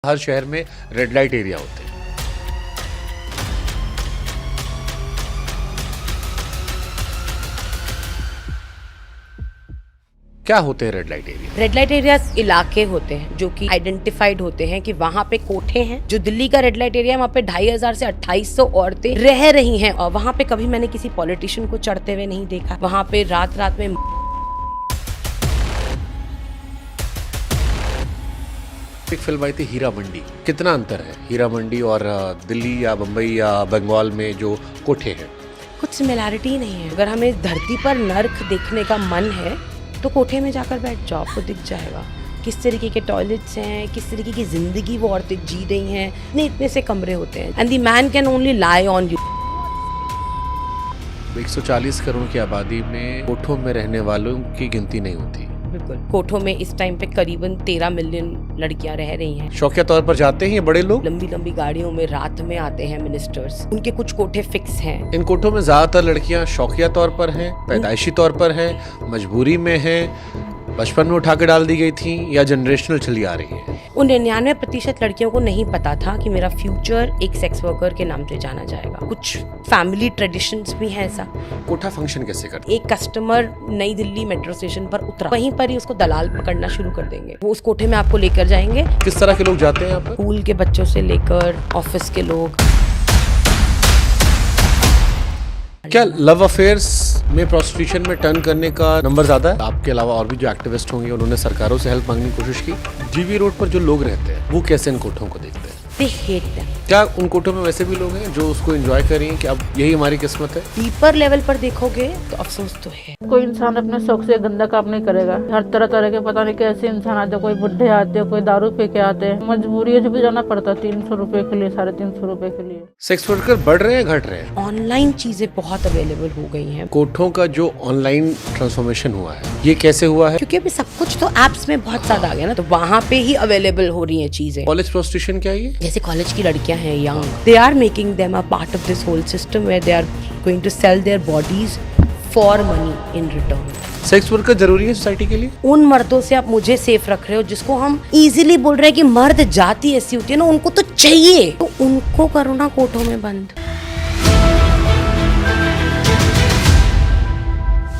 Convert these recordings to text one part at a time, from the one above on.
हर शहर में red light area होते हैं। क्या होते हैं red light area? Red light areas इलाके होते हैं जो कि आइडेंटिफाइड होते हैं कि वहाँ पे कोठे हैं। जो दिल्ली का रेड लाइट एरिया है वहाँ पे 2500 से 2800 औरतें रह रही हैं और वहाँ पे कभी मैंने किसी पॉलिटिशियन को चढ़ते हुए नहीं देखा। वहाँ पे रात रात में एक फिल्म आई थी हीरा मंडी। कितना अंतर है हीरा मंडी और दिल्ली या बम्बई या बंगाल में जो कोठे हैं? कुछ सिमिलैरिटी नहीं है। अगर हमें इस धरती पर नर्क देखने का मन है तो कोठे में जाकर बैठ जाओ, आपको दिख जाएगा किस तरीके के टॉयलेट्स हैं, किस तरीके की जिंदगी वो औरतें जी रही हैं। इतने से कमरे होते हैं and the man can only lie on you. 140 crore की आबादी में कोठों में रहने वालों की गिनती नहीं होती। बिल्कुल, कोठों में इस टाइम पे करीबन 13 मिलियन लड़कियां रह रही हैं। शौकिया तौर पर जाते हैं ये बड़े लोग। लंबी लंबी गाड़ियों में रात में आते हैं मिनिस्टर्स। उनके कुछ कोठे फिक्स हैं। इन कोठों में ज्यादातर लड़कियां शौकिया तौर पर हैं, पैदाइशी तौर पर हैं, मजबूरी में हैं, बचपन में उठा के डाल दी गई थी या जनरेशनल चली आ रही है। उन 99% लड़कियों को नहीं पता था कि मेरा फ्यूचर एक सेक्स वर्कर के नाम से जाना जाएगा। कुछ फैमिली ट्रेडिशंस भी है ऐसा। कोठा फंक्शन कैसे करते? एक कस्टमर नई दिल्ली मेट्रो स्टेशन पर उतरा, वहीं पर ही उसको दलाल पकड़ना शुरू कर देंगे। वो उस कोठे में आपको लेकर जाएंगे। किस तरह के लोग जाते हैं यहाँ पर? स्कूल के बच्चों से लेकर ऑफिस के लोग। क्या लव अफेयर्स में प्रोस्टिट्यूशन में टर्न करने का नंबर ज्यादा है? आपके अलावा और भी जो एक्टिविस्ट होंगे उन्होंने सरकारों से हेल्प मांगने की कोशिश की। जीवी रोड पर जो लोग रहते हैं वो कैसे इन कोठों को देखते हैं? They hate them. क्या उन कोठों में वैसे भी लोग हैं जो उसको एंजॉय कर रही हैं कि अब यही हमारी किस्मत है? डीपर लेवल पर देखोगे तो अफसोस तो है। कोई इंसान अपने शौक से गंदा काम नहीं करेगा। हर तरह तरह के पता नहीं कैसे इंसान आते हैं। कोई बुढ़े आते हैं, कोई दारू पी के आते हैं। मजबूरी से भी जाना पड़ता है 300 रुपए के लिए, 350 रुपए के लिए। सेक्स वर्कर बढ़ रहे हैं घट रहे हैं? ऑनलाइन चीजें बहुत अवेलेबल हो गई हैं। कोठों का जो ऑनलाइन ट्रांसफॉर्मेशन हुआ है ये कैसे हुआ है? क्योंकि अभी सब कुछ तो एप्स में बहुत ज्यादा आ गया ना, तो वहाँ पे ही अवेलेबल हो रही हैं चीजें। कॉलेज प्रोस्टिट्यूशन क्या है ये? जैसे कॉलेज की लड़कियां हैं young, they are making them a part of this whole system where they are going to sell their bodies for money in return. Sex worker जरूरी है सोसाइटी के लिए? उन मर्दों से आप मुझे सेफ रख रहे हो जिसको हम इजीली बोल रहे हैं कि मर्द जाति ऐसी होती है ना, उनको तो चाहिए, तो उनको करो ना कोठों में बंद।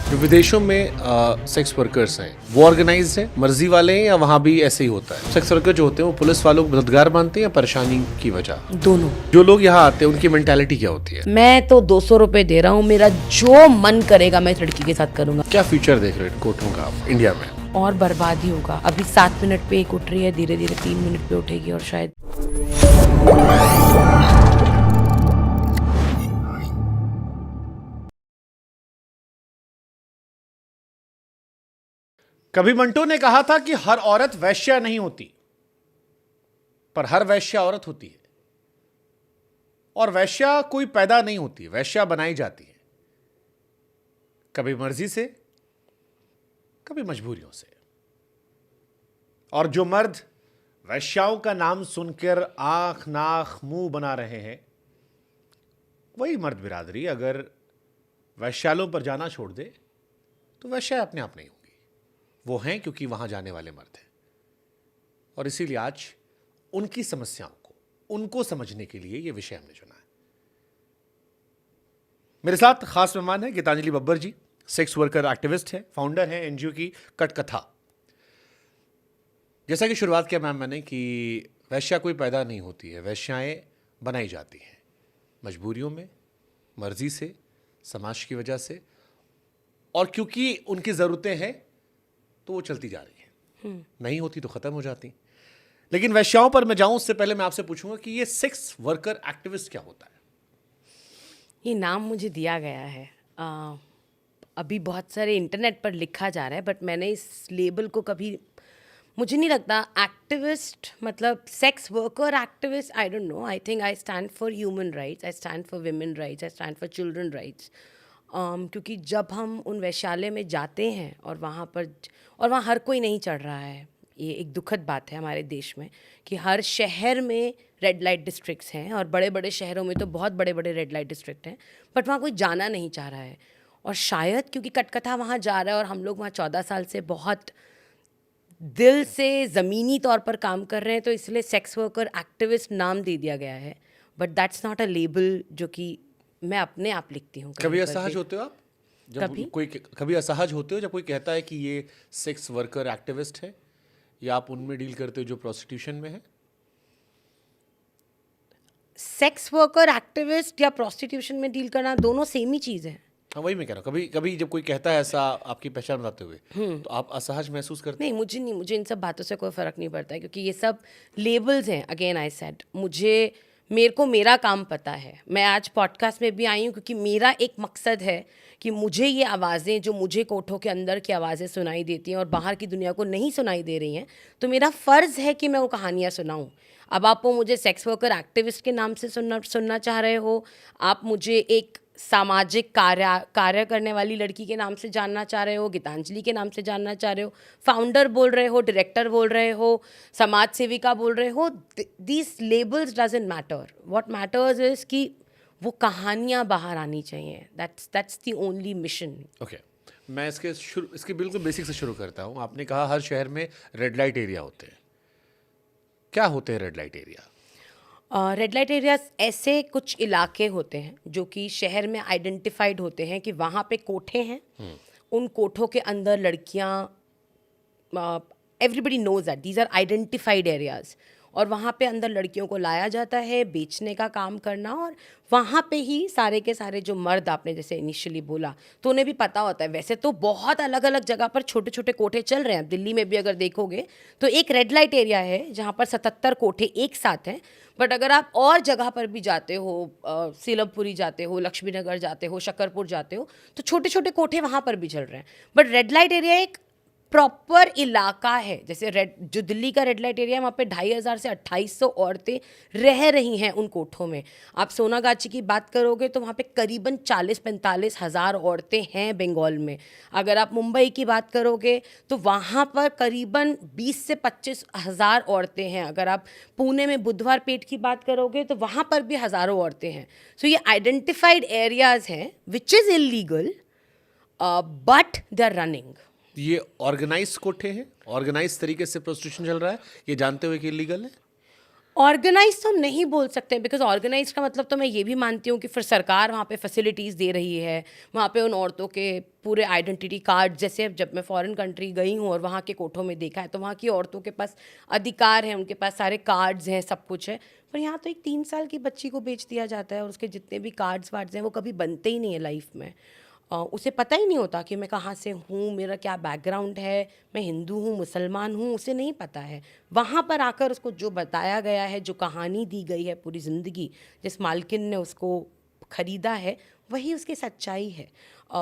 जो विदेशों में सेक्स वर्कर्स हैं वो ऑर्गेनाइज हैं, मर्जी वाले हैं, या वहाँ भी ऐसे ही होता है? सेक्स वर्कर जो होते हैं वो पुलिस वालों को मददगार मानते हैं या परेशानी की वजह? दोनों। जो लोग यहाँ आते हैं उनकी मेंटालिटी क्या होती है? मैं तो 200 रुपए दे रहा हूँ, मेरा जो मन करेगा मैं इस लड़की के साथ करूंगा। क्या फ्यूचर देख रहे हैं कोठों का आप इंडिया में? और बर्बादी होगा। अभी 7 मिनट पे एक उठ रही है, धीरे धीरे 3 मिनट पे उठेगी और शायद। कभी मंटो ने कहा था कि हर औरत वैश्या नहीं होती, पर हर वैश्या औरत होती है। और वैश्या कोई पैदा नहीं होती, वैश्या बनाई जाती है, कभी मर्जी से, कभी मजबूरियों से। और जो मर्द वैश्याओं का नाम सुनकर आंख नाक मुंह बना रहे हैं, वही मर्द बिरादरी अगर वैश्यालों पर जाना छोड़ दे तो वैश्या अपने आप नहीं होंगी। वो हैं क्योंकि वहां जाने वाले मर्द हैं। और इसीलिए आज उनकी समस्याओं को, उनको समझने के लिए यह विषय हमने चुना है। मेरे साथ खास मेहमान है गीतांजलि बब्बर जी, सेक्स वर्कर एक्टिविस्ट हैं, फाउंडर हैं एनजीओ की कटकथा। जैसा कि शुरुआत किया मैम मैंने कि वैश्या कोई पैदा नहीं होती है, वैश्याएं बनाई जाती हैं मजबूरियों में, मर्जी से, समाज की वजह से, और क्योंकि उनकी ज़रूरतें हैं तो वो चलती जा रही हैं। नहीं होती तो ख़त्म हो जाती। लेकिन वैश्याओं पर मैं जाऊं उससे पहले मैं आपसे पूछूंगा कि ये सेक्स वर्कर एक्टिविस्ट क्या होता है? ये नाम मुझे दिया गया है। अभी बहुत सारे इंटरनेट पर लिखा जा रहा है, बट मैंने इस लेबल को कभी, मुझे नहीं लगता एक्टिविस्ट मतलब sex worker activist. I don't know, I think I stand for human rights, I stand for women rights, I stand for children rights. क्योंकि जब हम उन वैश्यालय में जाते हैं और वहाँ हर कोई नहीं चढ़ रहा है। ये एक दुखद बात है हमारे देश में कि हर शहर में रेड लाइट डिस्ट्रिक्ट्स हैं और बड़े बड़े शहरों में तो बहुत बड़े बड़े रेड लाइट डिस्ट्रिक्ट हैं, बट वहाँ कोई जाना नहीं चाह रहा है। और शायद क्योंकि कटकथा वहाँ जा रहा है और हम लोग वहाँ 14 साल से बहुत दिल से ज़मीनी तौर पर काम कर रहे हैं, तो इसलिए सेक्स वर्कर एक्टिविस्ट नाम दे दिया गया है, but that's not a label जो कि मैं अपने आप लिखती हूँ। कभी कहीं पर असहज भी। होते हो आप जब कभी? कभी असहज होते हो जब कोई कहता है कि ये सेक्स वर्कर एक्टिविस्ट है, या आप उनमें डील करते हो जो प्रोस्टिट्यूशन में है? सेक्स वर्कर एक्टिविस्ट या प्रोस्टिट्यूशन में डील करना दोनों सेम ही चीज़ है। हाँ, वही मैं कह रहा हूँ। कभी कभी जब कोई कहता है ऐसा आपकी पहचान बताते हुए, तो आप असहज महसूस करते नहीं, मुझे इन सब बातों से कोई फ़र्क नहीं पड़ता है, क्योंकि ये सब लेबल्स हैं। अगेन आई सेड, मेरे को मेरा काम पता है। मैं आज पॉडकास्ट में भी आई हूँ क्योंकि मेरा एक मकसद है कि मुझे ये आवाज़ें जो मुझे कोठों के अंदर की आवाज़ें सुनाई देती हैं और बाहर की दुनिया को नहीं सुनाई दे रही हैं, तो मेरा फ़र्ज़ है कि मैं वो कहानियाँ सुनाऊँ। अब आप वो मुझे सेक्स वर्कर एक्टिविस्ट के नाम से सुनना चाह रहे हो, आप मुझे एक सामाजिक कार्य करने वाली लड़की के नाम से जानना चाह रहे हो, गीतांजलि के नाम से जानना चाह रहे हो, फाउंडर बोल रहे हो, डायरेक्टर बोल रहे हो, समाज सेविका बोल रहे हो, these labels doesn't matter. What matters is कि वो कहानियाँ बाहर आनी चाहिए। That's the only mission. Okay, मैं इसके बिल्कुल बेसिक से शुरू करता हूँ। आपने कहा हर शहर में रेड लाइट एरिया होते हैं। क्या होते हैं red light area? Red light areas ऐसे कुछ इलाके होते हैं जो कि शहर में आइडेंटिफाइड होते हैं कि वहाँ पे कोठे हैं, उन कोठों के अंदर लड़कियाँ, everybody knows that these are identified areas, और वहाँ पे अंदर लड़कियों को लाया जाता है बेचने का काम करना, और वहाँ पे ही सारे के सारे जो मर्द, आपने जैसे इनिशियली बोला, तो उन्हें भी पता होता है। वैसे तो बहुत अलग अलग जगह पर छोटे छोटे कोठे चल रहे हैं। दिल्ली में भी अगर देखोगे तो एक रेड लाइट एरिया है जहाँ पर 77 कोठे एक साथ हैं, बट अगर आप और जगह पर भी जाते हो, सीलमपुरी जाते हो, लक्ष्मी नगर जाते हो, शकरपुर जाते हो, तो छोटे छोटे कोठे वहाँ पर भी चल रहे हैं। बट रेड लाइट एरिया एक प्रॉपर इलाका है। जैसे जो दिल्ली का रेड लाइट एरिया है, वहाँ पे 2500 से 2800 औरतें रह रही हैं उन कोठों में। आप सोनागाची की बात करोगे तो वहाँ पे करीबन 40-45 हज़ार औरतें हैं बंगाल में। अगर आप मुंबई की बात करोगे तो वहाँ पर करीबन 20 से 25 हज़ार औरतें हैं। अगर आप पुणे में बुधवार पेट की बात करोगे तो वहाँ पर भी हज़ारों औरतें हैं। सो ये आइडेंटिफाइड एरियाज़ हैं which is illegal, but they are running. ये ऑर्गेनाइज कोठे हैं, ऑर्गेनाइज तरीके से प्रोस्टिट्यूशन चल रहा है, ये जानते हुए कि इलीगल है? ऑर्गेनाइज तो हम नहीं बोल सकते, बिकॉज ऑर्गेनाइज का मतलब तो मैं ये भी मानती हूँ कि फिर सरकार वहाँ पे फैसिलिटीज़ दे रही है, वहाँ पे उन औरतों के पूरे आइडेंटिटी कार्ड, जैसे जब मैं फॉरेन कंट्री गई हूँ और वहाँ के कोठों में देखा है, तो वहाँ की औरतों के पास अधिकार हैं, उनके पास सारे कार्ड्स हैं, सब कुछ है। पर यहाँ तो एक 3 साल की बच्ची को बेच दिया जाता है और उसके जितने भी कार्ड्स वार्ड्स हैं वो कभी बनते ही नहीं है लाइफ में। उसे पता ही नहीं होता कि मैं कहाँ से हूँ, मेरा क्या बैकग्राउंड है, मैं हिंदू हूँ, मुसलमान हूँ, उसे नहीं पता है। वहाँ पर आकर उसको जो बताया गया है, जो कहानी दी गई है पूरी ज़िंदगी, जिस मालकिन ने उसको ख़रीदा है, वही उसकी सच्चाई है।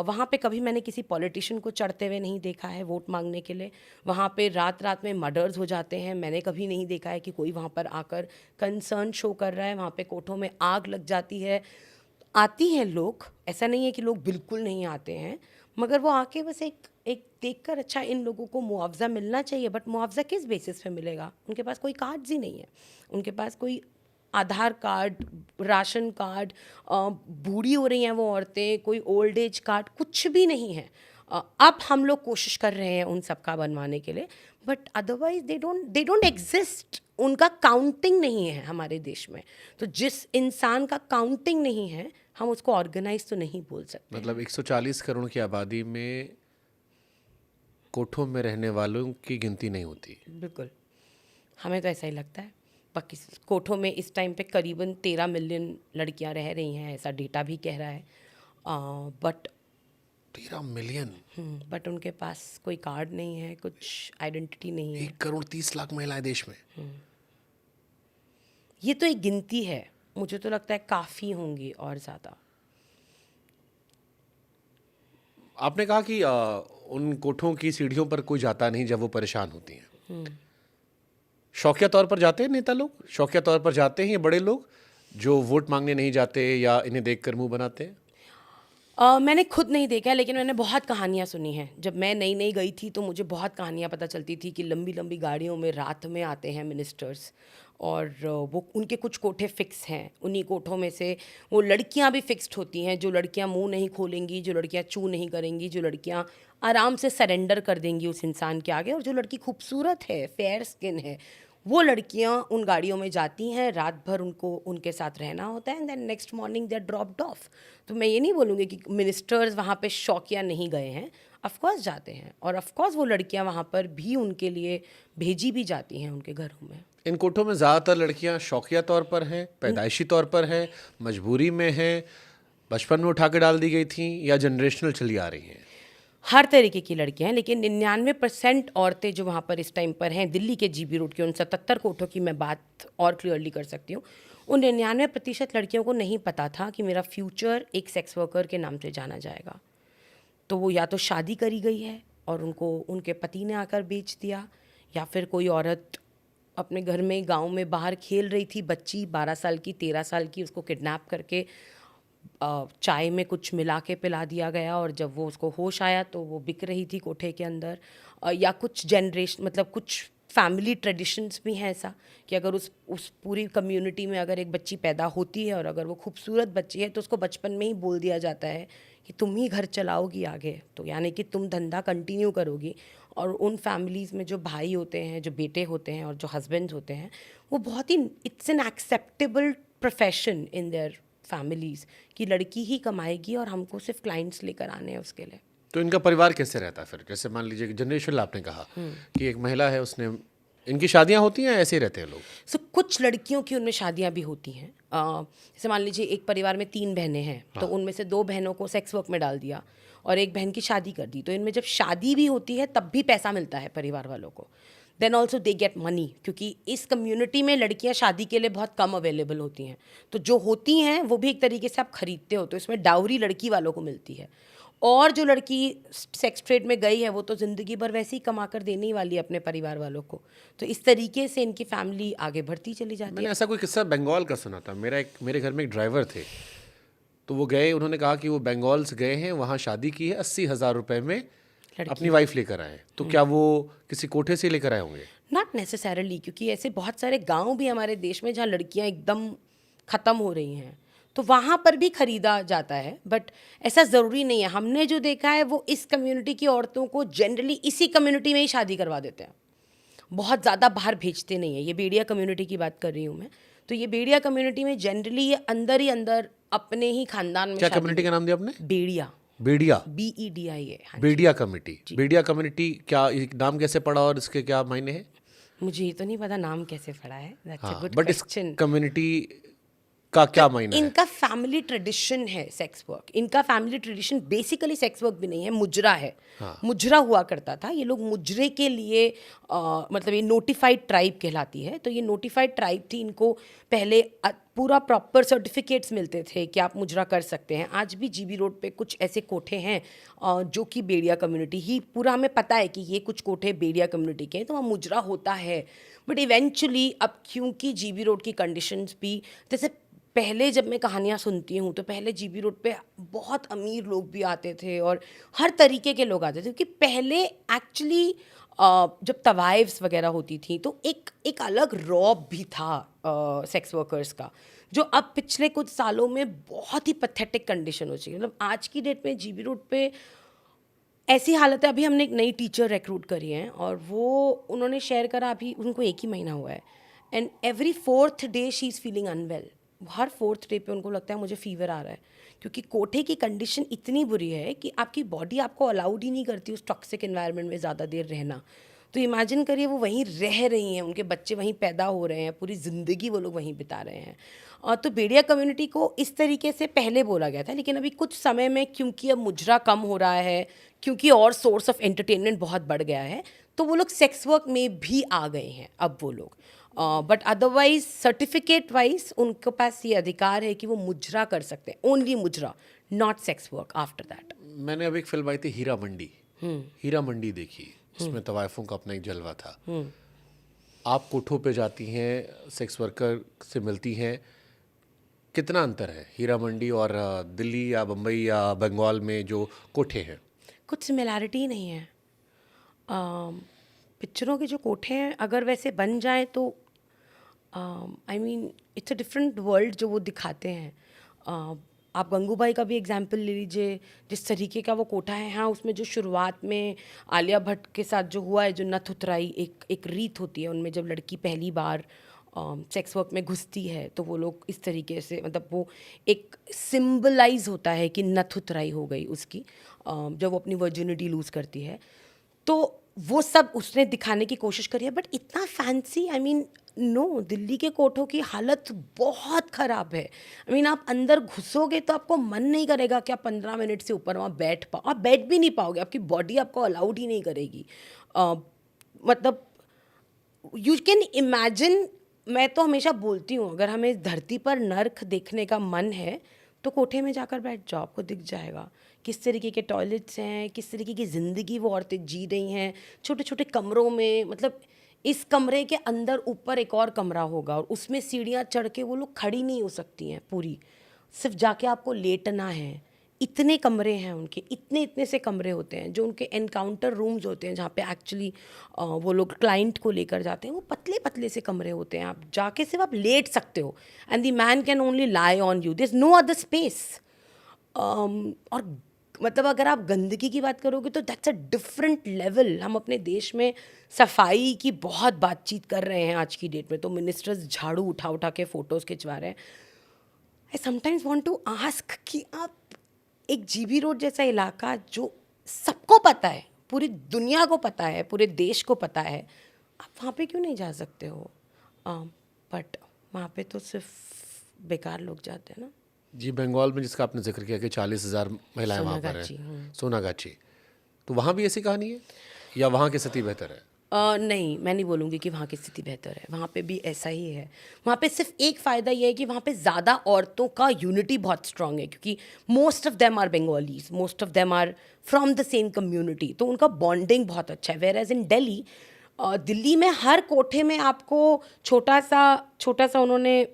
वहाँ पे कभी मैंने किसी पॉलिटिशियन को चढ़ते हुए नहीं देखा है वोट मांगने के लिए। वहाँ पे रात रात में मर्डर्स हो जाते हैं, मैंने कभी नहीं देखा है कि कोई वहाँ पर आकर कंसर्न शो कर रहा है। वहाँ पे कोठों में आग लग जाती है। आती हैं लोग, ऐसा नहीं है कि लोग बिल्कुल नहीं आते हैं, मगर वो आके बस एक देखकर, अच्छा इन लोगों को मुआवजा मिलना चाहिए, बट मुआवजा किस बेसिस पे मिलेगा? उनके पास कोई कार्ड्स ही नहीं है, उनके पास कोई आधार कार्ड, राशन कार्ड, बूढ़ी हो रही हैं वो औरतें, कोई ओल्ड एज कार्ड, कुछ भी नहीं है। अब हम लोग कोशिश कर रहे हैं उन सब का बनवाने के लिए, but otherwise they don't exist. उनका काउंटिंग नहीं है हमारे देश में। तो जिस इंसान का काउंटिंग नहीं है, हम उसको ऑर्गेनाइज तो नहीं बोल सकते। मतलब 140 करोड़ की आबादी में कोठों में रहने वालों की गिनती नहीं होती। बिल्कुल, हमें तो ऐसा ही लगता है। बाकी कोठों में इस टाइम पे करीबन 13 मिलियन लड़कियां रह रही हैं, ऐसा डेटा भी कह रहा है। बट 13 मिलियन, बट उनके पास कोई कार्ड नहीं है, कुछ आइडेंटिटी नहीं है। 1 करोड़ 30 लाख महिलाएं देश में। ये तो एक गिनती है, मुझे तो लगता है काफ़ी होंगी और ज़्यादा। आपने कहा कि उन कोठों की सीढ़ियों पर कोई जाता नहीं जब वो परेशान होती हैं। शौकिया तौर पर जाते हैं नेता लोग, शौकिया तौर पर जाते हैं ये बड़े लोग जो वोट मांगने नहीं जाते या इन्हें देखकर मुंह बनाते हैं? मैंने खुद नहीं देखा है, लेकिन मैंने बहुत कहानियाँ सुनी हैं। जब मैं नई नई गई थी तो मुझे बहुत कहानियाँ पता चलती थी कि लंबी लंबी गाड़ियों में रात में आते हैं मिनिस्टर्स और वो उनके कुछ कोठे फिक्स हैं। उन्हीं कोठों में से वो लड़कियां भी फिक्स्ड होती हैं, जो लड़कियां मुंह नहीं खोलेंगी, जो लड़कियां चू नहीं करेंगी, जो लड़कियां आराम से सरेंडर कर देंगी उस इंसान के आगे, और जो लड़की खूबसूरत है, फेयर स्किन है, वो लड़कियां उन गाड़ियों में जाती हैं, रात भर उनको उनके साथ रहना होता है, and then next morning they are dropped off. तो मैं ये नहीं बोलूँगी कि मिनिस्टर्स वहाँ पे शौकिया नहीं गए हैं, ऑफकोर्स जाते हैं, और ऑफकोर्स वो लड़कियाँ वहाँ पर भी उनके लिए भेजी भी जाती हैं उनके घरों में। इन कोठों में ज़्यादातर लड़कियां शौकिया तौर पर हैं, पैदाइशी तौर पर हैं, मजबूरी में हैं, बचपन में उठा के डाल दी गई थी, या जनरेशनल चली आ रही हैं? हर तरीके की लड़कियां हैं, लेकिन 99% औरतें जो वहाँ पर इस टाइम पर हैं, दिल्ली के जीबी रोड के उन 77 कोठों की मैं बात और क्लियरली कर सकती हूँ। उन 99% लड़कियों को नहीं पता था कि मेरा फ्यूचर एक सेक्स वर्कर के नाम से जाना जाएगा। तो वो या तो शादी करी गई है और उनको उनके पति ने आकर बेच दिया, या फिर कोई औरत अपने घर में गांव में बाहर खेल रही थी, बच्ची 12 साल की 13 साल की, उसको किडनैप करके चाय में कुछ मिला के पिला दिया गया, और जब वो उसको होश आया तो वो बिक रही थी कोठे के अंदर। या कुछ जनरेशन मतलब कुछ फैमिली ट्रेडिशंस भी हैं ऐसा कि अगर उस पूरी कम्युनिटी में अगर एक बच्ची पैदा होती है और अगर वो खूबसूरत बच्ची है तो उसको बचपन में ही बोल दिया जाता है कि तुम ही घर चलाओगी आगे, तो यानी कि तुम धंधा कंटिन्यू करोगी। और उन फैमिलीज़ में जो भाई होते हैं, जो बेटे होते हैं और जो हस्बैंड्स होते हैं, वो बहुत ही it's an acceptable profession in their families कि लड़की ही कमाएगी और हमको सिर्फ क्लाइंट्स लेकर आने हैं उसके लिए। तो इनका परिवार कैसे रहता है फिर? जैसे मान लीजिए कि जनरेशनल आपने कहा कि एक महिला है, उसने, इनकी शादियां होती हैं, ऐसे ही रहते हैं लोग? सो कुछ लड़कियों की उनमें शादियां भी होती हैं। जैसे मान लीजिए एक परिवार में 3 बहनें हैं, तो उनमें से 2 बहनों को सेक्स वर्क में डाल दिया और एक बहन की शादी कर दी। तो इनमें जब शादी भी होती है तब भी पैसा मिलता है परिवार वालों को। Then also they get money, क्योंकि इस कम्युनिटी में लड़कियां शादी के लिए बहुत कम अवेलेबल होती हैं, तो जो होती हैं वो भी एक तरीके से आप खरीदते हो, तो इसमें डाउरी लड़की वालों को मिलती है। और जो लड़की सेक्स ट्रेड में गई है वो तो ज़िंदगी भर वैसे ही कमा कर देने ही वाली है अपने परिवार वालों को। तो इस तरीके से इनकी फैमिली आगे बढ़ती चली जाती मैंने है। ऐसा कोई किस्सा बंगाल का सुना था। मेरे घर में एक ड्राइवर थे, तो वो गए, उन्होंने कहा कि वो बंगाल से गए हैं, वहाँ शादी की है, 80,000 रुपये में अपनी वाइफ लेकर आए। तो क्या वो किसी कोठे से लेकर आए होंगे? नॉट नेसेसरली, क्योंकि ऐसे बहुत सारे गांव भी हमारे देश में जहाँ लड़कियां एकदम ख़त्म हो रही हैं, तो वहाँ पर भी ख़रीदा जाता है। बट ऐसा ज़रूरी नहीं है। हमने जो देखा है वो इस कम्युनिटी की औरतों को जनरली इसी कम्युनिटी में ही शादी करवा देते हैं, बहुत ज़्यादा बाहर भेजते नहीं है। ये बेड़िया कम्युनिटी की बात कर रही हूँ मैं। तो ये बेड़िया कम्युनिटी में जनरली ये अंदर ही अंदर अपने ही खानदान में क्या कम्युनिटी का नाम दिया आपने? बेड़िया, बेड़िया, BEDIA। बेड़िया कमेटी। बेड़िया कम्युनिटी, क्या ये नाम कैसे पड़ा और इसके क्या मायने हैं? मुझे ये तो नहीं पता नाम कैसे पड़ा है। दैट्स अ हाँ, गुड बट इस क्वेश्चन। कम्युनिटी का क्या मायना है? इनका फैमिली ट्रेडिशन है सेक्स वर्क। इनका family tradition basically sex work भी नहीं है, मुजरा है। मुजरा हुआ करता था। ये लोग मुजरे के लिए मतलब ये नोटिफाइड ट्राइब कहलाती है। तो ये नोटिफाइड ट्राइब थी, इनको पहले पूरा प्रॉपर सर्टिफिकेट्स मिलते थे कि आप मुजरा कर सकते हैं। आज भी जीबी रोड पे कुछ ऐसे कोठे हैं जो कि बेड़िया कम्युनिटी ही, पूरा हमें पता है कि ये कुछ कोठे बेड़िया कम्युनिटी के हैं, तो वहाँ मुजरा होता है। बट इवेंचुअली अब क्योंकि जीबी रोड की कंडीशंस भी, जैसे पहले जब मैं कहानियाँ सुनती हूँ तो पहले जीबी रोड पे बहुत अमीर लोग भी आते थे और हर तरीके के लोग आते थे, क्योंकि पहले एक्चुअली जब तवाइफ्स वगैरह होती थी तो एक अलग रौब भी था सेक्स वर्कर्स का, जो अब पिछले कुछ सालों में बहुत ही पैथेटिक कंडीशन हो चुकी है। मतलब आज की डेट में जीबी रोड पे ऐसी हालत है। अभी हमने एक नई टीचर रिक्रूट करी है और वो उन्होंने शेयर करा, अभी उनको 1 ही महीना हुआ है, and every 4th day she is feeling unwell. हर 4th डे पे उनको लगता है मुझे फीवर आ रहा है, क्योंकि कोठे की कंडीशन इतनी बुरी है कि आपकी बॉडी आपको अलाउड ही नहीं करती उस टॉक्सिक एनवायरनमेंट में ज़्यादा देर रहना। तो इमेजिन करिए वो वहीं रह रही हैं, उनके बच्चे वहीं पैदा हो रहे हैं, पूरी ज़िंदगी वो लोग वहीं बिता रहे हैं। तो बेड़िया कम्युनिटी को इस तरीके से पहले बोला गया था, लेकिन अभी कुछ समय में क्योंकि अब मुजरा कम हो रहा है, क्योंकि और सोर्स ऑफ एंटरटेनमेंट बहुत बढ़ गया है, तो वो लोग सेक्स वर्क में भी आ गए हैं अब वो लोग। बट अदरवाइज सर्टिफिकेट वाइज उनके पास ये अधिकार है कि वो मुजरा कर सकते हैं, ओनली मुजरा, not sex work after that. मैंने अभी एक फिल्म आई थी हीरा मंडी, हीरा मंडी देखी, जिसमें तवाइफों का अपना एक जलवा था। आप कोठों पे जाती हैं, सेक्स वर्कर से मिलती हैं, कितना अंतर है हीरा मंडी और दिल्ली या बम्बई या बंगाल में जो कोठे हैं? कुछ सिमिलैरिटी नहीं है। पिक्चरों के जो कोठे हैं अगर वैसे बन जाएं तो I mean it's a different world जो वो दिखाते हैं. आप गंगूबाई का भी एग्जाम्पल ले लीजिए, जिस तरीके का वो कोठा है. हाँ, उसमें जो शुरुआत में आलिया भट्ट के साथ जो हुआ है, जो नथ उतराई एक रीत होती है उनमें, जब लड़की पहली बार सेक्स वर्क में घुसती है तो वो लोग इस तरीके से, मतलब वो एक सिंबलाइज होता है कि नथ उतराई हो गई उसकी, जब वो अपनी वर्जिनिटी लूज़ करती है. तो वो सब उसने दिखाने की कोशिश करी है, बट इतना fancy, I mean no, Delhi के कोठों की हालत बहुत ख़राब है. आई मीन आप अंदर घुसोगे तो आपको मन नहीं करेगा कि आप 15 मिनट से ऊपर वहाँ बैठ पाओ. आप बैठ भी नहीं पाओगे, आपकी बॉडी आपको अलाउड ही नहीं करेगी. मतलब यू कैन इमेजिन. मैं तो हमेशा बोलती हूँ, अगर हमें इस धरती पर नर्क देखने का मन है तो कोठे में जाकर बैठ जाओ, आपको दिख जाएगा किस तरीके के टॉयलेट्स हैं, किस तरीके की ज़िंदगी वो औरतें जी रही हैं, छोटे छोटे कमरों में. मतलब इस कमरे के अंदर ऊपर एक और कमरा होगा और उसमें सीढ़ियाँ चढ़ के वो लोग खड़ी नहीं हो सकती हैं पूरी, सिर्फ जाके आपको लेटना है. इतने कमरे हैं उनके, इतने इतने से कमरे होते हैं जो उनके एनकाउंटर रूम्स होते हैं, जहाँ पे एक्चुअली वो लोग क्लाइंट को लेकर जाते हैं. वो पतले पतले से कमरे होते हैं, आप जाके सिर्फ आप लेट सकते हो, and the man can only lie on you, there is no other space. और मतलब अगर आप गंदगी की बात करोगे तो दैट्स अ डिफरेंट लेवल. हम अपने देश में सफाई की बहुत बातचीत कर रहे हैं आज की डेट में, तो मिनिस्टर्स झाड़ू उठा उठा के फ़ोटोज़ खिंचवा रहे हैं. I sometimes want to ask कि आप एक जीबी रोड जैसा इलाका जो सबको पता है, पूरी दुनिया को पता है, पूरे देश को पता है, आप वहाँ पे क्यों नहीं जा सकते हो? बट वहाँ पे तो सिर्फ बेकार लोग जाते हैं ना. जी, बंगाल में जिसका आपने जिक्र किया कि 40,000 महिलाएं वहाँ पर हैं, सोनागाची, तो वहाँ भी ऐसी कहानी है या वहाँ की स्थिति बेहतर है? नहीं, मैं नहीं बोलूँगी कि वहाँ की स्थिति बेहतर है. वहाँ पे भी ऐसा ही है. वहाँ पे सिर्फ एक फ़ायदा ये है कि वहाँ पे ज़्यादा औरतों का यूनिटी बहुत स्ट्रांग है, क्योंकि most of them are Bengalis, most of them are from the same community, तो उनका बॉन्डिंग बहुत अच्छा है. वेयर एज इन दिल्ली में हर कोठे में आपको छोटा सा उन्होंने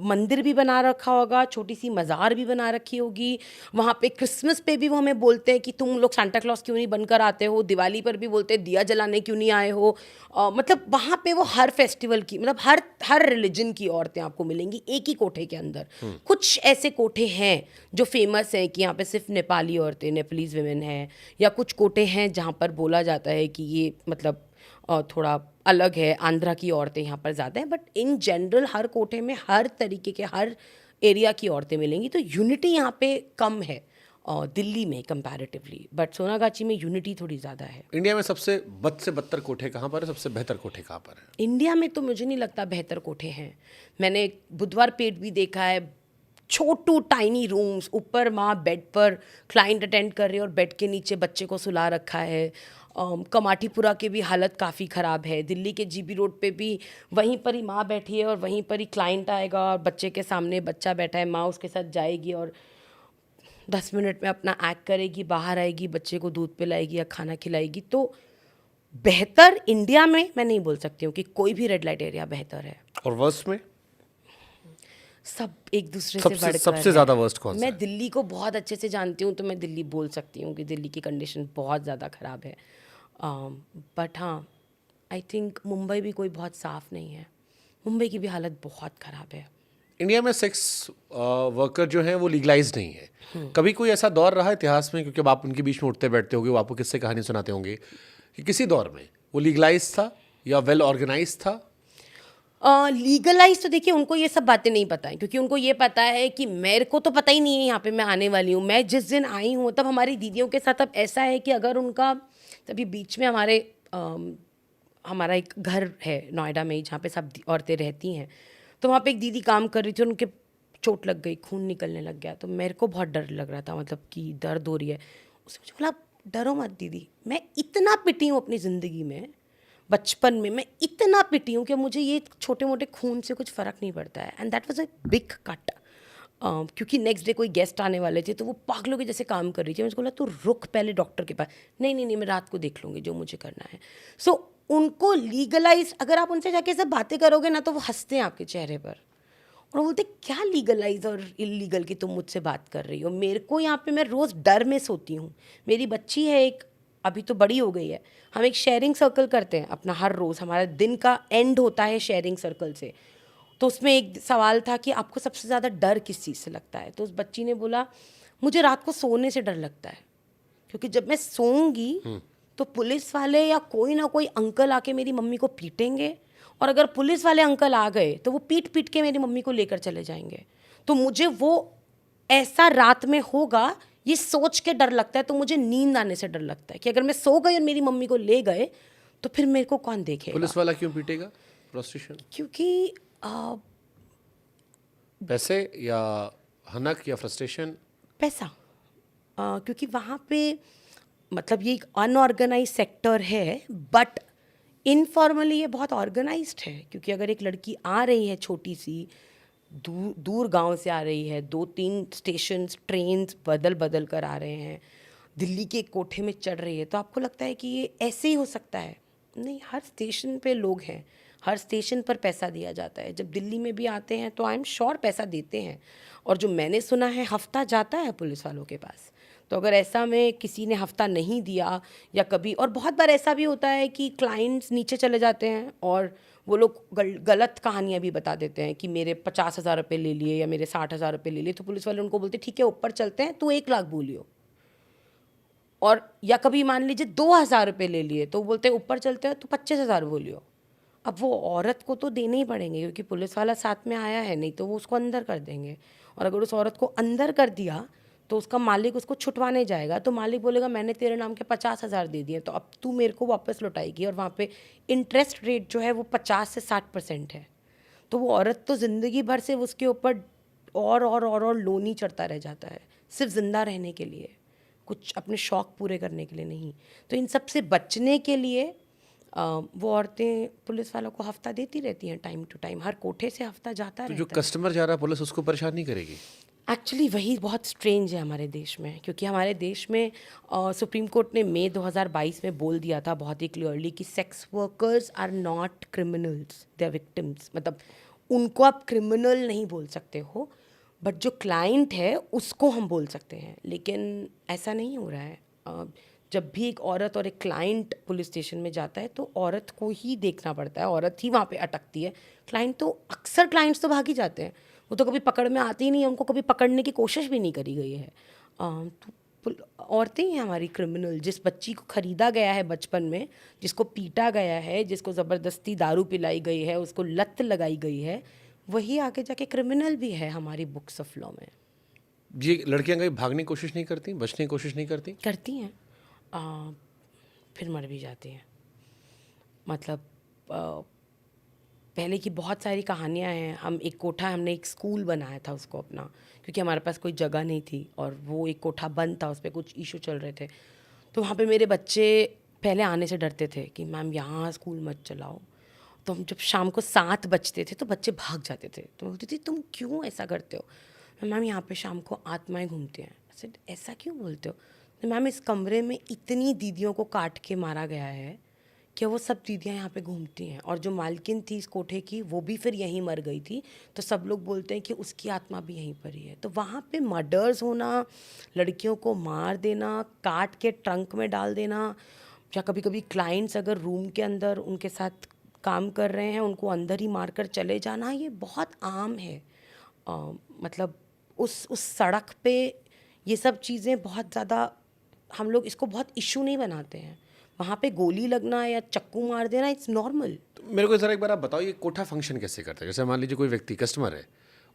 मंदिर भी बना रखा होगा, छोटी सी मज़ार भी बना रखी होगी. वहाँ पे क्रिसमस पे भी वो हमें बोलते हैं कि तुम लोग सांता क्लॉज क्यों नहीं बनकर आते हो. दिवाली पर भी बोलते हैं दिया जलाने क्यों नहीं आए हो. मतलब वहाँ पे वो हर फेस्टिवल की, मतलब हर रिलीजन की औरतें आपको मिलेंगी एक ही कोठे के अंदर. कुछ ऐसे कोठे हैं जो फेमस हैं कि यहाँ पे सिर्फ नेपाली औरतें, नेपालीज वेमेन हैं, या कुछ कोठे हैं जहाँ पर बोला जाता है कि ये मतलब थोड़ा अलग है, आंध्रा की औरतें यहाँ पर ज़्यादा हैं. बट इन जनरल हर कोठे में हर तरीके के, हर एरिया की औरतें मिलेंगी. तो यूनिटी यहाँ पे कम है दिल्ली में कंपैरेटिवली, बट सोनागाची में यूनिटी थोड़ी ज़्यादा है. इंडिया में सबसे बद से बदतर कोठे कहाँ पर है, सबसे बेहतर कोठे कहाँ पर है? इंडिया में तो मुझे नहीं लगता बेहतर कोठे हैं. मैंने बुधवार पेट भी देखा है, छोटू टाइनी रूम्स, ऊपर माँ बेड पर क्लाइंट अटेंड कर रही है और बेड के नीचे बच्चे को सुला रखा है. कमाटीपुरा की भी हालत काफ़ी ख़राब है. दिल्ली के जीबी रोड पे भी वहीं पर ही माँ बैठी है और वहीं पर ही क्लाइंट आएगा और बच्चे के सामने बच्चा बैठा है, माँ उसके साथ जाएगी और 10 मिनट में अपना एक्ट करेगी, बाहर आएगी, बच्चे को दूध पिलाएगी या खाना खिलाएगी. तो बेहतर इंडिया में मैं नहीं बोल सकती हूँ कि कोई भी रेड लाइट एरिया बेहतर है. और वर्स्ट में सब एक दूसरे से बढ़कर सबसे ज़्यादा वर्स्ट कौन सा मैं है? दिल्ली को बहुत अच्छे से जानती हूँ, तो मैं दिल्ली बोल सकती हूँ कि दिल्ली की कंडीशन बहुत ज़्यादा ख़राब है. बट हाँ, आई थिंक मुंबई भी कोई बहुत साफ़ नहीं है. मुंबई की भी हालत बहुत ख़राब है. इंडिया में सेक्स वर्कर जो हैं वो लीगलाइज नहीं है. कभी कोई ऐसा दौर रहा इतिहास में, क्योंकि अब आप उनके बीच में उठते बैठते होंगे, वो आपको किससे कहानी सुनाते होंगे, कि किसी दौर में वो लीगलाइज था या वेल ऑर्गेनाइज था? लीगलाइज तो देखिए, उनको ये सब बातें नहीं पता है, क्योंकि उनको ये पता है कि मेरे को तो पता ही नहीं है यहाँ पे मैं आने वाली हूँ. मैं जिस दिन आई हूँ तब हमारी दीदियों के साथ अब ऐसा है कि अगर उनका, तभी बीच में हमारा एक घर है नोएडा में ही जहाँ पे सब औरतें रहती हैं, तो वहाँ पे एक दीदी काम कर रही थी, उनके चोट लग गई, खून निकलने लग गया. तो मेरे को बहुत डर लग रहा था, मतलब कि दर्द हो रही है. उसने मुझे बोला डरो मत दीदी. मैं इतना पिटी हूँ अपनी ज़िंदगी में, बचपन में मैं इतना पिटी हूँ कि मुझे ये छोटे मोटे खून से कुछ फ़र्क नहीं पड़ता है. And that was a big cut. क्योंकि नेक्स्ट डे कोई गेस्ट आने वाले थे, तो वो पागलों के जैसे काम कर रही थी. मुझे बोला तू रुक पहले डॉक्टर के पास. नहीं, मैं रात को देख लूँगी जो मुझे करना है. सो उनको लीगलाइज, अगर आप उनसे जाके सब बातें करोगे ना, तो वो हंसते हैं आपके चेहरे पर और बोलते क्या लीगलाइज और इलीगल की तुम मुझसे बात कर रही हो. मेरे को यहाँ पे मैं रोज़ डर में सोती हूँ. मेरी बच्ची है एक, अभी तो बड़ी हो गई है. हम एक शेयरिंग सर्कल करते हैं अपना, हर रोज़ हमारा दिन का एंड होता है शेयरिंग सर्कल से. तो उसमें एक सवाल था कि आपको सबसे ज़्यादा डर किस चीज़ से लगता है, तो उस बच्ची ने बोला मुझे रात को सोने से डर लगता है, क्योंकि जब मैं सोऊंगी तो पुलिस वाले या कोई ना कोई अंकल आके मेरी मम्मी को पीटेंगे, और अगर पुलिस वाले अंकल आ गए तो वो पीट पीट के मेरी मम्मी को लेकर चले जाएंगे, तो मुझे वो ऐसा रात में होगा ये सोच के डर लगता है। तो मुझे नींद आने से डर लगता है कि अगर मैं सो गई और मेरी मम्मी को ले गए तो फिर मेरे को कौन देखेगा। पुलिस वाला क्यों पीटेगा प्रोस्टिट्यूशन? क्योंकि पैसे या हनक या फ्रस्ट्रेशन? पैसा। क्योंकि वहाँ पे मतलब ये एक अनऑर्गेनाइज सेक्टर है, बट इनफॉर्मली ये बहुत ऑर्गेनाइज्ड है। क्योंकि अगर एक लड़की आ रही है छोटी सी दूर गांव से आ रही है, 2-3 स्टेशन ट्रेन बदल बदल कर आ रहे हैं, दिल्ली के एक कोठे में चढ़ रही है, तो आपको लगता है कि ये ऐसे ही हो सकता है? नहीं, हर स्टेशन पे लोग हैं, हर स्टेशन पर पैसा दिया जाता है। जब दिल्ली में भी आते हैं तो आई एम श्योर पैसा देते हैं, और जो मैंने सुना है हफ्ता जाता है पुलिस वालों के पास। तो अगर ऐसा में किसी ने हफ्ता नहीं दिया या कभी, और बहुत बार ऐसा भी होता है कि क्लाइंट्स नीचे चले जाते हैं और वो लोग गलत कहानियाँ भी बता देते हैं कि मेरे 50,000 रुपये ले लिए या मेरे 60,000 रुपये ले लिए, तो पुलिस वाले उनको बोलते ठीक है ऊपर चलते हैं, तो 1 लाख बोलियो। और या कभी मान लीजिए 2,000 रुपये ले लिए, तो बोलते हैं ऊपर चलते हैं तो 25,000 बोलियो। अब वो औरत को तो देने ही पड़ेंगे क्योंकि पुलिस वाला साथ में आया है, नहीं तो वो उसको अंदर कर देंगे। और अगर उस औरत को अंदर कर दिया तो उसका मालिक उसको छुटवाने जाएगा, तो मालिक बोलेगा मैंने तेरे नाम के 50,000 दे दिए, तो अब तू मेरे को वापस लौटाएगी। और वहाँ पे इंटरेस्ट रेट जो है वो 50 से 60% है। तो वो औरत तो ज़िंदगी भर से उसके ऊपर और लोन ही चढ़ता रह जाता है, सिर्फ ज़िंदा रहने के लिए, कुछ अपने शौक़ पूरे करने के लिए नहीं। तो इन सब से बचने के लिए वो औरतें पुलिस वालों को हफ्ता देती रहती हैं टाइम टू टाइम, हर कोठे से हफ्ता जाता तो रहता जो है। कस्टमर जा रहा है पुलिस उसको परेशान नहीं करेगी? एक्चुअली वही बहुत स्ट्रेंज है हमारे देश में, क्योंकि हमारे देश में सुप्रीम कोर्ट ने मई 2022 में बोल दिया था बहुत ही क्लियरली कि sex workers are not criminals, they are victims. मतलब उनको आप क्रिमिनल नहीं बोल सकते हो, बट जो क्लाइंट है उसको हम बोल सकते हैं। लेकिन ऐसा नहीं हो रहा है। जब भी एक औरत और एक क्लाइंट पुलिस स्टेशन में जाता है तो औरत को ही देखना पड़ता है, औरत ही वहाँ पे अटकती है। क्लाइंट तो अक्सर क्लाइंट्स तो भाग ही जाते हैं, वो तो कभी पकड़ में आती ही नहीं है, उनको कभी पकड़ने की कोशिश भी नहीं करी गई है। तो औरतें ही हमारी क्रिमिनल। जिस बच्ची को ख़रीदा गया है बचपन में, जिसको पीटा गया है, जिसको ज़बरदस्ती दारू पिलाई गई है, उसको लत लगाई गई है, वही आगे जाके क्रिमिनल भी है हमारी बुक्स ऑफ लॉ में। ये लड़कियां कहीं भागने की कोशिश नहीं करती, बचने की कोशिश नहीं करती? करती हैं, फिर मर भी जाती हैं। मतलब पहले की बहुत सारी कहानियाँ हैं। हमने एक स्कूल बनाया था उसको अपना, क्योंकि हमारे पास कोई जगह नहीं थी और वो एक कोठा बंद था, उस पर कुछ इशू चल रहे थे। तो वहाँ पे मेरे बच्चे पहले आने से डरते थे कि मैम यहाँ स्कूल मत चलाओ। तो हम जब शाम को 7 बजते थे तो बच्चे भाग जाते थे। तो बोलती थी तुम क्यों ऐसा करते हो? मैम यहाँ पे शाम को आत्माएं घूमती हैं। ऐसा क्यों बोलते हो? तो मैम इस कमरे में इतनी दीदियों को काट के मारा गया है कि वो सब दीदियाँ यहाँ पे घूमती हैं, और जो मालकिन थी इस कोठे की वो भी फिर यहीं मर गई थी, तो सब लोग बोलते हैं कि उसकी आत्मा भी यहीं पर ही है। तो वहाँ पे मर्डर्स होना, लड़कियों को मार देना, काट के ट्रंक में डाल देना, या कभी कभी क्लाइंट्स अगर रूम के अंदर उनके साथ काम कर रहे हैं उनको अंदर ही मार कर चले जाना, ये बहुत आम है। मतलब उस सड़क पे ये सब चीज़ें बहुत ज़्यादा, हम लोग इसको बहुत इशू नहीं बनाते हैं। वहाँ पे गोली लगना या चक्कू मार देना इट्स नॉर्मल। तो मेरे को ज़रा एक बार आप बताओ, ये कोठा फंक्शन कैसे करता है? जैसे मान लीजिए कोई व्यक्ति कस्टमर है,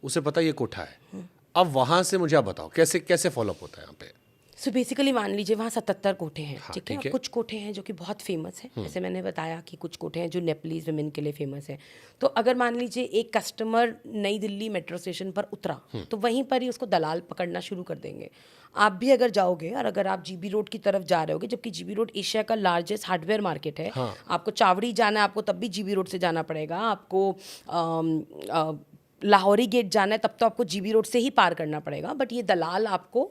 उसे पता ये कोठा है, अब वहाँ से मुझे आप बताओ कैसे कैसे फॉलोअप होता है यहाँ पे? सो बेसिकली मान लीजिए वहाँ 77 कोठे हैं, हाँ, ठीक है? ठीक है। कुछ कोठे हैं जो कि बहुत फेमस हैं, जैसे मैंने बताया कि कुछ कोठे हैं जो नेपलीज वुमेन के लिए फेमस है। तो अगर मान लीजिए एक कस्टमर नई दिल्ली मेट्रो स्टेशन पर उतरा, तो वहीं पर ही उसको दलाल पकड़ना शुरू कर देंगे। आप भी अगर जाओगे और अगर आप जीबी रोड की तरफ जा रहे होगे, जबकि जीबी रोड एशिया का लार्जेस्ट हार्डवेयर मार्केट है, हाँ। आपको चावड़ी जाना है आपको तब भी जीबी रोड से जाना पड़ेगा, आपको लाहौरी गेट जाना है तब तो आपको जीबी रोड से ही पार करना पड़ेगा। बट ये दलाल आपको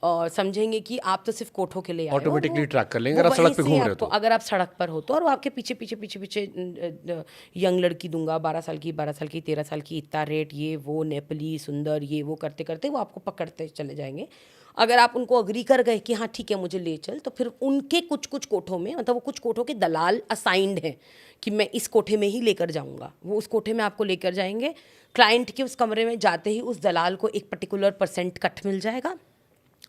समझेंगे कि आप तो सिर्फ कोठों के लिए आए हो, ऑटोमेटिकली वो- ट्रैक कर लेंगे वो अगर आप सड़क वहीं पे से घूम रहे हो आपको- तो। अगर आप सड़क पर हो तो, और वो आपके पीछे पीछे पीछे पीछे यंग लड़की दूंगा 12 साल की 12 साल की 13 साल की, इतना रेट, ये वो नेपली सुंदर, ये वो करते करते वो आपको पकड़ते चले जाएंगे। अगर आप उनको अग्री कर गए कि हाँ ठीक है मुझे ले चल, तो फिर उनके कुछ कुछ कोठों में, मतलब वो कुछ कोठों के दलाल असाइंड हैं कि मैं इस कोठे में ही लेकर जाऊंगा। वो उस कोठे में आपको लेकर जाएंगे, क्लाइंट के उस कमरे में जाते ही उस दलाल को एक पर्टिकुलर % कट मिल जाएगा,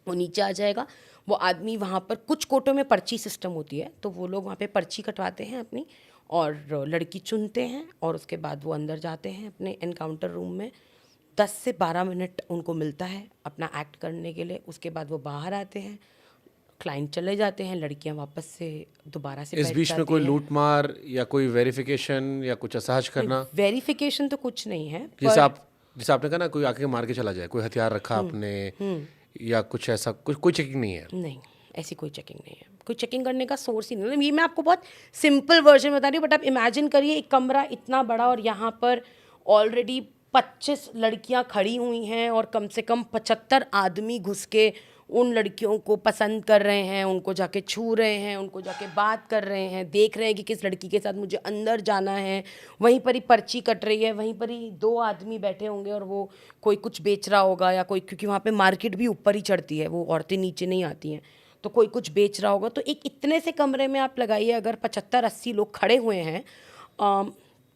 वो नीचे आ जाएगा। वो आदमी वहाँ पर, कुछ कोटों में पर्ची सिस्टम होती है, तो वो लोग वहाँ पे पर्ची कटवाते हैं अपनी और लड़की चुनते हैं और उसके बाद वो अंदर जाते हैं अपने एनकाउंटर रूम में। 10 से 12 मिनट उनको मिलता है अपना एक्ट करने के लिए। उसके बाद वो बाहर आते हैं, क्लाइंट चले जाते हैं, लड़कियां वापस से दोबारा से इस बैठ बीच में जाती कोई हैं। लूट मार या कोई वेरिफिकेशन या कुछ असहज करना, वेरिफिकेशन तो कुछ नहीं है, जैसे आपने कहा ना, कोई आके मार के चला जाए, कोई हथियार रखा आपने या कुछ ऐसा, कुछ कोई चेकिंग नहीं है? नहीं, ऐसी कोई चेकिंग नहीं है, कोई चेकिंग करने का सोर्स ही नहीं है। ये मैं आपको बहुत सिंपल वर्जन बता रही हूँ, बट आप इमेजिन करिए एक कमरा इतना बड़ा और यहाँ पर ऑलरेडी 25 लड़कियाँ खड़ी हुई हैं और कम से कम 75 आदमी घुस के उन लड़कियों को पसंद कर रहे हैं, उनको जाके छू रहे हैं, उनको जाके बात कर रहे हैं, देख रहे हैं कि किस लड़की के साथ मुझे अंदर जाना है। वहीं पर ही पर्ची कट रही है, वहीं पर ही 2 आदमी बैठे होंगे और वो कोई कुछ बेच रहा होगा या कोई, क्योंकि वहाँ पे मार्केट भी ऊपर ही चढ़ती है, वो औरतें नीचे नहीं आती हैं, तो कोई कुछ बेच रहा होगा। तो एक इतने से कमरे में आप लगाइए, अगर 75-80 लोग खड़े हुए हैं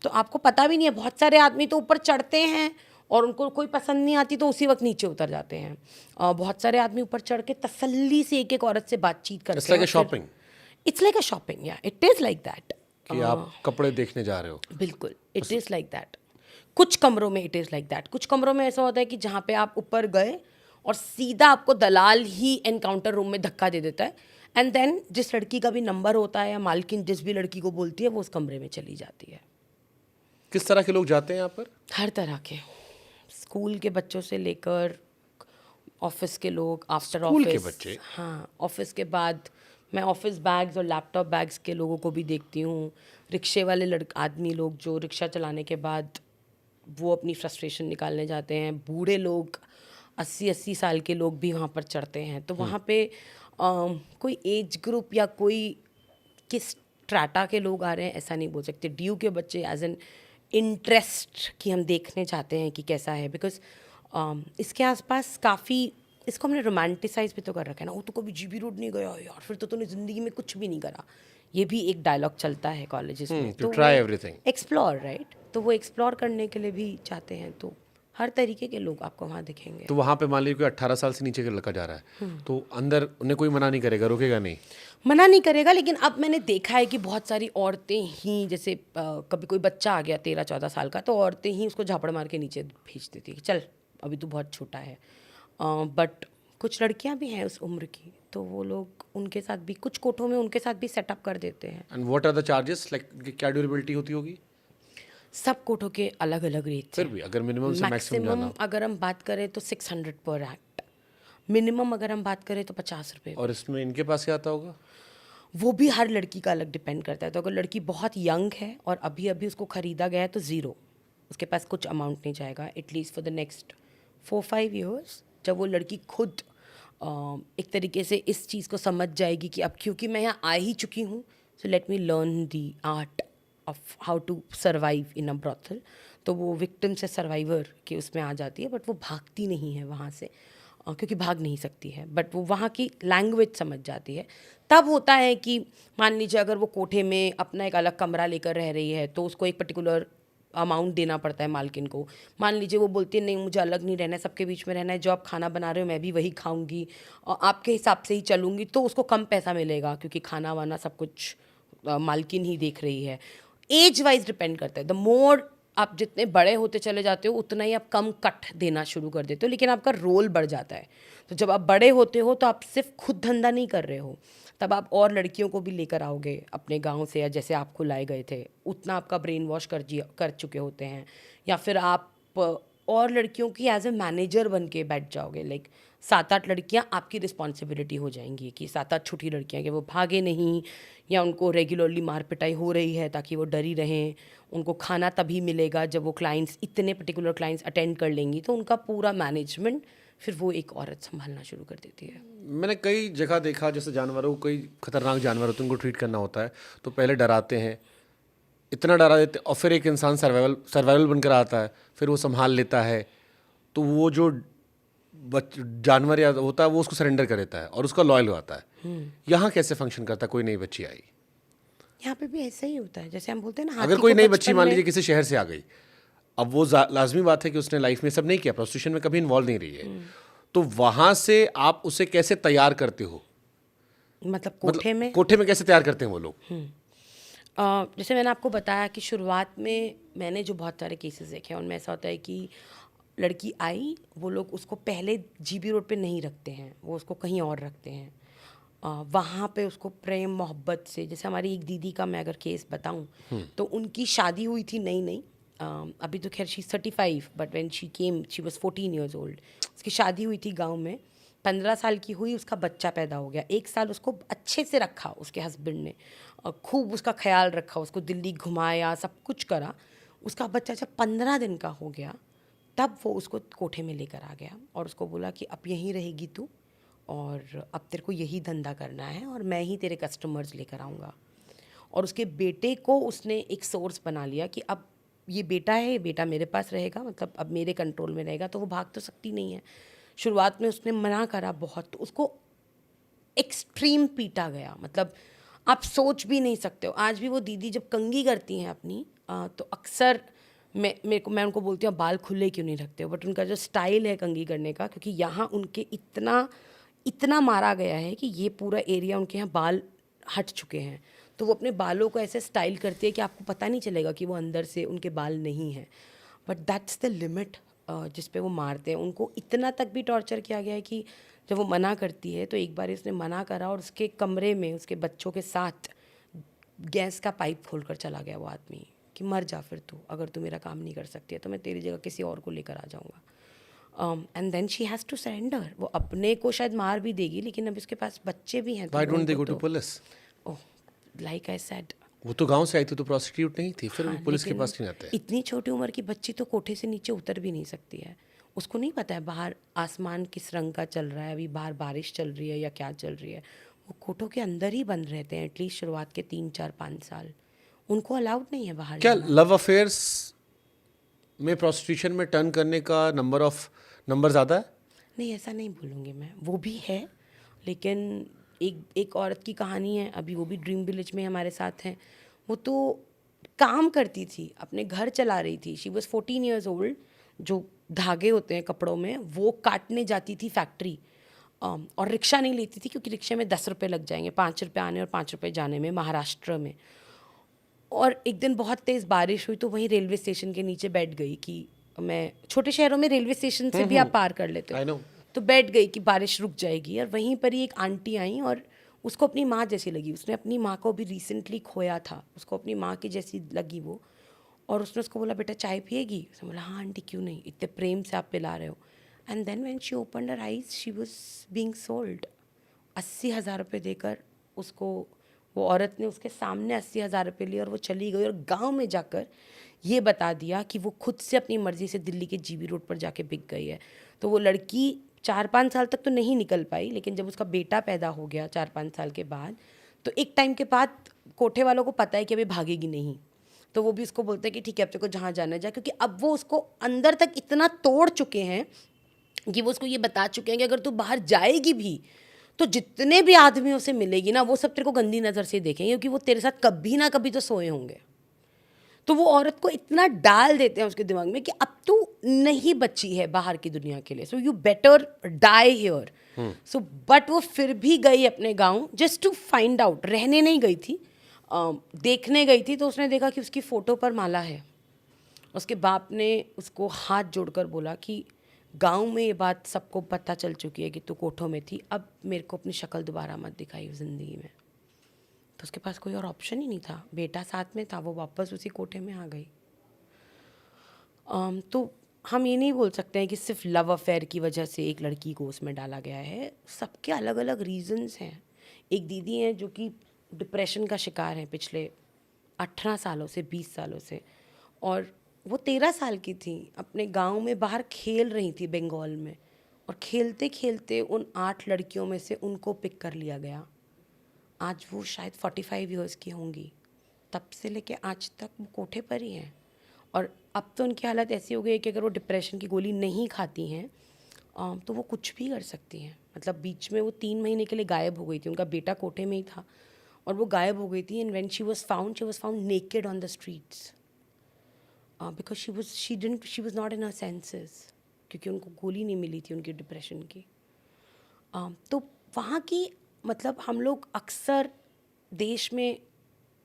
तो आपको पता भी नहीं है। बहुत सारे आदमी तो ऊपर चढ़ते हैं और उनको कोई पसंद नहीं आती तो उसी वक्त नीचे उतर जाते हैं। बहुत सारे आदमी ऊपर चढ़ के तसल्ली से एक एक औरत से बातचीत करते हैं। It's like a shopping. It's like a shopping, या इट इज़ लाइक दैट कि आप कपड़े देखने जा रहे हो। बिल्कुल, इट इज़ लाइक दैट। कुछ कमरों में इट इज़ लाइक दैट। कुछ कमरों में ऐसा होता है कि जहाँ पे आप ऊपर गए और सीधा आपको दलाल ही एनकाउंटर रूम में धक्का दे देता है, एंड देन जिस लड़की का भी नंबर होता है या मालकिन जिस भी लड़की को बोलती है वो उस कमरे में चली जाती है। किस तरह के लोग जाते हैं यहाँ पर? हर तरह के, स्कूल के बच्चों से लेकर ऑफिस के लोग, आफ्टर स्कूल के ऑफिस। बच्चे? हाँ, ऑफिस के बाद मैं ऑफिस बैग्स और लैपटॉप बैग्स के लोगों को भी देखती हूँ। रिक्शे वाले आदमी लोग जो रिक्शा चलाने के बाद वो अपनी फ्रस्ट्रेशन निकालने जाते हैं। बूढ़े लोग, 80-80 साल के लोग भी वहाँ पर चढ़ते हैं। तो वहाँ पे कोई एज ग्रुप या कोई किस स्ट्राटा के लोग आ रहे हैं ऐसा नहीं बोल सकते। ड्यू के बच्चे एज एन इंटरेस्ट कि हम देखने चाहते हैं कि कैसा है, बिकॉज इसके आसपास काफ़ी, इसको हमने रोमांटिसाइज भी तो कर रखा है ना। वो तो कभी जीबी रोड नहीं गया यार, फिर तो तूने ज़िंदगी में कुछ भी नहीं करा। ये भी एक डायलॉग चलता है कॉलेजेस में। to try everything. Explore, right. तो वो एक्सप्लोर करने के लिए भी चाहते हैं, तो हर तरीके के लोग आपको वहाँ दिखेंगे। तो वहाँ पे मान लीजिए कोई 18 साल से नीचे का लड़का जा रहा है, तो अंदर उन्हें कोई मना नहीं करेगा, रोकेगा नहीं? मना नहीं करेगा, लेकिन अब मैंने देखा है कि बहुत सारी औरतें ही, जैसे कभी कोई बच्चा आ गया 13-14 साल का, तो औरतें ही उसको झापड़ मार के नीचे भेज देती है कि चल अभी तू बहुत छोटा है। बट कुछ लड़कियां भी हैं उस उम्र की, तो वो लोग उनके साथ भी, कुछ कोठों में उनके साथ भी सेटअप कर देते हैं। And what are the charges, like क्या ड्यूरेबिलिटी होती होगी? सब कोठों के अलग अलग रेट। फिर भी अगर मिनिमम से मैक्सिमम जाना, अगर हम बात करें तो 600 पर एक्ट, मिनिमम अगर हम बात करें तो 50 रुपये। और इसमें इनके पास क्या आता होगा? वो भी हर लड़की का अलग डिपेंड करता है। तो अगर लड़की बहुत यंग है और अभी अभी उसको ख़रीदा गया है तो ज़ीरो, उसके पास कुछ अमाउंट नहीं जाएगा at least for the next 4-5 years. जब वो लड़की खुद एक तरीके से इस चीज़ को समझ जाएगी कि अब क्योंकि मैं यहाँ आ ही चुकी हूँ, so let me learn the art of how to survive in a brothel, तो वो विक्टिम से सर्वाइवर के उसमें आ जाती है। बट वो भागती नहीं है वहाँ से, क्योंकि भाग नहीं सकती है, बट वो वहाँ की लैंग्वेज समझ जाती है। तब होता है कि मान लीजिए अगर वो कोठे में अपना एक अलग कमरा लेकर रह रही है तो उसको एक पर्टिकुलर अमाउंट देना पड़ता है मालकिन को। मान लीजिए वो बोलती है नहीं मुझे अलग नहीं रहना है, सबके बीच में रहना है, जो आप खाना बना रहे हो मैं भी वही खाऊंगी और आपके हिसाब से ही चलूँगी, तो उसको कम पैसा मिलेगा क्योंकि खाना वाना सब कुछ मालकिन ही देख रही है। एज वाइज डिपेंड करता है। द मोर आप जितने बड़े होते चले जाते हो उतना ही आप कम कट देना शुरू कर देते हो, लेकिन आपका रोल बढ़ जाता है। तो जब आप बड़े होते हो तो आप सिर्फ खुद धंधा नहीं कर रहे हो, तब आप और लड़कियों को भी लेकर आओगे अपने गांव से, या जैसे आप खुद लाए गए थे उतना आपका ब्रेन वॉश कर चुके होते हैं, या फिर आप और लड़कियों की एज ए मैनेजर बन के बैठ जाओगे। लाइक 7-8 लड़कियां आपकी रिस्पॉन्सिबिलिटी हो जाएंगी कि 7-8 छोटी लड़कियां कि वो भागे नहीं, या उनको रेगुलरली मार पिटाई हो रही है ताकि वो डरी रहें। उनको खाना तभी मिलेगा जब वो क्लाइंट्स, इतने पर्टिकुलर क्लाइंट्स अटेंड कर लेंगी, तो उनका पूरा मैनेजमेंट फिर वो एक औरत संभालना शुरू कर देती है। मैंने कई जगह देखा जैसे जानवरों को, कोई खतरनाक जानवर होते हैं उनको ट्रीट करना होता है तो पहले डराते हैं, इतना डरा देते, और फिर एक इंसान सर्वाइवल बनकर आता है, फिर वो संभाल लेता है, तो वो जो जानवर या होता है वो उसको सरेंडर कर देता है और उसका लॉयल हो आता है। यहाँ कैसे फंक्शन करता है? कोई नई बच्ची आई, यहाँ पे भी ऐसा ही होता है, जैसे हम बोलते हैं ना, अगर हाथी कोई को नई बचपन बच्ची मान में- लीजिए किसी शहर से आ गई, अब वो लाजमी बात है कि उसने लाइफ में सब नहीं किया, प्रोस्टिट्यूशन में कभी इन्वॉल्व नहीं रही है, तो वहां से आप उसे कैसे तैयार करते हो? मतलब कोठे में कोठे में कैसे तैयार करते हैं वो लोग? जैसे मैंने आपको बताया कि शुरुआत में मैंने जो बहुत सारे केसेस देखे हैं, उनमें ऐसा होता है कि लड़की आई, वो लोग उसको पहले जीबी रोड पे नहीं रखते हैं, वो उसको कहीं और रखते हैं। वहाँ पे उसको प्रेम मोहब्बत से, जैसे हमारी एक दीदी का मैं अगर केस बताऊँ, तो उनकी शादी हुई थी नई नई, अभी तो खैर she 35, but when she came she was 14 years old। उसकी शादी हुई थी गांव में, 15 साल की हुई, उसका बच्चा पैदा हो गया। 1 साल उसको अच्छे से रखा उसके हस्बैंड ने, खूब उसका ख्याल रखा, उसको दिल्ली घुमाया, सब कुछ करा। उसका बच्चा जब 15 दिन का हो गया, तब वो उसको कोठे में लेकर आ गया और उसको बोला कि अब यहीं रहेगी तू, और अब तेरे को यही धंधा करना है, और मैं ही तेरे कस्टमर्स लेकर आऊँगा। और उसके बेटे को उसने एक सोर्स बना लिया कि अब ये बेटा है, ये बेटा मेरे पास रहेगा, मतलब अब मेरे कंट्रोल में रहेगा, तो वो भाग तो सकती नहीं है। शुरुआत में उसने मना करा बहुत, तो उसको एक्सट्रीम पीटा गया, मतलब आप सोच भी नहीं सकते हो। आज भी वो दीदी जब कंघी करती हैं अपनी, तो अक्सर मैं उनको बोलती हूँ बाल खुले क्यों नहीं रखते हो, बट उनका जो स्टाइल है कंघी करने का, क्योंकि यहाँ उनके इतना मारा गया है कि ये पूरा एरिया उनके यहाँ बाल हट चुके हैं, तो वो अपने बालों को ऐसे स्टाइल करती है कि आपको पता नहीं चलेगा कि वो अंदर से उनके बाल नहीं हैं। बट दैट्स द लिमिट जिस पे वो मारते हैं। उनको इतना तक भी टॉर्चर किया गया है कि जब वो मना करती है, तो एक बार उसने मना करा और उसके कमरे में उसके बच्चों के साथ गैस का पाइप खोल कर चला गया वो आदमी, कि मर जा फिर तू, अगर तू मेरा काम नहीं कर सकती है तो मैं तेरी जगह किसी और को लेकर आ जाऊँगा। And then she has to surrender. वो अपने को शायद मार भी देगी, लेकिन अब इसके पास बच्चे भी हैं, why don't they go to police? Oh, like I said, वो तो गांव से आई थी, तो प्रोस्टिट्यूट नहीं थी, फिर वो हाँ, पुलिस के लेकिन पास नहीं आते हैं। इतनी छोटी उम्र की बच्ची तो कोठे से नीचे उतर भी नहीं सकती है। उसको नहीं पता है बाहर आसमान किस रंग का चल रहा है, अभी बाहर बारिश चल रही है या क्या चल रही है। वो कोठों के अंदर ही बंद रहते हैं एटलीस्ट शुरुआत के 3 4 5 साल। उनको अलाउड नहीं है बाहर क्या जाना। लव अफेयर्स में प्रोस्टिट्यूशन में टर्न करने का नंबर ज़्यादा है? नहीं, ऐसा नहीं बोलूँगी मैं, वो भी है, लेकिन एक औरत की कहानी है, अभी वो भी ड्रीम विलेज में हमारे साथ हैं। वो तो काम करती थी, अपने घर चला रही थी, शी वॉज 14 years old। जो धागे होते हैं कपड़ों में, वो काटने जाती थी फैक्ट्री, और रिक्शा नहीं लेती थी, क्योंकि रिक्शे में 10 रुपये लग जाएंगे, 5 रुपये आने और 5 रुपये जाने में, महाराष्ट्र में। और एक दिन बहुत तेज़ बारिश हुई, तो वहीं रेलवे स्टेशन के नीचे बैठ गई कि मैं, छोटे शहरों में रेलवे स्टेशन से भी आप पार कर लेते I हो, know। तो बैठ गई कि बारिश रुक जाएगी। और वहीं पर ही एक आंटी आई और उसको अपनी माँ जैसी लगी। उसने अपनी माँ को भी रिसेंटली खोया था, उसको अपनी माँ की जैसी लगी वो, और उसने उसको बोला बेटा चाय पिएगी? उसने बोला हाँ आंटी क्यों नहीं, इतने प्रेम से आप पिला रहे हो। And then when she opened her eyes, she was being sold. 80,000 रुपये देकर उसको, वो औरत ने उसके सामने 80,000 रुपये लिए और वो चली गई, और गांव में जाकर ये बता दिया कि वो खुद से अपनी मर्जी से दिल्ली के जीबी रोड पर जाके बिक गई है। तो वो लड़की 4 5 साल तक तो नहीं निकल पाई, लेकिन जब उसका बेटा पैदा हो गया 4 5 साल के बाद, तो एक टाइम के बाद कोठे वालों को पता है कि अभी भागेगी नहीं, तो वो भी उसको बोलते हैं कि ठीक है अब तेरे को जहाँ जाना जा, क्योंकि अब वो उसको अंदर तक इतना तोड़ चुके हैं कि वो उसको ये बता चुके हैं कि अगर तू बाहर जाएगी भी, तो जितने भी आदमियों से मिलेगी ना, वो सब तेरे को गंदी नज़र से देखेंगे, क्योंकि वो तेरे साथ कभी ना कभी तो सोए होंगे। तो वो औरत को इतना डाल देते हैं उसके दिमाग में कि अब तू नहीं बची है बाहर की दुनिया के लिए, so you better die here. So but वो फिर भी गई अपने गांव जस्ट टू फाइंड आउट, रहने नहीं गई थी, देखने गई थी। तो उसने देखा कि उसकी फ़ोटो पर माला है। उसके बाप ने उसको हाथ जोड़कर बोला कि गांव में ये बात सबको पता चल चुकी है कि तू कोठों में थी, अब मेरे को अपनी शक्ल दोबारा मत दिखाई ज़िंदगी में। तो उसके पास कोई और ऑप्शन ही नहीं था, बेटा साथ में था, वो वापस उसी कोठे में आ गई। तो हम ये नहीं बोल सकते हैं कि सिर्फ लव अफेयर की वजह से एक लड़की को उसमें डाला गया है, सबके अलग अलग रीजंस हैं। एक दीदी हैं जो कि डिप्रेशन का शिकार हैं पिछले 18 सालों से, 20 सालों से, और वो 13 साल की थी, अपने गांव में बाहर खेल रही थी बंगाल में, और खेलते खेलते उन 8 लड़कियों में से उनको पिक कर लिया गया। आज वो शायद 45 ईयर्स की होंगी, तब से लेके आज तक वो कोठे पर ही हैं। और अब तो उनकी हालत ऐसी हो गई है कि अगर वो डिप्रेशन की गोली नहीं खाती हैं तो वो कुछ भी कर सकती हैं। मतलब बीच में वो 3 महीने के लिए गायब हो गई थी, उनका बेटा कोठे में ही था, और वो गायब हो गई थी. And when she was found naked on the streets because she was not in her senses, क्योंकि उनको गोली नहीं मिली थी उनकी डिप्रेशन की. तो वहाँ की मतलब हम लोग अक्सर देश में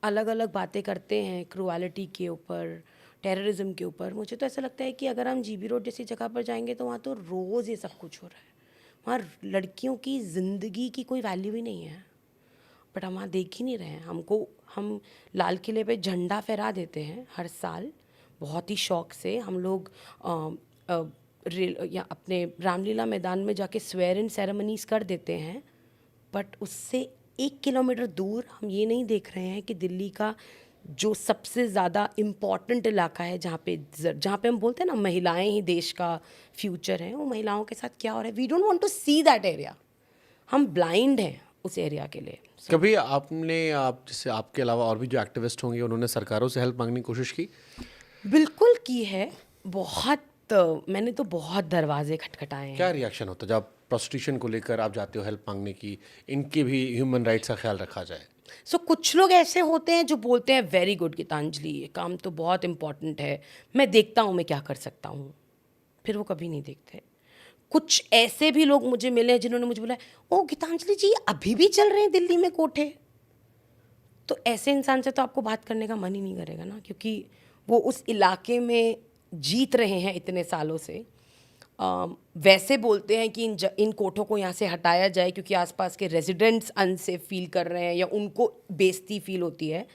अलग अलग बातें करते हैं क्रूअलिटी के ऊपर, टेररिज्म के ऊपर. मुझे तो ऐसा लगता है कि अगर हम जीबी रोड जैसी जगह पर जाएंगे तो वहाँ तो रोज़ ये सब कुछ हो रहा है. वहाँ लड़कियों की ज़िंदगी की कोई वैल्यू ही नहीं है, बट हम वहाँ देख ही नहीं रहे हैं. हम लाल किले पे झंडा फहरा देते हैं हर साल बहुत ही शौक से. हम लोग या अपने रामलीला मैदान में जाके स्वेर इन सेरेमनीज कर देते हैं, बट उससे 1 किलोमीटर दूर हम ये नहीं देख रहे हैं कि दिल्ली का जो सबसे ज़्यादा इम्पॉर्टेंट इलाका है, जहाँ पे हम बोलते हैं ना महिलाएं ही देश का फ्यूचर हैं, वो महिलाओं के साथ क्या हो रहा है. We don't want to see that area. हम ब्लाइंड हैं उस एरिया के लिए. कभी आप जैसे आपके अलावा और भी जो एक्टिविस्ट होंगे उन्होंने सरकारों से हेल्प मांगने की कोशिश की? बिल्कुल की है. बहुत मैंने तो बहुत दरवाजे खटखटाए हैं. क्या रिएक्शन होता है जब प्रोस्टिट्यूशन को लेकर आप जाते हो हेल्प मांगने की, इनके भी ह्यूमन राइट्स का ख्याल रखा जाए? कुछ लोग ऐसे होते हैं जो बोलते हैं वेरी गुड गीतांजलि, ये काम तो बहुत इम्पोर्टेंट है, मैं देखता हूँ मैं क्या कर सकता हूँ. फिर वो कभी नहीं देखते. कुछ ऐसे भी लोग मुझे मिले हैं जिन्होंने मुझे बोला ओ गीतांजलि जी अभी भी चल रहे हैं दिल्ली में कोठे. तो ऐसे इंसान से तो आपको बात करने का मन ही नहीं करेगा ना, क्योंकि वो उस इलाके में जीत रहे हैं इतने सालों से. वैसे बोलते हैं कि इन कोठों को यहाँ से हटाया जाए क्योंकि आसपास के रेजिडेंट्स अनसेफ फील कर रहे हैं या उनको बेइज्जती फील होती है.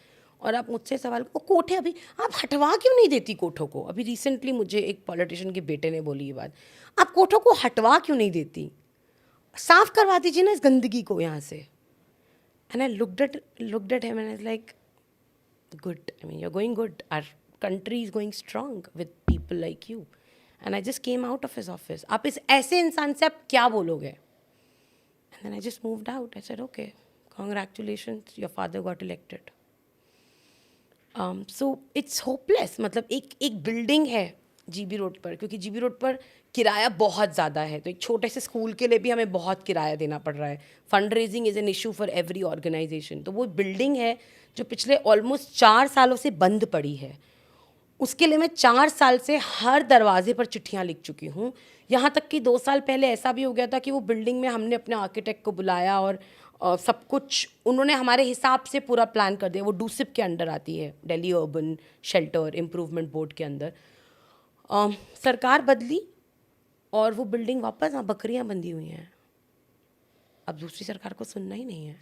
और आप मुझसे सवाल को कोठे अभी आप हटवा क्यों नहीं देती कोठों को? अभी रिसेंटली मुझे एक पॉलिटिशियन के बेटे ने बोली ये बात, आप कोठों को हटवा क्यों नहीं देती, साफ करवा दीजिए ना इस गंदगी को यहाँ से. And I looked at him and I was like good, I mean you are going good, our country is going strong with people like you. And I just came out of his office. आप इस ऐसे इंसान से आप क्या बोलोगे? And then I just moved out. I said okay, congratulations, your father got elected. So it's hopeless. मतलब एक बिल्डिंग है जीबी रोड पर, क्योंकि जीबी रोड पर किराया बहुत ज़्यादा है, तो एक छोटे से स्कूल के लिए भी हमें बहुत किराया देना पड़ रहा है. Fundraising is an issue for every organisation. तो वो बिल्डिंग है जो पिछले ऑलमोस्ट 4 सालों से बंद पड़ी है. उसके लिए मैं 4 साल से हर दरवाजे पर चिट्ठियाँ लिख चुकी हूँ. यहाँ तक कि 2 साल पहले ऐसा भी हो गया था कि वो बिल्डिंग में हमने अपने आर्किटेक्ट को बुलाया और सब कुछ उन्होंने हमारे हिसाब से पूरा प्लान कर दिया. वो डूसिप के अंडर आती है, Delhi urban shelter improvement board के अंदर. सरकार बदली और वो बिल्डिंग वापस बकरियां बंधी हुई हैं. अब दूसरी सरकार को सुनना ही नहीं है.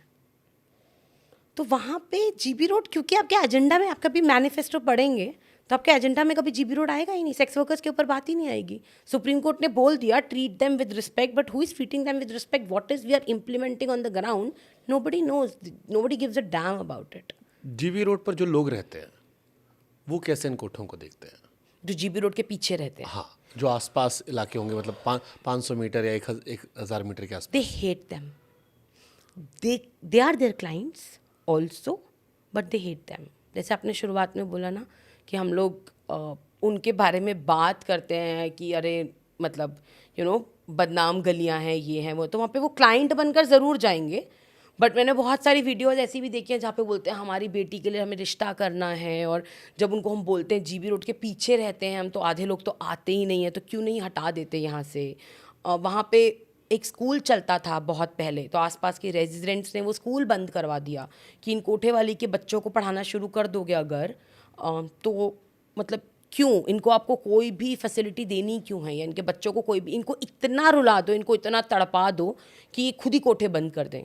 तो वहाँ पे जीबी रोड, क्योंकि आपके एजेंडा में, आप कभी मैनिफेस्टो पढ़ेंगे तो आपके एजेंडा में कभी जीबी रोड आएगा ही नहीं. सेक्स वर्कर्स के ऊपर बात ही नहीं आएगी. सुप्रीम कोर्ट ने बोल दिया treat them with respect, but who is treating them with respect? What is we are implementing on the ground? Nobody knows, nobody gives a damn about it. GB road पर जो लोग रहते हैं वो कैसे इन कोठों को देखते हैं? जो जीबी रोड के पीछे रहते हैं, हाँ, जो आसपास इलाके होंगे, मतलब 500 मीटर या 1000 मीटर के आसपास. they hate them. They are their clients also, but they hate them. जैसे आपने शुरुआत में बोला ना कि हम लोग उनके बारे में बात करते हैं कि अरे मतलब बदनाम गलियां हैं, ये हैं वो, तो वहाँ पे वो क्लाइंट बनकर ज़रूर जाएंगे. बट मैंने बहुत सारी वीडियोस ऐसी भी देखी हैं जहाँ पे बोलते हैं हमारी बेटी के लिए हमें रिश्ता करना है, और जब उनको हम बोलते हैं जीबी रोड के पीछे रहते हैं हम, तो आधे लोग तो आते ही नहीं हैं, तो क्यों नहीं हटा देते यहाँ से. वहाँ पे एक स्कूल चलता था बहुत पहले, तो आसपास के रेजिडेंट्स ने वो स्कूल बंद करवा दिया कि इन कोठे वाली के बच्चों को पढ़ाना शुरू कर दोगे अगर तो मतलब क्यों इनको आपको कोई भी फैसिलिटी देनी क्यों है, या इनके बच्चों को कोई भी, इनको इतना रुला दो, इनको इतना तड़पा दो कि ये खुद ही कोठे बंद कर दें.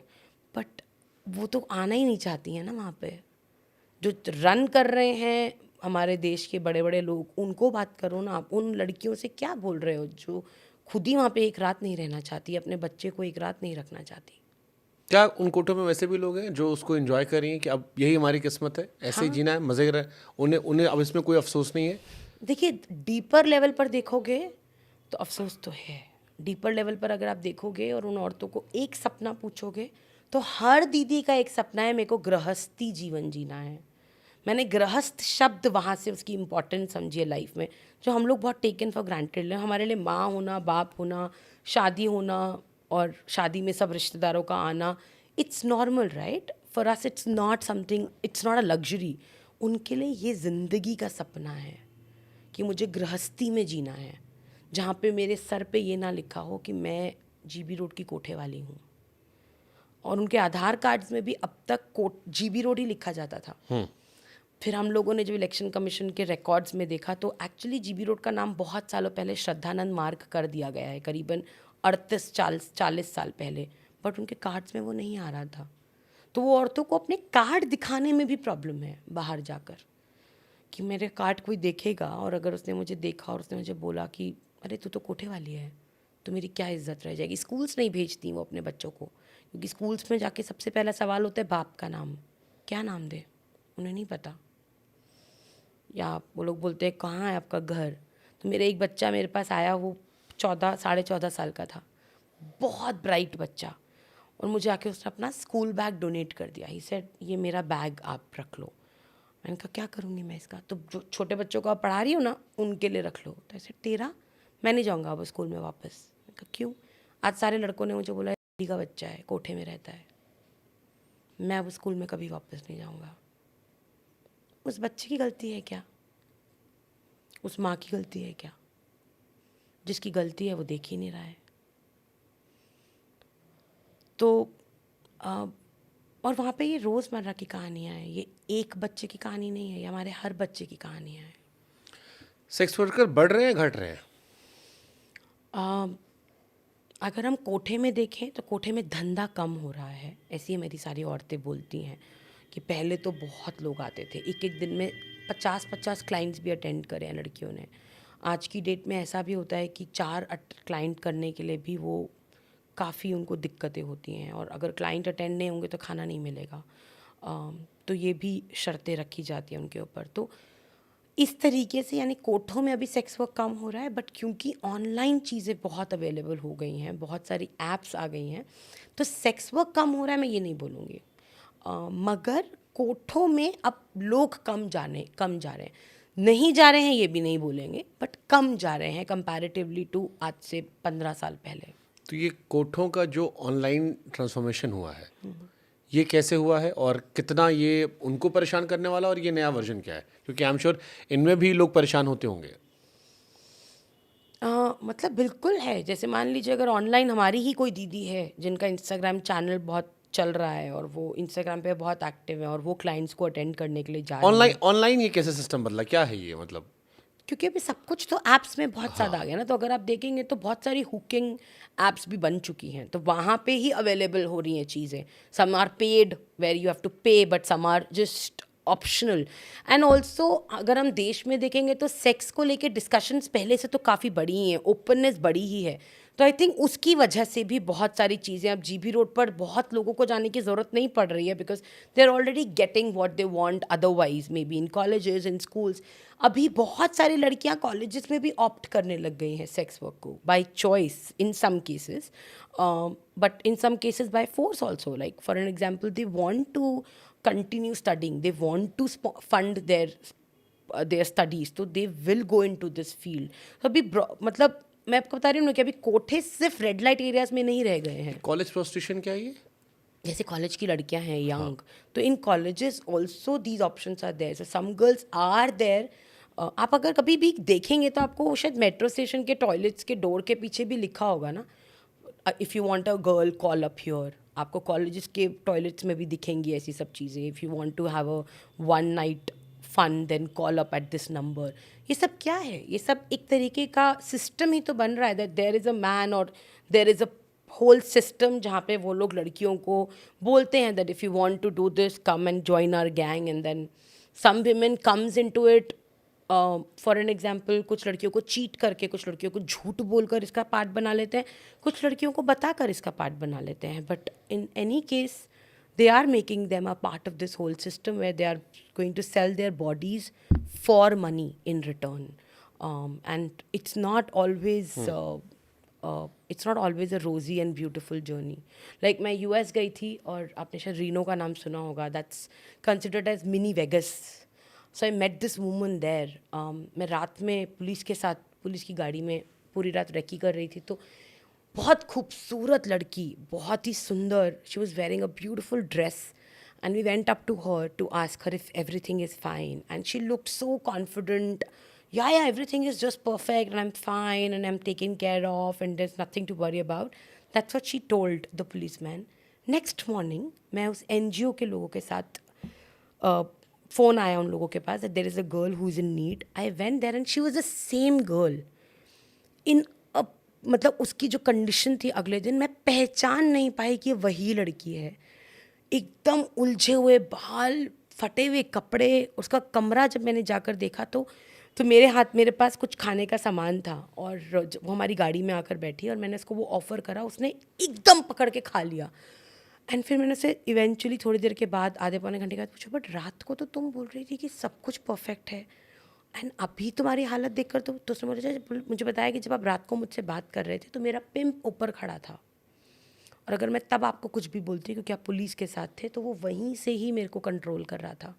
बट वो तो आना ही नहीं चाहती हैं ना वहाँ पे. जो रन कर रहे हैं हमारे देश के बड़े बड़े लोग, उनको बात करो ना. आप उन लड़कियों से क्या बोल रहे हो जो खुद ही वहाँ पे एक रात नहीं रहना चाहती, अपने बच्चे को एक रात नहीं रखना चाहती? क्या उन कोठों में वैसे भी लोग हैं जो उसको एंजॉय कर रही हैं कि अब यही हमारी किस्मत है, ऐसे ही जीना है, मजे कर, उन्हें अब इसमें कोई अफसोस नहीं है? देखिए, डीपर लेवल पर देखोगे तो अफसोस तो है. डीपर लेवल पर अगर आप देखोगे और उन औरतों को एक सपना पूछोगे तो हर दीदी का एक सपना है, मेरे को गृहस्थी जीवन जीना है. मैंने गृहस्थ शब्द वहाँ से उसकी इम्पोर्टेंस समझी है लाइफ में, जो हम लोग बहुत टेकन फॉर ग्रांटेड है. हमारे लिए माँ होना, बाप होना, शादी होना और शादी में सब रिश्तेदारों का आना, it's normal right. For us it's not something, it's not a luxury. उनके लिए ये ज़िंदगी का सपना है कि मुझे गृहस्थी में जीना है, जहाँ पे मेरे सर पे ये ना लिखा हो कि मैं जीबी रोड की कोठे वाली हूँ. और उनके आधार कार्ड्स में भी अब तक जीबी रोड ही लिखा जाता था. फिर हम लोगों ने जब इलेक्शन कमीशन के रिकॉर्ड्स में देखा तो एक्चुअली जीबी रोड का नाम बहुत सालों पहले श्रद्धानंद मार्ग कर दिया गया है, करीबन 38-40 साल पहले, बट उनके कार्ड्स में वो नहीं आ रहा था. तो वो औरतों को अपने कार्ड दिखाने में भी प्रॉब्लम है बाहर जाकर, कि मेरे कार्ड कोई देखेगा और अगर उसने मुझे देखा और उसने मुझे बोला कि अरे तू तो कोठे वाली है, तो मेरी क्या इज्जत रह जाएगी. स्कूल्स नहीं भेजती वो अपने बच्चों को, क्योंकि स्कूल्स में जाके सबसे पहला सवाल होता है बाप का नाम, क्या नाम दे, उन्हें नहीं पता. या वो लोग बोलते हैं कहाँ है आपका घर. तो मेरा एक बच्चा मेरे पास आया, वो 14 साल का था, बहुत ब्राइट बच्चा, और मुझे आके उसने अपना स्कूल बैग डोनेट कर दिया. ही सेड ये मेरा बैग आप रख लो. मैंने कहा क्या करूँगी मैं इसका, तो जो छोटे बच्चों को आप पढ़ा रही हो ना उनके लिए रख लो. तो ऐसे तेरा, मैं नहीं जाऊँगा अब स्कूल में वापस. मैंने कहा क्यों. आज सारे लड़कों ने मुझे बोला डी का बच्चा है, कोठे में रहता है, मैं अब स्कूल में कभी वापस नहीं जाऊँगा. उस बच्चे की गलती है क्या, उस माँ की गलती है क्या. जिसकी गलती है वो देख ही नहीं रहा है. तो और वहाँ पे ये रोज़मर्रा की कहानियाँ हैं, ये एक बच्चे की कहानी नहीं है, ये हमारे हर बच्चे की कहानियाँ हैं. सेक्स वर्कर बढ़ रहे हैं घट रहे हैं. अगर हम कोठे में देखें तो कोठे में धंधा कम हो रहा है, ऐसी ही मेरी सारी औरतें बोलती हैं कि पहले तो बहुत लोग आते थे, एक एक दिन में 50-50 क्लाइंट्स भी अटेंड करे हैं लड़कियों ने. आज की डेट में ऐसा भी होता है कि 4 क्लाइंट करने के लिए भी वो काफ़ी उनको दिक्कतें होती हैं, और अगर क्लाइंट अटेंड नहीं होंगे तो खाना नहीं मिलेगा. तो ये भी शर्तें रखी जाती हैं उनके ऊपर. तो इस तरीके से यानी कोठों में अभी सेक्स वर्क कम हो रहा है, बट क्योंकि ऑनलाइन चीज़ें बहुत अवेलेबल हो गई हैं, बहुत सारी ऐप्स आ गई हैं, तो सेक्स वर्क कम हो रहा है मैं ये नहीं बोलूँगी. मगर कोठों में अब लोग कम जा रहे हैं, नहीं जा रहे हैं ये भी नहीं बोलेंगे, बट कम जा रहे हैं कंपैरेटिवली टू आज से 15 साल पहले. तो ये कोठों का जो ऑनलाइन ट्रांसफॉर्मेशन हुआ है, ये कैसे हुआ है और कितना ये उनको परेशान करने वाला, और ये नया वर्जन क्या है, क्योंकि आई एम श्योर इनमें भी लोग परेशान होते होंगे. मतलब बिल्कुल है. जैसे मान लीजिए अगर ऑनलाइन हमारी ही कोई दीदी है जिनका इंस्टाग्राम चैनल बहुत चल रहा है और वो इंस्टाग्राम पे बहुत एक्टिव है और वो क्लाइंट्स को अटेंड करने के लिए जा रही है, ऑनलाइन ये कैसे सिस्टम बदला, क्या है ये मतलब. क्योंकि अभी सब कुछ तो ऐप्स में बहुत ज़्यादा आ गया ना. तो अगर आप देखेंगे तो बहुत सारी हुकिंग ऐप्स भी बन चुकी हैं, तो वहाँ पे ही अवेलेबल हो रही हैं चीज़ें. Some are paid where you have to pay, but some are just optional. And also अगर हम देश में देखेंगे तो सेक्स को लेके डिस्कशंस पहले से तो काफ़ी बड़ी ही हैं, ओपननेस बड़ी ही है. तो आई थिंक उसकी वजह से भी बहुत सारी चीज़ें अब जीबी रोड पर बहुत लोगों को जाने की ज़रूरत नहीं पड़ रही है, because they are already getting what they want otherwise maybe in colleges, in schools. अभी बहुत सारी लड़कियां कॉलेजेस में भी ऑप्ट करने लग गई हैं सेक्स वर्क को by choice in some cases, but in some cases by force also. Like for an example, they want to continue studying, they want to fund their studies, so they will go into this field. So अभी मतलब मैं आपको बता रही हूँ ना कि अभी कोठे सिर्फ रेड लाइट एरियाज में नहीं रह गए हैं. कॉलेज प्रोस्टिट्यूशन क्या है ये. जैसे कॉलेज की लड़कियां हैं यंग, तो in colleges also these options are there. So some girls are there. आप अगर कभी भी देखेंगे तो आपको शायद मेट्रो स्टेशन के टॉयलेट्स के डोर के पीछे भी लिखा होगा ना, if you want a girl call up here. आपको कॉलेजेस के टॉयलेट्स में भी दिखेंगी ऐसी सब चीज़ें. If you want to have a one night fun then call up at this number. ये सब क्या है, ये सब एक तरीके का सिस्टम ही तो बन रहा है, that there is a man और there is a whole system जहाँ पे वो लोग लड़कियों को बोलते हैं that if you want to do this come and join our gang, and then some women comes into it. For an example, कुछ लड़कियों को चीट करके, कुछ लड़कियों को झूठ बोलकर इसका पार्ट बना लेते हैं, कुछ लड़कियों को बताकर इसका पार्ट बना लेते हैं. But in any case they are making them a part of this whole system where they are going to sell their bodies for money in return. And it's not always a rosy and beautiful journey. Like मैं US गई थी और आपने शायद Reno का नाम सुना होगा. That's considered as mini Vegas. So I met this woman there. मैं रात में पुलिस की गाड़ी में पूरी रात रेकी कर रही थी, तो बहुत खूबसूरत लड़की, बहुत ही सुंदर. She was wearing a beautiful dress and we went up to her to ask her if everything is fine, and she looked so confident. Yeah, everything is just perfect and I'm fine and I'm taken care of and there's nothing to worry about. That's what she told the policeman. Next morning मैं उस NGO के लोगों के साथ phone आया उन लोगों के पास that there is a girl who is in need. I went there and she was the same girl. मतलब उसकी जो कंडीशन थी अगले दिन मैं पहचान नहीं पाई कि ये वही लड़की है. एकदम उलझे हुए बाल, फटे हुए कपड़े. उसका कमरा जब मैंने जाकर देखा तो मेरे पास कुछ खाने का सामान था और वो हमारी गाड़ी में आकर बैठी और मैंने उसको वो ऑफ़र करा. उसने एकदम पकड़ के खा लिया. एंड फिर मैंने उसे इवेंचुअली थोड़ी देर के बाद, आधे पौने घंटे के बाद पूछा, बट रात को तो तुम बोल रही थी कि सब कुछ परफेक्ट है एंड अभी तुम्हारी हालत देखकर तो उसने मुझे बताया कि जब आप रात को मुझसे बात कर रहे थे तो मेरा पिम्प ऊपर खड़ा था और अगर मैं तब आपको कुछ भी बोलती क्योंकि आप पुलिस के साथ थे तो वो वहीं से ही मेरे को कंट्रोल कर रहा था.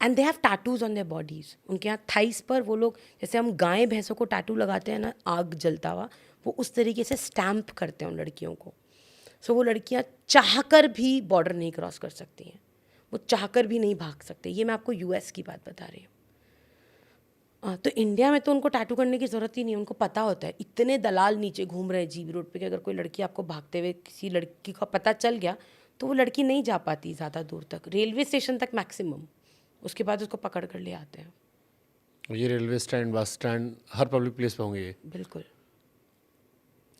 And they have tattoos on their bodies. उनके यहाँ थाइस पर वो लोग, जैसे हम गाय भैंसों को टैटू लगाते हैं ना, आग जलता हुआ, वो उस तरीके से स्टैम्प करते हैं उन लड़कियों को. सो वो लड़कियाँ चाहकर भी बॉर्डर नहीं क्रॉस कर सकती हैं, वो चाहकर भी नहीं भाग सकते. ये मैं आपको US की बात बता रही हूँ. तो इंडिया में तो उनको टैटू करने की ज़रूरत ही नहीं है. उनको पता होता है, इतने दलाल नीचे घूम रहे हैं GB रोड पे कि अगर कोई लड़की आपको भागते हुए किसी लड़की का पता चल गया तो वो लड़की नहीं जा पाती ज़्यादा दूर तक, रेलवे स्टेशन तक मैक्सिमम. उसके बाद उसको पकड़ कर ले आते हैं. ये रेलवे स्टैंड, बस स्टैंड, हर पब्लिक प्लेस पे होंगे ये? बिल्कुल,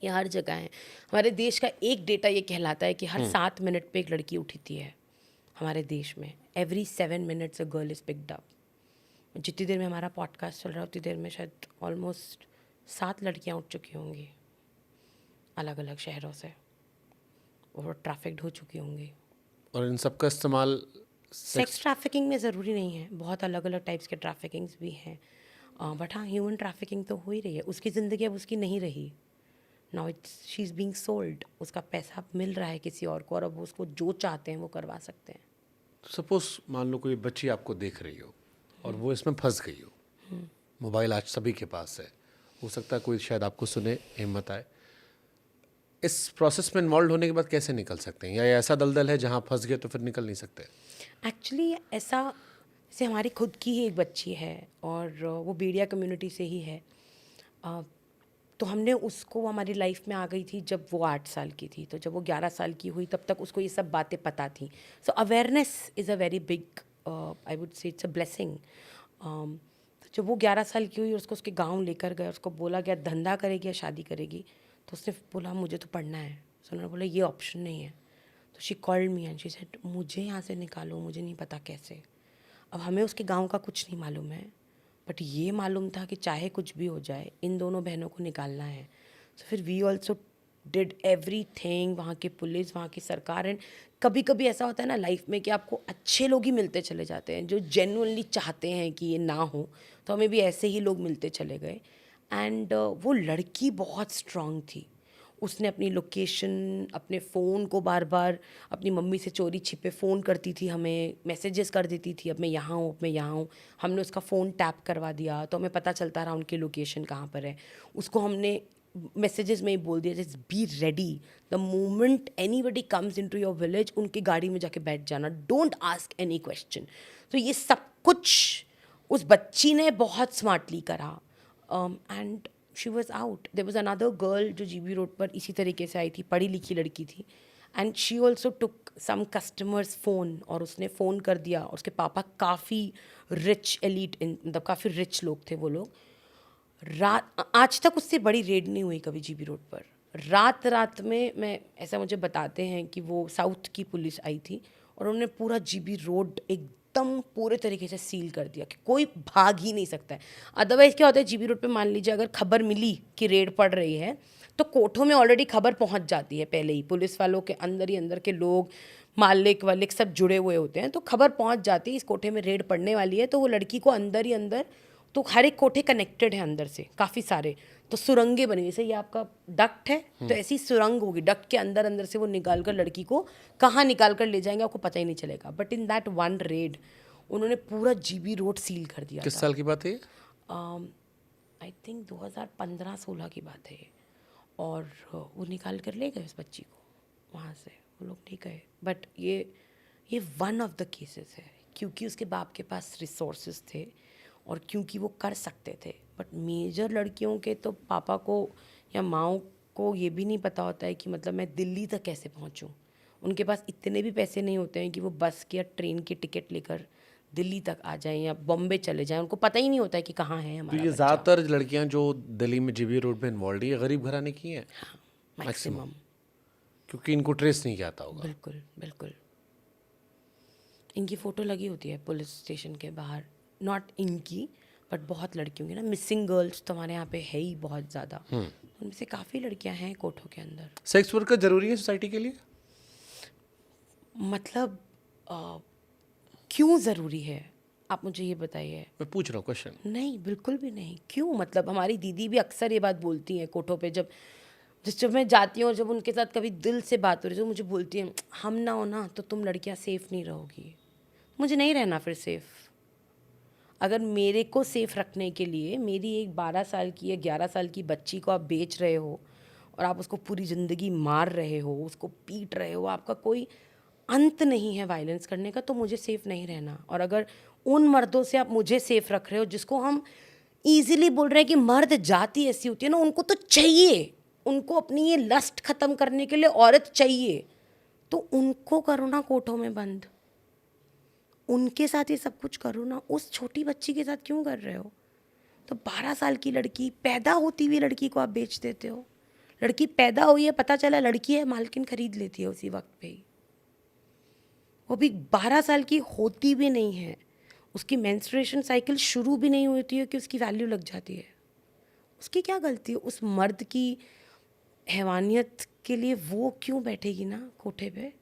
ये हर जगह है. हमारे देश का एक डेटा ये कहलाता है कि हर 7 मिनट पे एक लड़की उठती है हमारे देश में. Every 7 minutes a girl is picked up. जितनी देर में हमारा पॉडकास्ट चल रहा है उतनी देर में शायद ऑलमोस्ट 7 लड़कियां उठ चुकी होंगी अलग अलग शहरों से और ट्रैफिक्ड हो चुकी होंगी. और इन सब का इस्तेमाल सेक्स ट्रैफिकिंग में ज़रूरी नहीं है, बहुत अलग अलग टाइप्स के ट्रैफिकिंग्स भी हैं. बट हाँ, ह्यूमन ट्रैफिकिंग तो हो ही रही है. उसकी ज़िंदगी अब उसकी नहीं रही. Now she is being sold. उसका पैसा मिल रहा है किसी और को और अब उसको जो चाहते हैं वो करवा सकते हैं. सपोज मान लो कोई बच्ची आपको देख रही हो और वो इसमें फंस गई हो. मोबाइल आज सभी के पास है, हो सकता है कोई शायद आपको सुने, हिम्मत आए. इस प्रोसेस में इन्वॉल्व होने के बाद कैसे निकल सकते हैं, या ये ऐसा दलदल है जहाँ फंस गए तो फिर निकल नहीं सकते? एक्चुअली ऐसा, जैसे हमारी खुद की ही एक बच्ची है और वो बेड़िया कम्युनिटी से ही है. तो हमने उसको, हमारी लाइफ में आ गई थी जब वो 8 साल की थी. तो जब वो 11 साल की हुई तब तक उसको ये सब बातें पता थी. So awareness is a very big, I would say it's a blessing. जब वो 11 साल की हुई उसको उसके गांव लेकर गए, उसको बोला गया धंधा करेगी या शादी करेगी, तो उसने बोला मुझे तो पढ़ना है. सो उन्होंने बोला ये ऑप्शन नहीं है. तो she called me and she said मुझे यहाँ से निकालो, मुझे नहीं पता कैसे. अब हमें उसके गांव का कुछ नहीं मालूम है, बट ये मालूम था कि चाहे कुछ भी हो जाए इन दोनों बहनों को निकालना है. सो फिर वी ऑल्सो डिड एवरीथिंग. वहाँ की पुलिस, वहाँ की सरकार. एंड कभी कभी ऐसा होता है ना लाइफ में कि आपको अच्छे लोग ही मिलते चले जाते हैं जो जेन्युइनली चाहते हैं कि ये ना हो. तो हमें भी ऐसे ही लोग मिलते चले गए. एंड वो लड़की बहुत स्ट्रांग थी. उसने अपनी लोकेशन, अपने फ़ोन को बार बार अपनी मम्मी से चोरी छिपे फ़ोन करती थी, हमें मैसेजेस कर देती थी, अब मैं यहाँ हूँ, अब मैं यहाँ हूँ. हमने उसका फ़ोन टैप करवा दिया तो हमें पता चलता रहा उनकी लोकेशन कहाँ पर है. उसको हमने मैसेजेस में ही बोल दिया just be ready, the moment anybody comes into your village उनकी गाड़ी में जाके बैठ जाना, डोंट आस्क एनी क्वेश्चन. तो ये सब कुछ उस बच्ची ने बहुत स्मार्टली करा. And she was out. There was another girl जो GB रोड पर इसी तरीके से आई थी, पढ़ी लिखी लड़की थी. And she also took some customers phone और उसने फ़ोन कर दिया. और उसके पापा काफ़ी रिच एलीट, मतलब काफ़ी रिच लोग थे वो लोग. रात, आज तक उससे बड़ी रेड नहीं हुई कभी GB रोड पर. रात रात में, मैं ऐसा मुझे बताते हैं कि वो साउथ की पुलिस आई थी और उन्होंने पूरा GB रोड एकदम पूरे तरीके से सील कर दिया कि कोई भाग ही नहीं सकता है. अदरवाइज़ क्या होता है GB रोड पे, मान लीजिए अगर खबर मिली कि रेड पड़ रही है तो कोठों में ऑलरेडी खबर पहुंच जाती है पहले ही. पुलिस वालों के अंदर ही अंदर के लोग, मालिक वालिक सब जुड़े हुए होते हैं, तो खबर पहुंच जाती है इस कोठे में रेड पड़ने वाली है. तो वो लड़की को अंदर ही अंदर, तो हर एक कोठे कनेक्टेड है अंदर से काफ़ी सारे, तो सुरंगें बनी. जैसे ये आपका डक्ट है तो ऐसी सुरंग होगी, डक्ट के अंदर अंदर से वो निकाल कर लड़की को कहाँ निकाल कर ले जाएंगे आपको पता ही नहीं चलेगा. But in that one red उन्होंने पूरा GB रोड सील कर दिया. किस साल की बात है? आई थिंक 2015-16 की बात है. और वो निकाल कर ले गए उस बच्ची को वहाँ से. वो लोग नहीं गए, बट ये ये वन ऑफ द केसेस है, क्योंकि उसके बाप के पास रिसोर्सेज थे और क्योंकि वो कर सकते थे। बट मेजर लड़कियों के तो पापा को या माओ को ये भी नहीं पता होता है कि मतलब मैं दिल्ली तक कैसे पहुंचूं। उनके पास इतने भी पैसे नहीं होते हैं कि वो बस की या ट्रेन की टिकट लेकर दिल्ली तक आ जाएं या बॉम्बे चले जाएं। उनको पता ही नहीं होता है कि कहाँ है तो हमारा ये बच्चा। ज़्यादातर लड़कियां जो दिल्ली में जीबी रोड पे इन्वॉल्व है, ये गरीब घराने की हैं, मैक्सिमम। क्योंकि इनको ट्रेस नहीं किया आता होगा। बिल्कुल बिल्कुल। इनकी फ़ोटो लगी होती है पुलिस स्टेशन के बाहर, नॉट इनकी बट बहुत लड़कियों की ना। मिसिंग गर्ल्स तो हमारे यहाँ पे है ही बहुत ज़्यादा, उनमें से काफ़ी लड़कियाँ हैं कोठों के अंदर। सेक्स वर्कर जरूरी है सोसाइटी के लिए? मतलब क्यों ज़रूरी है, आप मुझे ये बताइए। मैं पूछ रहा हूँ क्वेश्चन। नहीं, बिल्कुल भी नहीं। क्यों? मतलब हमारी दीदी भी अक्सर ये बात बोलती हैं कोठों पे, जब मैं जाती हूँ और जब उनके साथ कभी दिल से बात हो रही है तो मुझे बोलती हैं, हम ना हो ना तो तुम लड़कियाँ सेफ़ नहीं रहोगी। मुझे नहीं रहना फिर सेफ़। अगर मेरे को सेफ़ रखने के लिए मेरी एक 12 साल की या 11 साल की बच्ची को आप बेच रहे हो और आप उसको पूरी ज़िंदगी मार रहे हो, उसको पीट रहे हो, आपका कोई अंत नहीं है वायलेंस करने का, तो मुझे सेफ़ नहीं रहना। और अगर उन मर्दों से आप मुझे सेफ़ रख रहे हो जिसको हम ईज़िली बोल रहे हैं कि मर्द जाति ऐसी होती है ना, उनको तो चाहिए, उनको अपनी ये लस्ट ख़त्म करने के लिए औरत चाहिए, तो उनको करो ना कोठों में बंद, उनके साथ ये सब कुछ करो ना। उस छोटी बच्ची के साथ क्यों कर रहे हो? तो 12 साल की लड़की, पैदा होती हुई लड़की को आप बेच देते हो। लड़की पैदा हुई है, पता चला लड़की है, मालकिन खरीद लेती है उसी वक्त पे ही। वो भी 12 साल की होती भी नहीं है, उसकी मेंस्ट्रुएशन साइकिल शुरू भी नहीं होती है कि उसकी वैल्यू लग जाती है। उसकी क्या गलती है? उस मर्द की हैवानियत के लिए वो क्यों बैठेगी ना कोठे पे?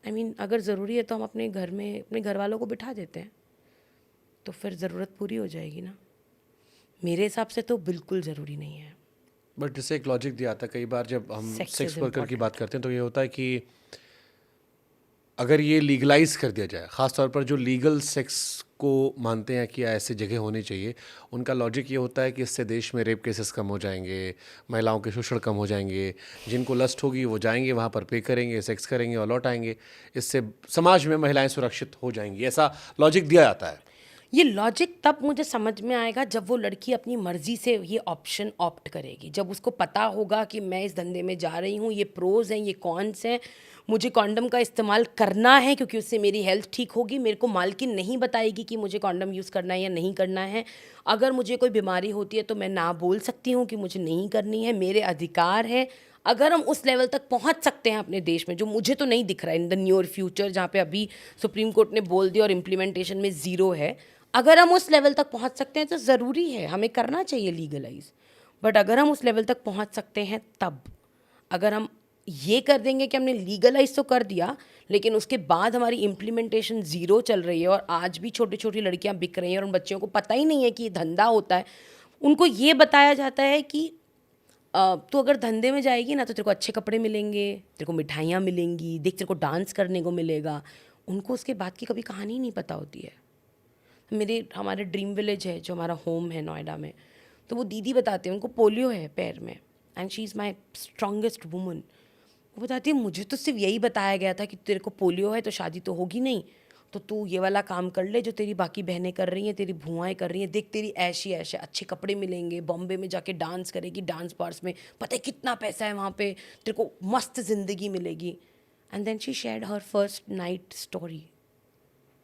I mean, अगर ज़रूरी है तो हम अपने घर में अपने घर वालों को बिठा देते हैं, तो फिर ज़रूरत पूरी हो जाएगी ना। मेरे हिसाब से तो बिल्कुल ज़रूरी नहीं है। बट जैसे एक लॉजिक दिया था कई बार जब हम Sex सेक्स is वर्कर की important. बात करते हैं, तो ये होता है कि अगर ये लीगलाइज कर दिया जाए, ख़ास तौर पर जो लीगल सेक्स को मानते हैं कि ऐसे जगह होनी चाहिए, उनका लॉजिक ये होता है कि इससे देश में रेप केसेस कम हो जाएंगे, महिलाओं के शोषण कम हो जाएंगे, जिनको लस्ट होगी वो जाएंगे वहाँ पर पे करेंगे, सेक्स करेंगे और लौट आएंगे, इससे समाज में महिलाएं सुरक्षित हो जाएंगी, ऐसा लॉजिक दिया जाता है। ये लॉजिक तब मुझे समझ में आएगा जब वो लड़की अपनी मर्जी से ये ऑप्शन ऑप्ट करेगी, जब उसको पता होगा कि मैं इस धंधे में जा रही हूँ, ये प्रोज हैं, ये कॉन्स हैं, मुझे कॉन्डम का इस्तेमाल करना है क्योंकि उससे मेरी हेल्थ ठीक होगी। मेरे को मालकिन नहीं बताएगी कि मुझे कॉन्डम यूज़ करना है या नहीं करना है। अगर मुझे कोई बीमारी होती है तो मैं ना बोल सकती हूँ कि मुझे नहीं करनी है, मेरे अधिकार है। अगर हम उस लेवल तक पहुंच सकते हैं अपने देश में, जो मुझे तो नहीं दिख रहा है इन द नियर फ्यूचर, जहाँ पे अभी सुप्रीम कोर्ट ने बोल दिया और इम्प्लीमेंटेशन में ज़ीरो है, अगर हम उस लेवल तक पहुंच सकते हैं तो ज़रूरी है, हमें करना चाहिए लीगलाइज। बट अगर हम उस लेवल तक पहुंच सकते हैं तब, अगर हम ये कर देंगे कि हमने लीगलाइज तो कर दिया लेकिन उसके बाद हमारी इम्प्लीमेंटेशन ज़ीरो चल रही है और आज भी छोटी छोटी लड़कियां बिक रही हैं और उन बच्चियों को पता ही नहीं है कि ये धंधा होता है। उनको ये बताया जाता है कि तो अगर धंधे में जाएगी ना तो तेरे को अच्छे कपड़े मिलेंगे, तेरे को मिठाइयाँ मिलेंगी, देख तेरे को डांस करने को मिलेगा। उनको उसके बाद की कभी कहानी नहीं पता होती है। हमारे ड्रीम विलेज है जो हमारा होम है नोएडा में, तो वो दीदी बताते हैं उनको पोलियो है पैर में, and she is my strongest woman. वो बताती है मुझे तो सिर्फ यही बताया गया था कि तेरे को पोलियो है तो शादी तो होगी नहीं, तो तू ये वाला काम कर ले जो तेरी बाकी बहनें कर रही हैं, तेरी भुआएँ कर रही हैं, देख तेरी ऐशी ऐश है, अच्छे कपड़े मिलेंगे, बॉम्बे में जाके डांस करेगी, डांस बार्स में पता है कितना पैसा है वहाँ पे, तेरे को मस्त ज़िंदगी मिलेगी। And then she shared her first night story.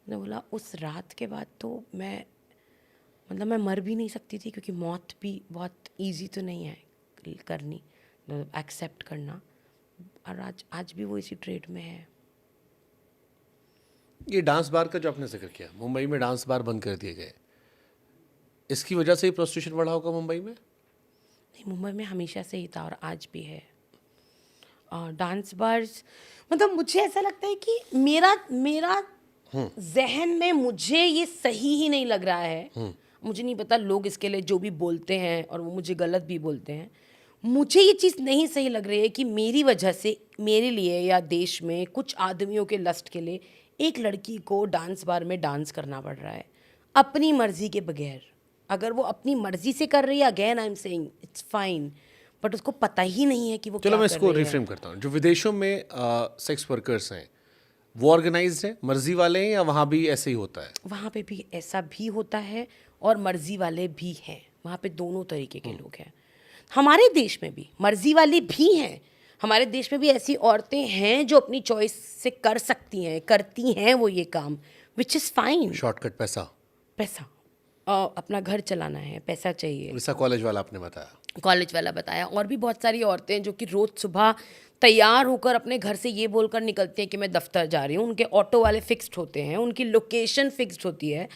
मैंने बोला उस रात के बाद तो मैं मैं मर भी नहीं सकती थी, क्योंकि मौत भी बहुत ईजी तो नहीं है करनी, एक्सेप्ट करना। और आज भी वो इसी ट्रेड में है। ये डांस बार का जो आपने जिक्र किया, मुंबई में डांस बार बंद कर दिए गए, इसकी वजह से ही प्रोस्टिट्यूशन बढ़ा होगा मुंबई में? नहीं, मुंबई में हमेशा से ही था और आज भी है। डांस बार्स मुझे ऐसा लगता है कि मेरा जहन में मुझे ये सही ही नहीं लग रहा है। मुझे नहीं पता लोग इसके लिए जो भी बोलते हैं और वो मुझे गलत भी बोलते हैं, मुझे ये चीज़ नहीं सही लग रही है कि मेरी वजह से मेरे लिए या देश में कुछ आदमियों के लस्ट के लिए एक लड़की को डांस बार में डांस करना पड़ रहा है अपनी मर्जी के बगैर। अगर वो अपनी मर्जी से कर रही है, again I am saying it's fine, but उसको पता ही नहीं है कि वो चलो क्या मैं कर इसको रही है। रिफ्रेम करता हूँ। जो विदेशों में सेक्स वर्कर्स हैं वो ऑर्गेनाइज्ड है, मर्जी वाले हैं, या वहाँ भी ऐसे ही होता है? वहाँ पे भी ऐसा भी होता है और मर्जी वाले भी हैं, वहाँ पे दोनों तरीके के लोग हैं। हमारे देश में भी मर्जी वाले भी हैं, हमारे देश में भी ऐसी औरतें हैं जो अपनी चॉइस से कर सकती हैं, करती हैं वो ये काम, विच इज़ फाइन। शॉर्टकट पैसा, पैसा, अपना घर चलाना है, पैसा चाहिए। ऐसा कॉलेज वाला आपने बताया। कॉलेज वाला बताया, और भी बहुत सारी औरतें हैं जो कि रोज़ सुबह तैयार होकर अपने घर से ये बोलकर निकलती हैं कि मैं दफ्तर जा रही हूँ। उनके ऑटो वाले फिक्स्ड होते हैं, उनकी लोकेशन फिक्स्ड होती है,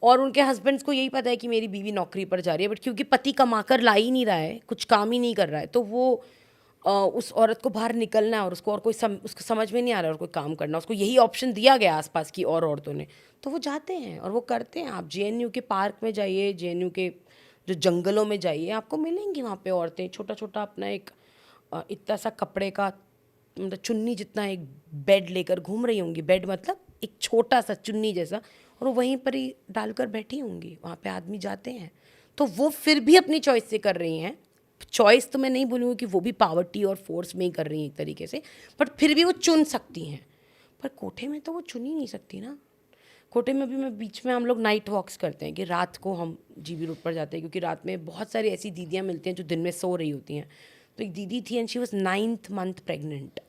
और उनके हस्बैंड्स को यही पता है कि मेरी बीवी नौकरी पर जा रही है, बट क्योंकि पति कमाकर ला ही नहीं रहा है, कुछ काम ही नहीं कर रहा है, तो वो उस औरत को बाहर निकलना है, और उसको और कोई उसको समझ में नहीं आ रहा है और कोई काम करना, उसको यही ऑप्शन दिया गया आसपास की और औरतों ने, तो वो जाते हैं और वो करते हैं। आप JNU के पार्क में जाइए, JNU के जो जंगलों में जाइए, आपको मिलेंगी वहाँ पे औरतें छोटा छोटा अपना एक इतना सा कपड़े का, मतलब चुन्नी जितना एक बेड लेकर घूम रही होंगी। बेड मतलब एक छोटा सा चुन्नी जैसा, और वो वहीं पर ही डालकर बैठी होंगी। वहाँ पे आदमी जाते हैं, तो वो फिर भी अपनी चॉइस से कर रही हैं। चॉइस तो मैं नहीं बोलूँगी कि वो भी पावर्टी और फोर्स में ही कर रही हैं एक तरीके से, बट फिर भी वो चुन सकती हैं। पर कोठे में तो वो चुन ही नहीं सकती ना। कोटे में भी मैं बीच में हम लोग नाइट वॉक्स करते हैं कि रात को हम GB रोड पर जाते हैं, क्योंकि रात में बहुत सारी ऐसी दीदियाँ मिलती हैं जो दिन में सो रही होती हैं। तो एक दीदी थी and she was 9th month pregnant,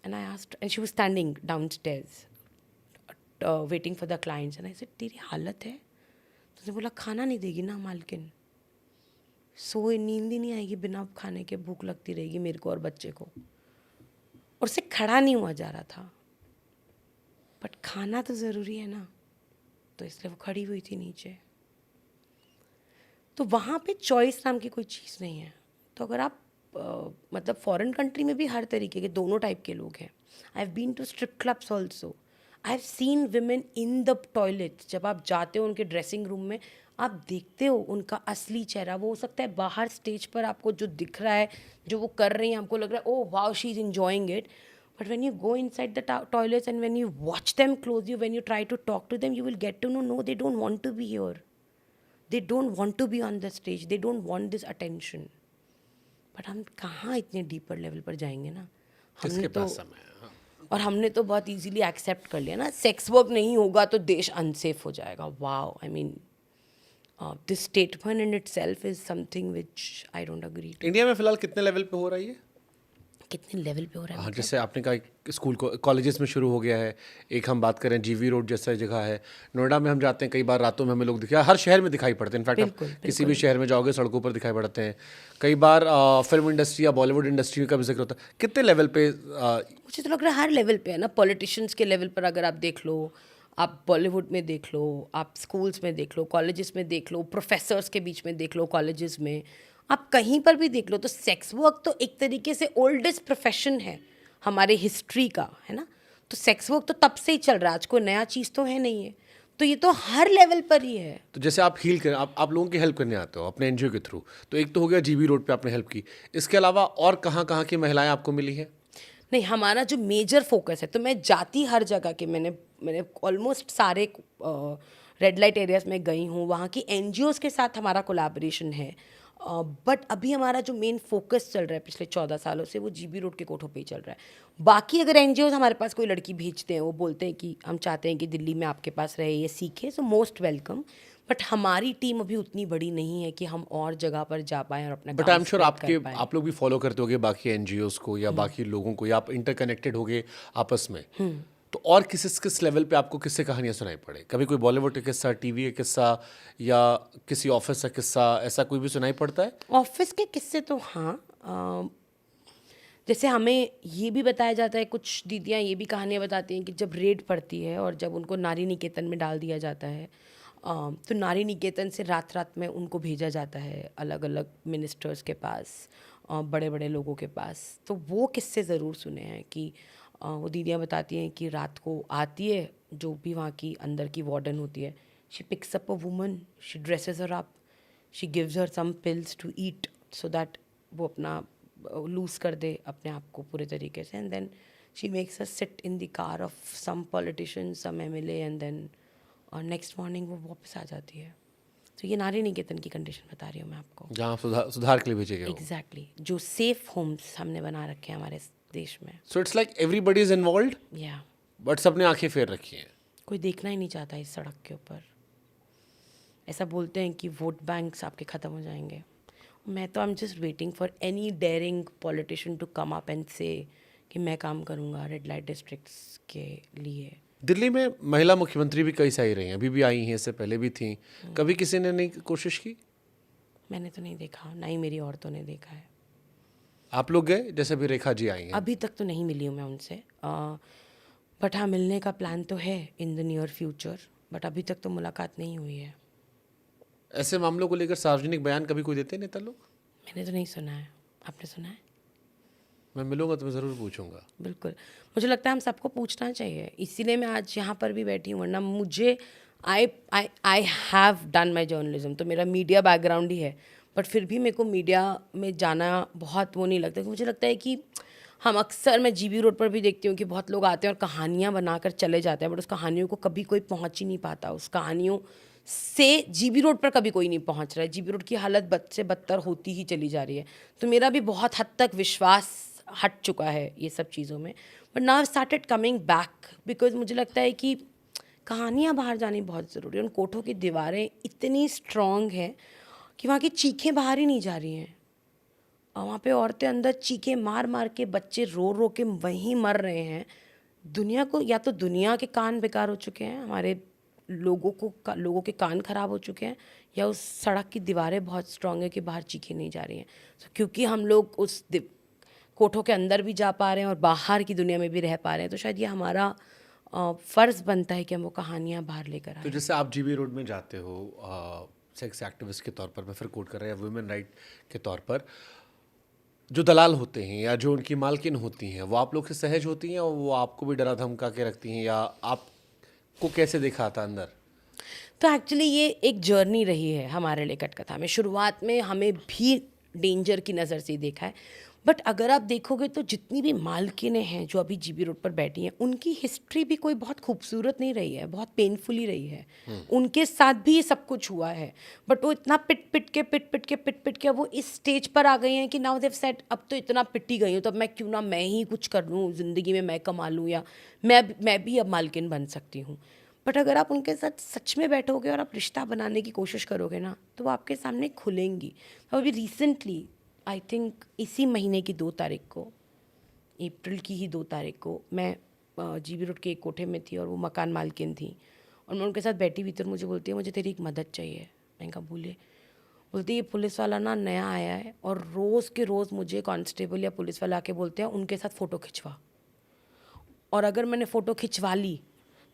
and I asked, and she was standing downstairs waiting for the clients, and I said तेरी हालत है? तो उसने बोला खाना नहीं देगी ना मालकिन, सोए नींद ही नहीं आएगी, बिना खाने के भूख लगती रहेगी मेरे को और बच्चे को। और उससे खड़ा नहीं हुआ जा रहा था, बट खाना तो ज़रूरी है ना, तो इसलिए वो खड़ी हुई थी नीचे। तो वहाँ पे चॉइस नाम की कोई चीज़ नहीं है। तो अगर आप मतलब फॉरेन कंट्री में भी हर तरीके के दोनों टाइप के लोग हैं। I have been to strip clubs also, I have seen women in the toilet. जब आप जाते हो उनके ड्रेसिंग रूम में, आप देखते हो उनका असली चेहरा। वो हो सकता है बाहर स्टेज पर आपको जो दिख रहा है, जो वो कर रही हैं, आपको लग रहा है oh wow she is enjoying it, but when you go inside the toilets and when you watch them closely, when you try to talk to them, you will get to know, no, they don't want to be here, they don't want to be on the stage, they don't want this attention. But हम कहाँ इतने deeper level पर जाएंगे ना, हमने तो और हमने तो बहुत इजीली एक्सेप्ट कर लिया ना, सेक्स वर्क नहीं होगा तो देश अनसेफ हो जाएगा। Wow, I mean this statement in itself is something which I don't agree to. India में फिलहाल कितने लेवल पे हो रहा है ये? कितने लेवल पे हो रहा है? हाँ, जैसे आपने कहा स्कूल को कॉलेजेस में शुरू हो गया है। एक हम बात करें GB रोड जैसा जगह है, नोएडा में हम जाते हैं, कई बार रातों में हमें लोग दिखा, हर शहर में दिखाई पड़ते हैं। इनफैक्ट आप किसी भी शहर में जाओगे सड़कों पर दिखाई पड़ते हैं। कई बार फिल्म इंडस्ट्री या बॉलीवुड इंडस्ट्री का भी जिक्र होता है। कितने लेवल पे? मुझे तो लग रहा है हर लेवल पे है ना। पॉलिटिशियंस के लेवल पर अगर आप देख लो, आप बॉलीवुड में देख लो, आप स्कूल्स में देख लो, कॉलेजेस में देख लो, प्रोफेसर्स के बीच में देख लो, कॉलेजेस में, आप कहीं पर भी देख लो, तो सेक्स वर्क तो एक तरीके से ओल्डेस्ट प्रोफेशन है हमारे हिस्ट्री का, है ना। तो सेक्स वर्क तो तब से ही चल रहा है, आज कोई नया चीज़ तो है नहीं है। तो ये तो हर लेवल पर ही है। तो जैसे आप हील करें, आप लोगों की हेल्प करने आते हो अपने NGO के थ्रू, तो एक तो हो गया GB रोड पे आपने हेल्प की, इसके अलावा और कहाँ कहाँ की महिलाएं आपको मिली है? नहीं, हमारा जो मेजर फोकस है, तो मैं जाती हर जगह के, मैंने ऑलमोस्ट सारे रेड लाइट एरियाज में गई हूँ, वहाँ की NGOs के साथ हमारा कोलैबोरेशन है। बट अभी हमारा जो मेन फोकस चल रहा है पिछले 14 सालों से, वो GB रोड के कोठों पे ही चल रहा है। बाकी अगर NGOs हमारे पास कोई लड़की भेजते हैं, वो बोलते हैं कि हम चाहते हैं कि दिल्ली में आपके पास रहे, ये सीखे, सो मोस्ट वेलकम। बट हमारी टीम अभी उतनी बड़ी नहीं है कि हम और जगह पर जा पाएँ और अपना बट आई एम श्योर आप लोग भी फॉलो करते होगे बाकी NGOs को या बाकी लोगों को, या आप इंटरकनेक्टेड होगे आपस में। तो और किस लेवल पे आपको किससे कहानियां सुनाई पड़े? कभी कोई बॉलीवुड का किस्सा, TV का किस्सा, या किसी ऑफिस का किस्सा, ऐसा कोई भी सुनाई पड़ता है? ऑफिस के किस्से तो हाँ, जैसे हमें ये भी बताया जाता है, कुछ दीदियाँ ये भी कहानियाँ बताती हैं कि जब रेड पड़ती है और जब उनको नारी निकेतन में डाल दिया जाता है, तो नारी निकेतन से रात रात में उनको भेजा जाता है अलग अलग मिनिस्टर्स के पास, बड़े बड़े लोगों के पास। तो वो किस्से ज़रूर सुने हैं कि वो दीदियाँ बताती हैं कि रात को आती है जो भी वहाँ की अंदर की वार्डन होती है, she picks up a woman, she dresses her up, she gives her some pills to eat so that वो अपना लूज़ कर दे अपने आप को पूरे तरीके से, and then she makes us sit in the car of some politician, some MLA, and then next morning वो वापस आ जाती है। तो ये नारी निकेतन की कंडीशन बता रही हूँ मैं आपको, जहाँ सुधार के लिए भेजे गए। एग्जैक्टली, जो सेफ होम्स हमने बना रखे हैं हमारे देश में। So it's like everybody is involved. या बट सबने आंखें फेर रखी हैं। कोई देखना ही नहीं चाहता इस सड़क के ऊपर। ऐसा बोलते हैं कि वोट बैंक्स आपके ख़त्म हो जाएंगे। मैं तो I am just waiting for any daring politician to come up and say कि मैं काम करूँगा रेड लाइट डिस्ट्रिक्ट्स के लिए। दिल्ली में महिला मुख्यमंत्री भी कई सारी रही हैं, अभी भी आई हैं, इससे पहले भी थी। कभी किसी ने नहीं कोशिश की? मैंने तो नहीं देखा, ना ही मेरी औरतों ने देखा है। आप लोग गए? जैसे अभी रेखा जी आई हैं। अभी तक तो नहीं मिली हूँ मैं उनसे, बट हाँ मिलने का प्लान तो है in the near future, but अभी तक तो मुलाकात नहीं हुई है। ऐसे मामलों को लेकर सार्वजनिक बयान कभी कोई देते हैं नेता लोग? मैंने तो नहीं सुना है, आपने सुना है? मैं मिलूंगा तो मैं ज़रूर पूछूंगा। बिल्कुल, मुझे लगता है हम सबको पूछना चाहिए, इसीलिए मैं आज यहाँ पर भी बैठी हूँ। वरना मुझे I have done my journalism, तो मेरा मीडिया बैकग्राउंड ही है, बट फिर भी मेरे को मीडिया में जाना बहुत वो नहीं लगता। क्योंकि मुझे लगता है कि हम अक्सर, मैं जीबी रोड पर भी देखती हूँ कि बहुत लोग आते हैं और कहानियाँ बनाकर चले जाते हैं, बट उस कहानियों को कभी कोई पहुँच ही नहीं पाता। उस कहानियों से जीबी रोड पर कभी कोई नहीं पहुँच रहा है। जीबी रोड की हालत बद से बदतर होती ही चली जा रही है। तो मेरा भी बहुत हद तक विश्वास हट चुका है ये सब चीज़ों में, but now started coming back, because मुझे लगता है कि कहानियाँ बाहर जानी बहुत ज़रूरी है। उन कोठों की दीवारें इतनी स्ट्रॉन्ग हैं कि वहाँ की चीखें बाहर ही नहीं जा रही हैं, और वहाँ पे औरतें अंदर चीखें मार मार के, बच्चे रो रो के वहीं मर रहे हैं। दुनिया को, या तो दुनिया के कान बेकार हो चुके हैं, हमारे लोगों के कान खराब हो चुके हैं, या उस सड़क की दीवारें बहुत स्ट्रॉन्ग है कि बाहर चीखें नहीं जा रही हैं। तो क्योंकि हम लोग उस कोठों के अंदर भी जा पा रहे हैं और बाहर की दुनिया में भी रह पा रहे हैं, तो शायद ये हमारा फ़र्ज़ बनता है कि हम वो कहानियाँ बाहर लेकर आए। तो जैसे आप जीबी रोड में जाते हो सेक्स एक्टिविस्ट के तौर पर, मैं फिर कोट कर रहा हूँ, या वुमेन राइट के तौर पर, जो दलाल होते हैं या जो उनकी मालकिन होती हैं, वो आप लोग से सहज होती हैं और वो आपको भी डरा धमका के रखती हैं, या आपको कैसे देखा था अंदर? तो एक्चुअली ये एक जर्नी रही है हमारे लिए कटकथा में। शुरुआत में हमें भी डेंजर की नज़र से ही देखा है, बट अगर आप देखोगे तो जितनी भी मालकिनें हैं जो अभी जीबी रोड पर बैठी हैं, उनकी हिस्ट्री भी कोई बहुत खूबसूरत नहीं रही है, बहुत पेनफुल ही रही है। उनके साथ भी ये सब कुछ हुआ है, बट वो इतना पिट पिट के अब वो इस स्टेज पर आ गई हैं कि नाउ देव सेड अब तो इतना पिटी गई हूँ, तो अब मैं क्यों ना मैं ही कुछ कर लूँ ज़िंदगी में, मैं कमा लूँ, या मैं भी अब मालकिन बन सकती हूँ। बट अगर आप उनके साथ सच में बैठोगे और आप रिश्ता बनाने की कोशिश करोगे ना, तो वो आपके सामने खुलेंगी। अभी रिसेंटली, आई थिंक इसी महीने की 2 तारीख को, अप्रैल की ही 2 तारीख को, मैं जीबी रोड के एक कोठे में थी और वो मकान मालकिन थी, और मैं उनके साथ बैठी हुई थी। मुझे बोलती है, मुझे तेरी एक मदद चाहिए। मैंने कहा बोलती ये पुलिस वाला ना नया आया है, और रोज़ के रोज़ मुझे कांस्टेबल या पुलिस वाला आके बोलते हैं उनके साथ फ़ोटो खिंचवा, और अगर मैंने फ़ोटो खिंचवा ली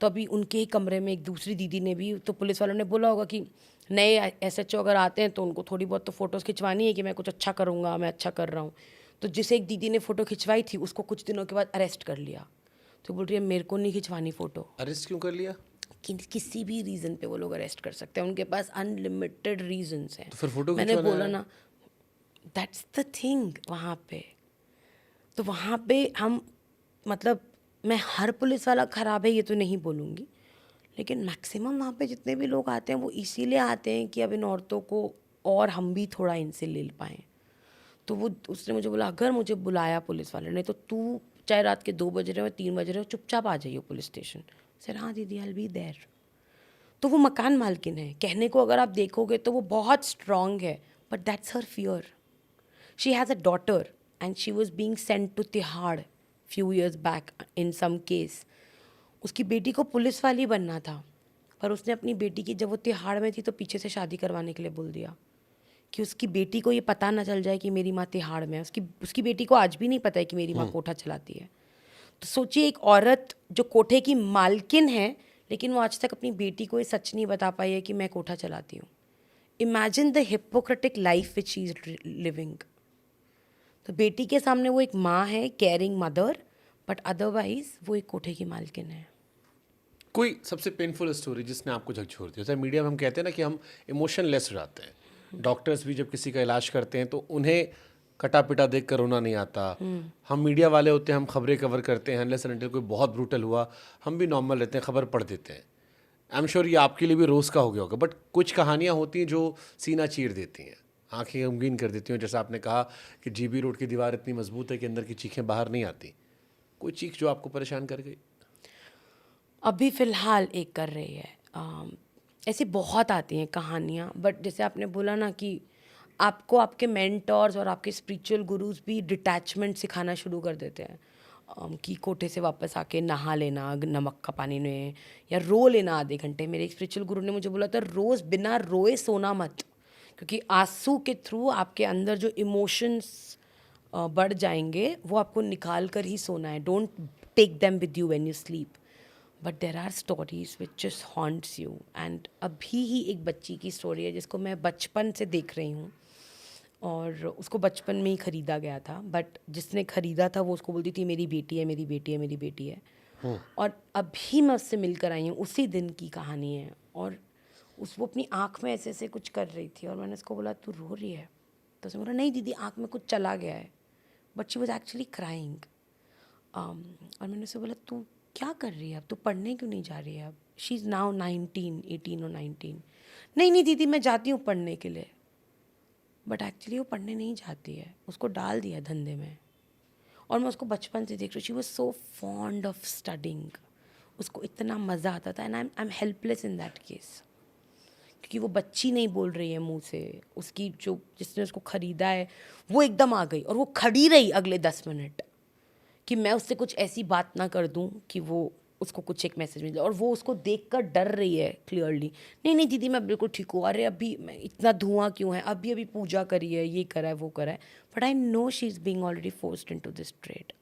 तो अभी उनके ही कमरे में एक दूसरी दीदी ने भी, तो पुलिस वालों ने बोला होगा कि नए एसएचओ अगर आते हैं तो उनको थोड़ी बहुत तो फ़ोटोज़ खिंचवानी है कि मैं कुछ अच्छा करूँगा, मैं अच्छा कर रहा हूँ। तो जिसे एक दीदी ने फ़ोटो खिंचवाई थी, उसको कुछ दिनों के बाद अरेस्ट कर लिया। तो बोल रही है मेरे को नहीं खिंचवानी फ़ोटो। अरेस्ट क्यों कर लिया? किसी भी रीज़न पे वो लोग अरेस्ट कर सकते हैं, उनके पास अनलिमिटेड रीजंस हैं। तो फिर फोटो मैंने खिंचवाना बोला है? ना, दैट्स द थिंग। वहाँ पे तो वहाँ पे हम, मतलब मैं हर पुलिस वाला ख़राब है ये तो नहीं बोलूँगी, लेकिन मैक्सिमम वहाँ पे जितने भी लोग आते हैं वो इसीलिए आते हैं कि अब इन औरतों को और हम भी थोड़ा इनसे ले पाएँ। तो वो, उसने मुझे बोला अगर मुझे बुलाया पुलिस वाले ने तो तू चाहे रात के 2 बज रहे हो 3 बज रहे हो, चुपचाप आ जाइए पुलिस स्टेशन। सर हाँ दीदी, आई विल बी देयर। तो वो मकान मालकिन है, कहने को अगर आप देखोगे तो वो बहुत स्ट्रॉन्ग है, but that's her fear. She has a daughter and she was being sent to Tihar few years back in some case. उसकी बेटी को पुलिस वाली बनना था, पर उसने अपनी बेटी की, जब वो तिहाड़ में थी तो पीछे से शादी करवाने के लिए बोल दिया कि उसकी बेटी को ये पता ना चल जाए कि मेरी माँ तिहाड़ में है। उसकी बेटी को आज भी नहीं पता है कि मेरी माँ कोठा चलाती है। तो सोचिए, एक औरत जो कोठे की मालकिन है, लेकिन वो आज तक अपनी बेटी को ये सच नहीं बता पाई है कि मैं कोठा चलाती हूँ। Imagine the hypocritic life which she is living. तो बेटी के सामने वो एक माँ है, केयरिंग मदर, बट अदरवाइज वो एक कोठे की मालकिन है। कोई सबसे पेनफुल स्टोरी जिसने आपको झकझोर दिया? जैसे मीडिया में हम कहते हैं ना कि हम इमोशनलेस हो जाते हैं। डॉक्टर्स भी जब किसी का इलाज करते हैं तो उन्हें कटा पिटा देख कर रोना नहीं आता। हम मीडिया वाले होते हैं, हम खबरें कवर करते हैं, अनलेस एंड अनटिल कोई बहुत ब्रूटल हुआ हम भी नॉर्मल रहते हैं, खबर पढ़ देते हैं। आई एम श्योर ये आपके लिए भी रोज़ का हो गया होगा, बट कुछ कहानियाँ होती हैं जो सीना चीर देती हैं, आंखें गमगीन कर देती हैं। जैसा आपने कहा कि जीबी रोड की दीवार इतनी मजबूत है कि अंदर की चीखें बाहर नहीं आती। कोई चीख जो आपको परेशान कर गई? अभी फ़िलहाल एक कर रही है। ऐसी बहुत आती हैं कहानियाँ, बट जैसे आपने बोला ना कि आपको आपके मेंटर्स और आपके स्पिरिचुअल गुरुज भी डिटैचमेंट सिखाना शुरू कर देते हैं। कि कोठे से वापस आके नहा लेना नमक का पानी में, या रो लेना आधे घंटे। मेरे एक स्पिरिचुअल गुरु ने मुझे बोला था, रोज़ बिना रोए सोना मत, क्योंकि आंसू के थ्रू आपके अंदर जो इमोशंस बढ़ जाएंगे वो आपको निकाल कर ही सोना है। Don't take them with you when you sleep, but there are stories which just haunts you. And अभी ही एक बच्ची की स्टोरी है जिसको मैं बचपन से देख रही हूँ, और उसको बचपन में ही ख़रीदा गया था, बट जिसने ख़रीदा था वो उसको बोलती थी मेरी बेटी है, मेरी बेटी है, मेरी बेटी है। और अभी मैं उससे मिलकर आई हूँ, उसी दिन की कहानी है। और वो अपनी आँख में ऐसे ऐसे कुछ कर रही थी, और मैंने उसको बोला तू रो रही है? तो उसने बोला नहीं दीदी, आँख में कुछ चला गया है, but she was actually crying. और मैंने उससे बोला तू क्या कर रही है अब, तू पढ़ने क्यों नहीं जा रही है अब? शी इज़ नाउ 18 और 19। नहीं नहीं दीदी, मैं जाती हूँ पढ़ने के लिए। बट एक्चुअली वो पढ़ने नहीं जाती है, उसको डाल दिया धंधे में। और मैं उसको बचपन से देख रही हूँ, she was so fond of studying, उसको इतना मज़ा आता था। And I am helpless in that case, क्योंकि वो बच्ची नहीं बोल रही है मुंह से, उसकी जो जिसने उसको ख़रीदा है वो एकदम आ गई, और वो खड़ी रही अगले 10 मिनट कि मैं उससे कुछ ऐसी बात ना कर दूं कि वो उसको कुछ एक मैसेज मिल जाए। और वो उसको देखकर डर रही है क्लियरली, नहीं नहीं दीदी मैं बिल्कुल ठीक हूँ, अरे अभी मैं इतना धुआं क्यों है, अभी अभी पूजा करी है, ये करा है वो करा है। But I know she is being already forced into this trade.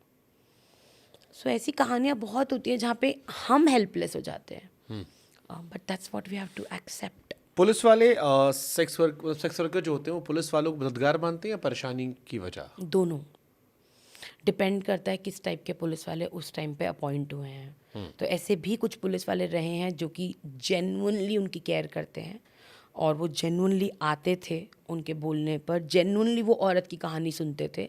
So ऐसी कहानियाँ बहुत होती हैं जहाँ पे हम हेल्पलेस हो जाते हैं, but that's what we have to accept. Police वाले सेक्स वर्कर जो होते हैं वो पुलिस वालों को मददगार मानते हैं या परेशानी की वजह? दोनों डिपेंड करता है किस टाइप के पुलिस वाले उस टाइम पे अपॉइंट हुए हैं। तो ऐसे भी कुछ पुलिस वाले रहे हैं जो कि जेन्युइनली उनकी केयर करते हैं, और वो जेन्युइनली आते थे उनके बोलने पर, जेन्युइनली वो औरत की कहानी सुनते थे।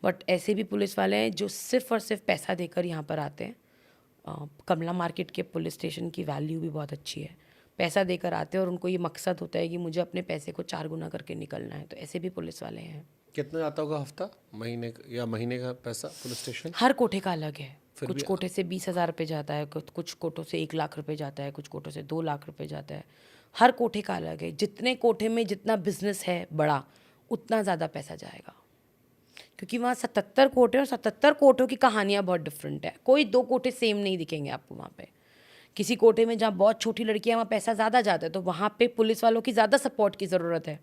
बट ऐसे भी पुलिस वाले हैं जो सिर्फ और सिर्फ पैसा देकर यहाँ पर आते हैं। कमला मार्केट के पुलिस स्टेशन की वैल्यू भी बहुत अच्छी है, पैसा देकर आते हैं और उनको ये मकसद होता है कि मुझे अपने पैसे को 4 गुना करके निकलना है। तो ऐसे भी पुलिस वाले हैं। कितना आता होगा हफ्ता, महीने का पैसा पुलिस स्टेशन? हर कोठे का अलग है। फिर कुछ भी कोठे से 20,000 रुपये जाता है, कुछ कोठों से 1 लाख रुपये जाता है, कुछ कोठों से 2 लाख रुपये जाता है। हर कोठे का अलग है। जितने कोठे में जितना बिजनेस है बड़ा, उतना ज़्यादा पैसा जाएगा, क्योंकि वहाँ 77 कोठे और 77 कोठों की कहानियाँ बहुत डिफरेंट है। कोई 2 कोठे सेम नहीं दिखेंगे आपको वहाँ पे। किसी कोठे में जहाँ बहुत छोटी लड़कियाँ, वहाँ पैसा ज़्यादा जाता है, तो वहाँ पे पुलिस वालों की ज़्यादा सपोर्ट की ज़रूरत है,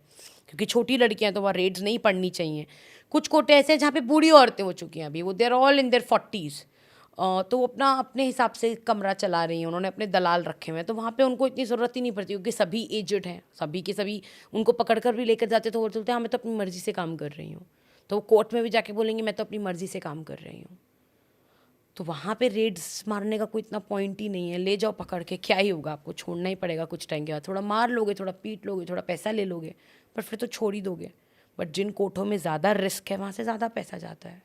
क्योंकि छोटी लड़कियाँ तो वहाँ रेड्स नहीं पड़नी चाहिए। कुछ कोठे ऐसे हैं जहाँ पे बूढ़ी औरतें हो चुकी हैं, अभी वो देर ऑल इन देयर 40s, तो वो अपने हिसाब से कमरा चला रही हैं, उन्होंने अपने दलाल रखे हुए हैं, तो वहाँ पे उनको इतनी ज़रूरत ही नहीं पड़ती, क्योंकि सभी एजड हैं, सभी के सभी उनको पकड़ कर भी लेकर जाते तो वो बोलते हैं हाँ मैं तो अपनी मर्ज़ी से काम कर रही हूँ। तो वो कोर्ट में भी जाके बोलेंगे मैं तो अपनी मर्ज़ी से काम कर रही हूँ। तो वहाँ पे रेड्स मारने का कोई इतना पॉइंट ही नहीं है। ले जाओ पकड़ के, क्या ही होगा, आपको छोड़ना ही पड़ेगा कुछ टाइम के बाद। थोड़ा मार लोगे, थोड़ा पीट लोगे, थोड़ा पैसा ले लोगे, पर फिर तो छोड़ ही दोगे। बट जिन कोठों में ज़्यादा रिस्क है, वहाँ से ज़्यादा पैसा जाता है।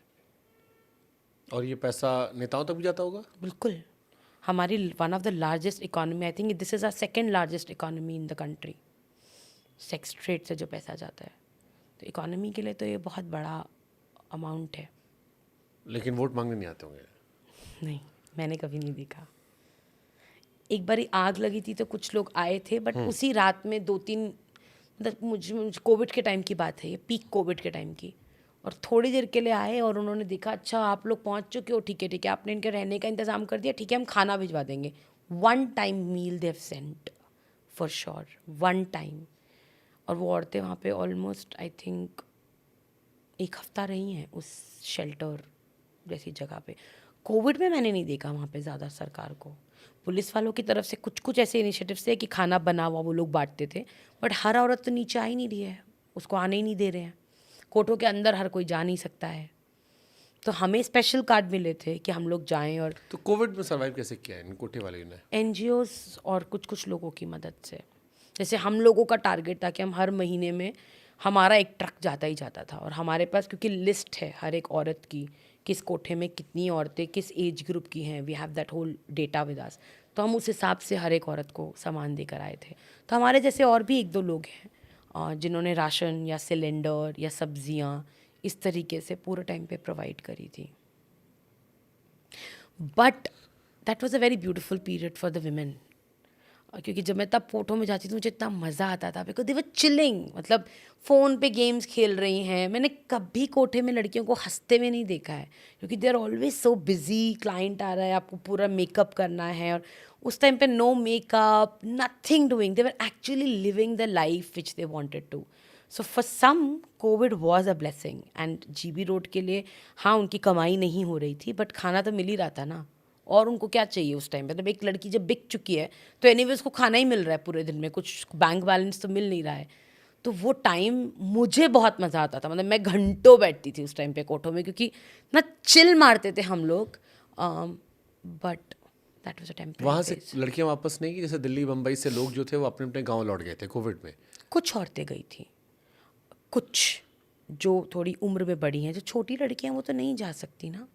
और ये पैसा नेताओं तक भी जाता होगा? बिल्कुल। हमारी one of the largest economy, I think this is our second largest economy in the country, sex trade से जो पैसा जाता है। तो इकोनॉमी के लिए तो ये बहुत बड़ा अमाउंट है। लेकिन वोट मांगने नहीं आते होंगे? नहीं, मैंने कभी नहीं देखा। एक बारी आग लगी थी तो कुछ लोग आए थे, बट उसी रात में 2-3, मतलब मुझे कोविड के टाइम की बात है ये, पीक कोविड के टाइम की। और थोड़ी देर के लिए आए और उन्होंने देखा अच्छा आप लोग पहुंच चुके हो, ठीक है आपने इनके रहने का इंतज़ाम कर दिया, ठीक है हम खाना भिजवा देंगे। 1 time meal they have sent for sure, 1 time. और वो औरतें वहाँ पे ऑलमोस्ट आई थिंक 1 हफ्ता रही हैं उस शेल्टर जैसी जगह पे। कोविड में मैंने नहीं देखा वहाँ पे ज़्यादा सरकार को। पुलिस वालों की तरफ से कुछ ऐसे इनिशिएटिव्स थे कि खाना बना हुआ वो लोग बांटते थे, बट हर औरत तो नीचे आ ही नहीं रही है, उसको आने ही नहीं दे रहे हैं। कोर्टों के अंदर हर कोई जा नहीं सकता है, तो हमें स्पेशल कार्ड मिले थे कि हम लोग जाएं। और तो कोविड में सर्वाइव कैसे किया इन कोठे वाले ने? NGOs और कुछ लोगों की मदद से। जैसे हम लोगों का टारगेट था कि हम हर महीने में, हमारा एक ट्रक जाता ही जाता था, और हमारे पास क्योंकि लिस्ट है हर एक औरत की, किस कोठे में कितनी औरतें किस एज ग्रुप की हैं, we have that whole data with us. तो हम उस हिसाब से हर एक औरत को सामान देकर आए थे। तो हमारे जैसे और भी 1-2 लोग हैं जिन्होंने राशन या सिलेंडर या सब्जियां इस तरीके से पूरे टाइम पे प्रोवाइड करी थी। But that was a very beautiful period for the women, क्योंकि जब मैं तब कोठों में जाती थी मुझे इतना मज़ा आता था, बिकॉज दे वर चिलिंग, मतलब फ़ोन पे गेम्स खेल रही हैं। मैंने कभी कोठे में लड़कियों को हंसते हुए नहीं देखा है, क्योंकि they are always so busy, client आ रहा है, आपको पूरा मेकअप करना है, और उस टाइम पे no makeup, nothing doing, they were actually living the life which they wanted to. So for some Covid was a blessing, and GB road के लिए हाँ उनकी कमाई नहीं हो रही थी, बट खाना तो मिल ही रहा था ना, और उनको क्या चाहिए उस टाइम पे। मतलब एक लड़की जब बिक चुकी है तो एनीवे उसको खाना ही मिल रहा है पूरे दिन में, कुछ बैंक बैलेंस तो मिल नहीं रहा है। तो वो टाइम मुझे बहुत मज़ा आता था, मतलब मैं घंटों बैठती थी उस टाइम पे कोठों में, क्योंकि ना चिल मारते थे हम लोग, बट दैट वाज अ वहाँ से टेम्परेरी। लड़कियां वापस नहीं की, जैसे दिल्ली बम्बई से लोग जो थे वो अपने अपने गांव लौट गए थे कोविड में? कुछ औरतें गई थी, कुछ जो थोड़ी उम्र में बड़ी हैं, जो छोटी लड़कियां वो तो नहीं जा सकती ना,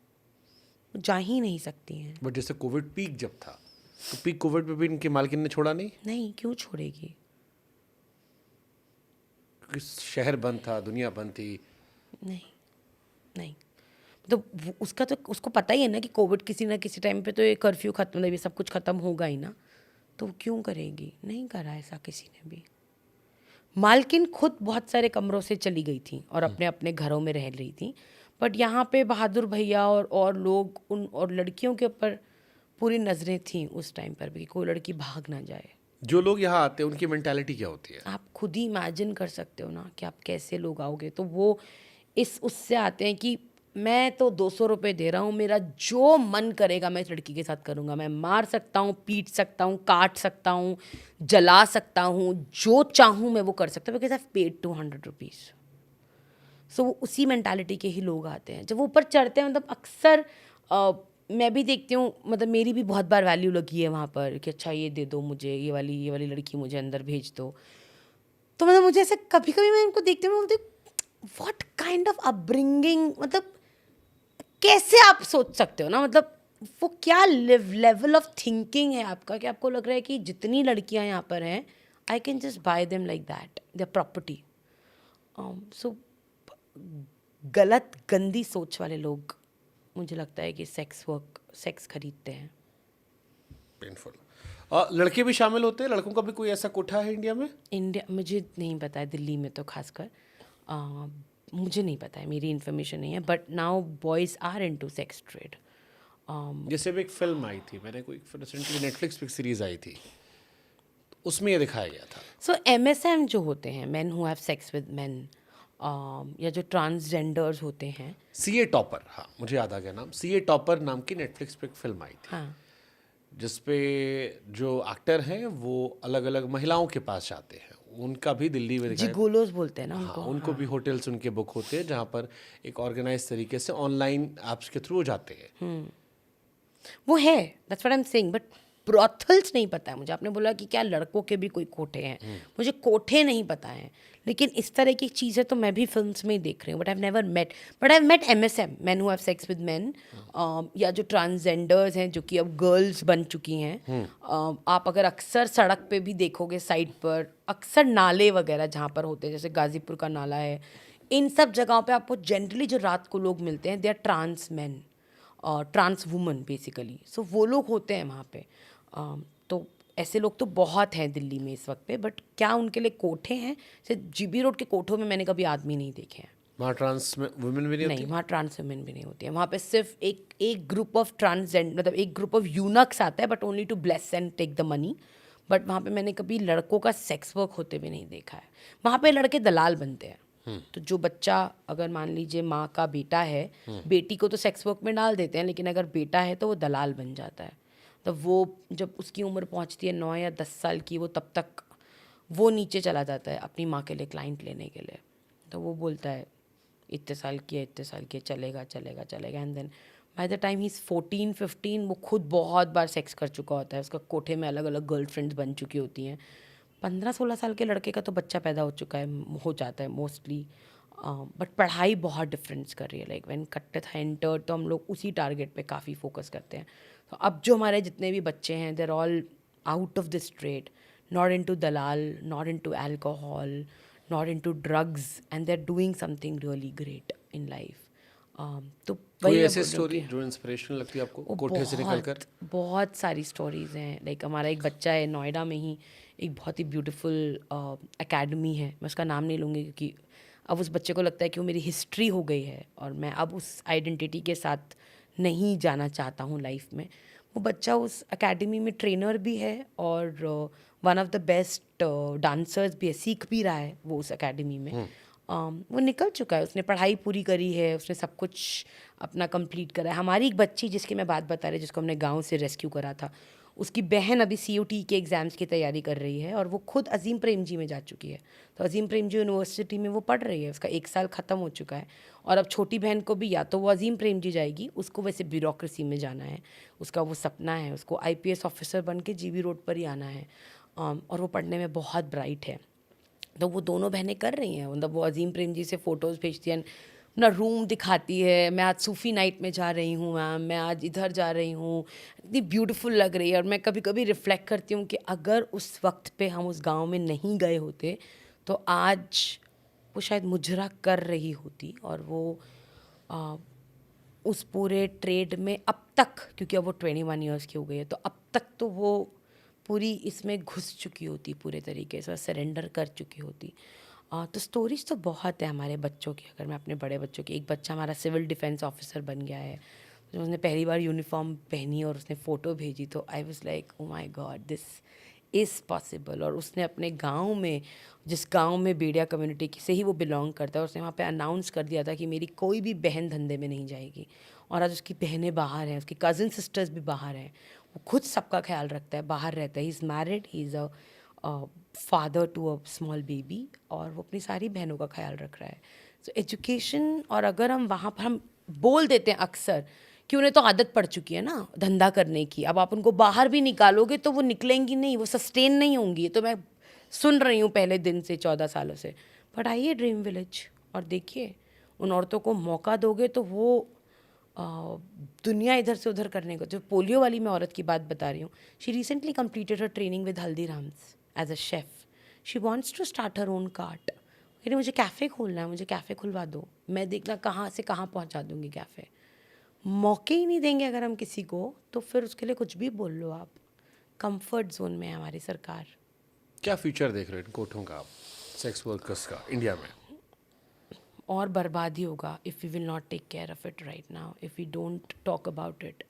वो जा ही नहीं सकती हैं। बट जैसे कोविड पीक जब था, तो पीक कोविड में भी इनकी मालकिन ने छोड़ा नहीं, नहीं, क्यों छोड़ेगी? क्योंकि शहर बंद था, दुनिया बंद थी। नहीं, नहीं, तो उसका तो उसको पता ही है ना कि कोविड किसी ना किसी टाइम पे तो ये कर्फ्यू खत्म, मतलब ये सब कुछ खत्म होगा ही ना, तो वो क्यों करेगी? नहीं करा ऐसा किसी ने भी। मालकिन खुद बहुत सारे कमरों से चली गई थी और अपने अपने घरों में रह रही थी, बट यहाँ पे बहादुर भैया और लोग उन और लड़कियों के ऊपर पूरी नज़रें थी उस टाइम पर भी कि कोई लड़की भाग ना जाए। जो लोग यहाँ आते हैं उनकी मेंटालिटी क्या होती है? आप खुद ही इमेजिन कर सकते हो ना कि आप कैसे लोग आओगे। तो वो इस उससे आते हैं कि मैं तो 200 रुपये दे रहा हूँ, मेरा जो मन करेगा मैं इस लड़की के साथ करूँगा, मैं मार सकता हूँ, पीट सकता हूँ, काट सकता हूँ, जला सकता हूँ, जो चाहूँ मैं वो कर सकता हूँ, बिकॉज आई पेड 200 रुपीज़। सो वो उसी मेंटालिटी के ही लोग आते हैं जब वो ऊपर चढ़ते हैं। मतलब अक्सर मैं भी देखती हूँ, मतलब मेरी भी बहुत बार वैल्यू लगी है वहाँ पर कि अच्छा ये दे दो मुझे, ये वाली लड़की मुझे अंदर भेज दो। तो मतलब मुझे ऐसे कभी कभी मैं इनको देखती हूँ, मैं बोलती हूँ व्हाट काइंड ऑफ अपब्रिंगिंग, मतलब कैसे आप सोच सकते हो ना, मतलब वो क्या लेवल ऑफ थिंकिंग है आपका कि आपको लग रहा है कि जितनी लड़कियां यहाँ पर हैं I can just buy them like that, their property. So गलत गंदी सोच वाले लोग मुझे लगता है कि सेक्स खरीदते हैं। पेनफुल। लड़के भी शामिल होते हैं? लड़कों का भी कोई ऐसा कोठा है इंडिया में? इंडिया मुझे नहीं पता है, दिल्ली में तो खासकर मुझे नहीं पता है, मेरी इन्फॉर्मेशन नहीं है, but now boys are into sex trade. जैसे भी एक फिल्म आई थी, मैंने कोई रिसेंटली नेटफ्लिक्स पे सीरीज आई थी, उसमें ये दिखाया गया था। सो MSM जो होते हैं, man who have sex with man, या जो ट्रांसजेंडर्स होते हैं। सीए टॉपर, हाँ मुझे याद आ गया नाम, सीए टॉपर नाम की नेटफ्लिक्स पे एक फिल्म आई थी, हाँ, जिसपे जो एक्टर हैं वो अलग अलग महिलाओं के पास जाते हैं। उनका भी दिल्ली में दिखाया। जिगोलोस बोलते हैं ना हाँ, उनको। उनको भी होटल्स उनके बुक होते हैं जहाँ पर एक ऑर्गेनाइज तरीके से ऑनलाइन ऐप्स के थ्रू जाते हैं। वो है, that's what I am saying, but brothels नहीं पता है मुझे। आपने बोला कि क्या लड़कों के भी कोई कोठे हैं, मुझे कोठे नहीं पता हैं, लेकिन इस तरह की चीज़ें तो मैं भी फिल्म्स में ही देख रही हूँ, but I never met. But I met MSM, man who have sex with man, या जो ट्रांसजेंडर्स हैं जो कि अब गर्ल्स बन चुकी हैं। आप अगर अक्सर सड़क पे भी देखोगे साइड पर, अक्सर नाले वगैरह जहाँ पर होते हैं, जैसे गाजीपुर का नाला है, इन सब जगहों पे आपको जनरली जो रात को लोग मिलते हैं, they are trans man, trans woman basically. So वो लोग होते हैं वहाँ पे। तो ऐसे लोग तो बहुत हैं दिल्ली में इस वक्त पे, बट क्या उनके लिए कोठे हैं? जैसे जीबी रोड के कोठों में मैंने कभी आदमी नहीं देखे हैं। वहाँ ट्रांस वुमेन भी नहीं नहीं, होती? वहाँ ट्रांस वुमेन भी नहीं होती है। वहाँ पे सिर्फ एक ग्रुप ऑफ ट्रांसजेंडर, मतलब एक ग्रुप ऑफ यूनक्स आता है, but only to bless and take the money. But वहाँ पे मैंने कभी लड़कों का सेक्स वर्क होते भी नहीं देखा है। वहाँ पे लड़के दलाल बनते हैं। तो जो बच्चा, अगर मान लीजिए माँ का बेटा है, बेटी को तो सेक्स वर्क में डाल देते हैं, लेकिन अगर बेटा है तो वो दलाल बन जाता है। तो वो जब उसकी उम्र पहुँचती है 9 या 10 साल की, वो तब तक वो नीचे चला जाता है अपनी माँ के लिए क्लाइंट लेने के लिए। तो वो बोलता है इतने साल की है, इतने साल की है, चलेगा चलेगा चलेगा। And then by the time he is 14-15 वो खुद बहुत बार सेक्स कर चुका होता है। उसका कोठे में अलग अलग गर्लफ्रेंड्स बन चुकी होती हैं। 15-16 साल के लड़के का तो बच्चा पैदा हो चुका है, हो जाता है मोस्टली। बट पढ़ाई बहुत डिफरेंस कर रही है। लाइक व्हेन कट्टत है एंटर, तो हम लोग उसी टारगेट पे काफ़ी फोकस करते हैं। तो अब जो हमारे जितने भी बच्चे हैं, they are all out of this trade, not into दलाल, not into alcohol, not into drugs, and they're doing something really great in life. तो कोई वही मैं ऐसी बोल रही हूँ स्टोरी कि- जो इंस्पिरेशनल लगती है आपको वो कोठे से निकलकर? बहुत सारी स्टोरीज हैं। लाइक हमारा एक बच्चा है नोएडा में ही, एक बहुत ही ब्यूटीफुल एकेडमी है, मैं उसका नाम नहीं लूँगी क्योंकि अब उस बच्चे को लगता है कि वो मेरी हिस्ट्री हो गई है और मैं अब उस आइडेंटिटी के साथ नहीं जाना चाहता हूँ लाइफ में। वो बच्चा उस एकेडमी में ट्रेनर भी है और one of the best dancers भी है, सीख भी रहा है वो उस एकेडमी में। वो निकल चुका है, उसने पढ़ाई पूरी करी है, उसने सब कुछ अपना कंप्लीट करा है। हमारी एक बच्ची जिसकी मैं बात बता रही, जिसको हमने गांव से रेस्क्यू करा था, उसकी बहन अभी COT के एग्ज़ाम्स की तैयारी कर रही है और वो खुद अजीम प्रेमजी में जा चुकी है। तो अजीम प्रेमजी यूनिवर्सिटी में वो पढ़ रही है, उसका 1 साल ख़त्म हो चुका है। और अब छोटी बहन को भी या तो वो अजीम प्रेमजी जाएगी, उसको वैसे ब्यूरोक्रेसी में जाना है, उसका वो सपना है, उसको IPS ऑफिसर बन के GB रोड पर ही आना है। और वो पढ़ने में बहुत ब्राइट है। तो वो दोनों बहनें कर रही हैं, मतलब वो अजीम प्रेमजी से फ़ोटोज़ भेजती हैं, अपना रूम दिखाती है, मैं आज सूफ़ी नाइट में जा रही हूँ मैम, मैं आज इधर जा रही हूँ, इतनी ब्यूटीफुल लग रही है। और मैं कभी कभी रिफ़्लेक्ट करती हूँ कि अगर उस वक्त पे हम उस गांव में नहीं गए होते तो आज वो शायद मुजरा कर रही होती। और वो उस पूरे ट्रेड में अब तक, क्योंकि अब वो 21 ईयर्स की हो गई है, तो अब तक तो वो पूरी इसमें घुस चुकी होती, पूरे तरीके से सरेंडर कर चुकी होती। तो स्टोरीज तो बहुत है हमारे बच्चों की। अगर मैं अपने बड़े बच्चों की, एक बच्चा हमारा सिविल डिफेंस ऑफिसर बन गया है, तो उसने पहली बार यूनिफॉर्म पहनी और उसने फ़ोटो भेजी, तो आई was like oh my God, this is possible. और उसने अपने गांव में, जिस गांव में बेड़िया कम्युनिटी से ही वो बिलोंग करता है, उसने वहाँ पे अनाउंस कर दिया था कि मेरी कोई भी बहन धंधे में नहीं जाएगी। और आज उसकी बहनें बाहर हैं, उसकी कज़न सिस्टर्स भी बाहर हैं, वो खुद सबका ख्याल रखता है, बाहर रहता है, he is married, he is a father to a small baby, और वो अपनी सारी बहनों का ख्याल रख रहा है। सो एजुकेशन, और अगर हम वहाँ पर, हम बोल देते हैं अक्सर कि उन्हें तो आदत पड़ चुकी है ना धंधा करने की, अब आप उनको बाहर भी निकालोगे तो वो निकलेंगी नहीं, वो सस्टेन नहीं होंगी। तो मैं सुन रही हूँ पहले दिन से, 14 सालों से। बट आइए ड्रीम विलेज और देखिए, उन औरतों को मौका दोगे तो वो दुनिया इधर से उधर करने को। जो पोलियो वाली मैं औरत की बात बता रही हूँ, she recently completed her training with Haldiram's as a chef. She wants to start her own cart. कहती मुझे कैफ़े खोलना है, मुझे कैफ़े खुलवा दो, मैं देखना कहाँ से कहाँ पहुँचा दूँगी कैफ़े। मौके ही नहीं देंगे अगर हम किसी को, तो फिर उसके लिए कुछ भी बोल लो आप। कंफर्ट जोन में है हमारी सरकार। क्या फ्यूचर देख रहे हो इन कोठों का आप, सेक्स वर्कर्स का इंडिया में? और बर्बादी होगा if we will not take care of it right now, if we don't talk about it.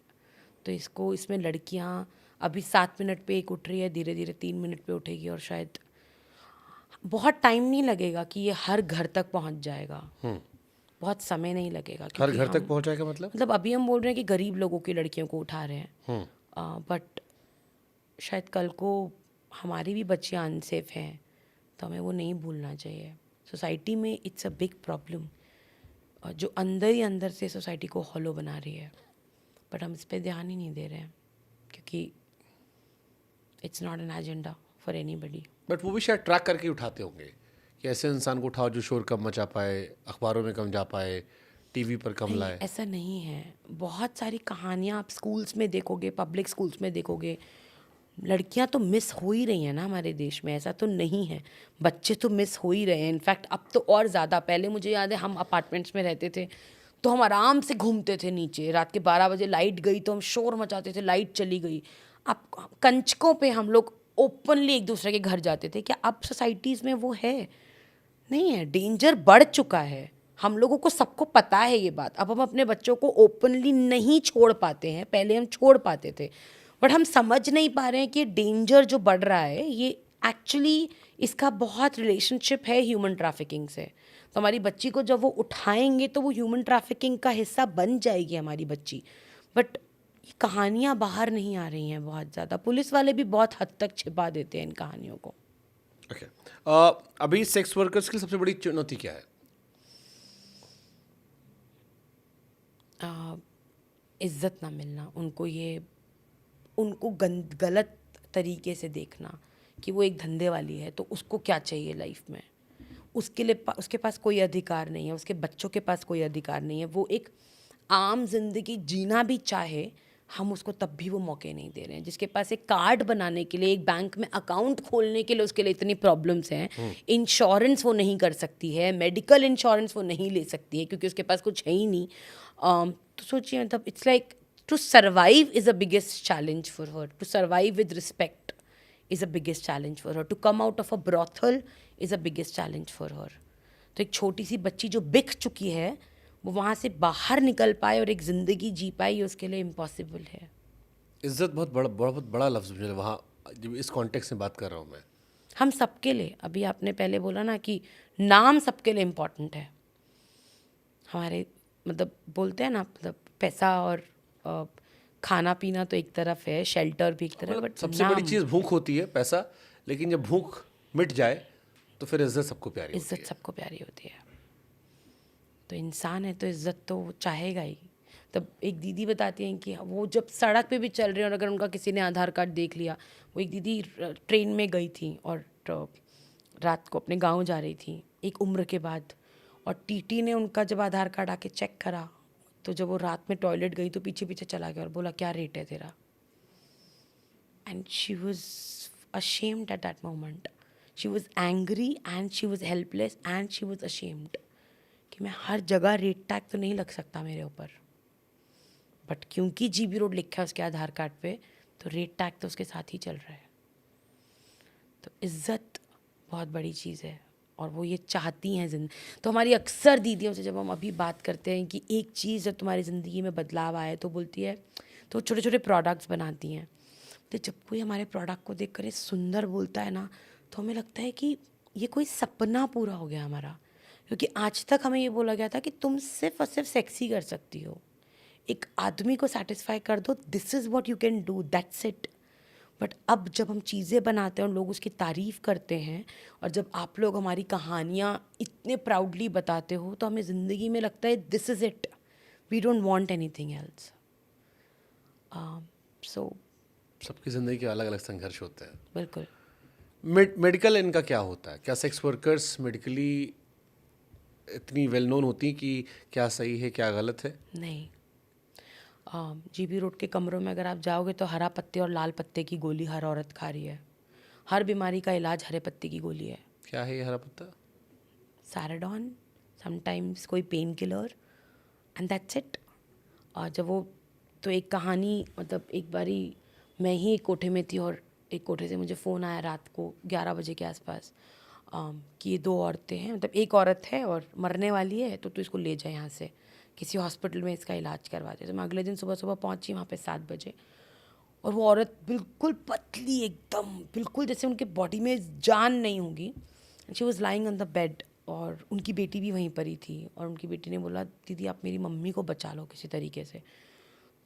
तो इसको, इसमें लड़कियां अभी 7 मिनट पे एक उठ रही है, धीरे धीरे 3 मिनट पे उठेगी, और शायद बहुत टाइम नहीं लगेगा कि ये हर घर तक पहुंच जाएगा। बहुत समय नहीं लगेगा। हर क्योंकि घर तक हम, पहुंच जाएगा मतलब? मतलब अभी हम बोल रहे हैं कि गरीब लोगों की लड़कियों को उठा रहे हैं, बट शायद कल को हमारी भी बच्चियां अनसेफ हैं, तो हमें वो नहीं भूलना चाहिए। सोसाइटी में इट्स अ बिग प्रॉब्लम, जो अंदर ही अंदर से सोसाइटी को हॉलो बना रही है, बट हम इस पर ध्यान ही नहीं दे रहे हैं क्योंकि it's not an agenda for anybody. But वो भी शायद ट्रैक करके उठाते होंगे कि ऐसे इंसान को उठाओ जो शोर कम मचा पाए, अखबारों में कम जा पाए, टीवी पर कम नहीं, लाए। ऐसा नहीं है। बहुत सारी कहानियाँ आप स्कूल्स में देखोगे, पब्लिक स्कूल्स में देखोगे, लड़कियां तो मिस हो ही रही हैं ना हमारे देश में, ऐसा तो नहीं है। बच्चे तो मिस हो ही रहे हैं, इनफैक्ट अब तो और ज़्यादा। पहले मुझे याद है हम अपार्टमेंट्स में रहते थे तो हम आराम से घूमते थे नीचे, रात के 12 बजे लाइट गई तो हम शोर मचाते थे, लाइट चली गई। अब कंचकों पे हम लोग ओपनली एक दूसरे के घर जाते थे। क्या अब सोसाइटीज़ में वो है? नहीं है। डेंजर बढ़ चुका है, हम लोगों को सबको पता है ये बात। अब हम अपने बच्चों को ओपनली नहीं छोड़ पाते हैं, पहले हम छोड़ पाते थे, बट हम समझ नहीं पा रहे हैं कि डेंजर जो बढ़ रहा है ये एक्चुअली, इसका बहुत रिलेशनशिप है ह्यूमन ट्रैफिकिंग से। तो हमारी बच्ची को जब वो उठाएंगे तो वो ह्यूमन ट्रैफिकिंग का हिस्सा बन जाएगी हमारी बच्ची। बट ये कहानियाँ बाहर नहीं आ रही हैं बहुत ज़्यादा, पुलिस वाले भी बहुत हद तक छिपा देते हैं इन कहानियों को। ओके, अभी सेक्स वर्कर्स की सबसे बड़ी चुनौती क्या है? इज्जत ना मिलना, उनको गलत तरीके से देखना कि वो एक धंधे वाली है तो उसको क्या चाहिए लाइफ में, उसके लिए उसके पास कोई अधिकार नहीं है, उसके बच्चों के पास कोई अधिकार नहीं है। वो एक आम जिंदगी जीना भी चाहे, हम उसको तब भी वो मौके नहीं दे रहे हैं। जिसके पास एक कार्ड बनाने के लिए, एक बैंक में अकाउंट खोलने के लिए उसके लिए इतनी प्रॉब्लम्स हैं, इंश्योरेंस वो नहीं कर सकती है, मेडिकल इंश्योरेंस वो नहीं ले सकती है क्योंकि उसके पास कुछ है ही नहीं, तो सोचिए मतलब it's like to survive is the biggest challenge for her, to survive with respect is the biggest challenge for her, to come out of a brothel is the biggest challenge for her. तो एक छोटी सी बच्ची जो बिक चुकी है वो वहाँ से बाहर निकल पाए और एक ज़िंदगी जी पाए, ये उसके लिए इम्पॉसिबल है। इज्जत बहुत बड़ा लफ्ज़ मुझे वहाँ, जब इस कॉन्टेक्स्ट में बात कर रहा हूँ मैं। हम सबके लिए, अभी आपने पहले बोला ना कि नाम सबके लिए इम्पोर्टेंट है हमारे, मतलब बोलते हैं ना, मतलब पैसा और खाना पीना तो एक तरफ है, शेल्टर भी एक तरफ, बट सबसे बड़ी चीज़ भूख होती है, पैसा, लेकिन जब भूख मिट जाए तो फिर इज्जत सबको प्यारी होती इज्जत है। सबको प्यारी होती है। तो इंसान है तो इज्जत तो वो चाहेगा ही। तब एक दीदी बताती हैं कि वो जब सड़क पे भी चल रहे हैं और अगर उनका किसी ने आधार कार्ड देख लिया, वो एक दीदी ट्रेन में गई थी और रात को अपने गांव जा रही थी एक उम्र के बाद, और टीटी ने उनका जब आधार कार्ड आके चेक करा तो जब वो रात में टॉयलेट गई तो पीछे पीछे चला गया और बोला क्या रेट है तेरा। And she was ashamed at that moment. She was angry and she was helpless and she was ashamed कि मैं हर जगह रेट टैग तो नहीं लग सकता मेरे ऊपर, बट क्योंकि जीबी रोड लिखा है उसके आधार कार्ड पे तो रेट टैग तो उसके साथ ही चल रहा है। तो इज्जत बहुत बड़ी चीज़ है और वो ये चाहती हैं तो हमारी अक्सर दीदियों से जब हम अभी बात करते हैं कि एक चीज़ जब तुम्हारी ज़िंदगी में बदलाव आए तो बोलती है, तो छोटे छोटे प्रोडक्ट्स बनाती हैं, तो जब कोई हमारे प्रोडक्ट को देख कर सुंदर बोलता है ना तो हमें लगता है कि ये कोई सपना पूरा हो गया हमारा, क्योंकि आज तक हमें ये बोला गया था कि तुम सिर्फ और सिर्फ सेक्सी कर सकती हो, एक आदमी को सेटिस्फाई कर दो, this is what you can do, that's it. But अब जब हम चीज़ें बनाते हैं और लोग उसकी तारीफ़ करते हैं और जब आप लोग हमारी कहानियाँ इतने प्राउडली बताते हो तो हमें ज़िंदगी में लगता है this is it, we don't want anything else. So सबकी ज़िंदगी के अलग अलग संघर्ष होते हैं। बिल्कुल। मेडिकल इनका क्या होता है? क्या सेक्स वर्कर्स मेडिकली इतनी वेल नोन होती कि क्या सही है क्या गलत है? नहीं, जीबी रोड के कमरों में अगर आप जाओगे तो हरा पत्ते और लाल पत्ते की गोली हर औरत खा रही है। हर बीमारी का इलाज हरे पत्ते की गोली है। क्या है ये हरा पत्ता? सैराडॉन, समटाइम्स कोई pain killer, and that's it. और जब वो, तो एक कहानी, मतलब एक बारी मैं ही एक कोठे में थी और एक कोठे से मुझे फ़ोन आया रात को 11 बजे के आसपास कि ये 2 औरतें हैं, मतलब एक औरत है और मरने वाली है, तो तू इसको ले जा यहाँ से, किसी हॉस्पिटल में इसका इलाज करवा दे। तो मैं अगले दिन सुबह सुबह पहुँची वहाँ पे 7 बजे, और वो औरत बिल्कुल पतली, एकदम बिल्कुल जैसे उनके बॉडी में जान नहीं होगी। She was lying on the bed और उनकी बेटी भी वहीं पर ही थी, और उनकी बेटी ने बोला दीदी आप मेरी मम्मी को बचा लो किसी तरीके से।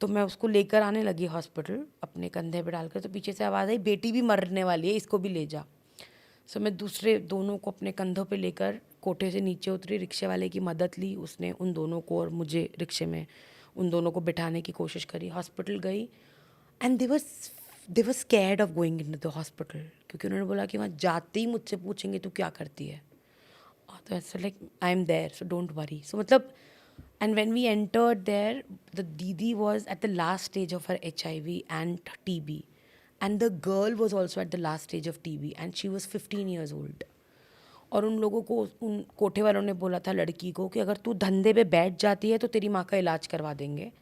तो मैं उसको लेकर आने लगी हॉस्पिटल अपने कंधे पे डालकर, तो पीछे से आवाज़ आई बेटी भी मरने वाली है, इसको भी ले जा। सो मैं दूसरे दोनों को अपने कंधों पे लेकर कोठे से नीचे उतरी, रिक्शे वाले की मदद ली, उसने उन दोनों को और मुझे रिक्शे में उन दोनों को बिठाने की कोशिश करी। हॉस्पिटल गई and they were scared of going in the hospital, क्योंकि उन्होंने बोला कि वहाँ जाते ही मुझसे पूछेंगे तू क्या करती है, तो ऐसा like I am there so don't worry. So मतलब, and when we entered there, the didi was at the last stage of her HIV and TB, and the girl was also at the last stage of TB and she was 15 years old. और उन लोगों को, उन कोठे वालों ने बोला था लड़की को कि अगर तू धंधे पे बैठ जाती है तो तेरी माँ का इलाज करवा देंगे,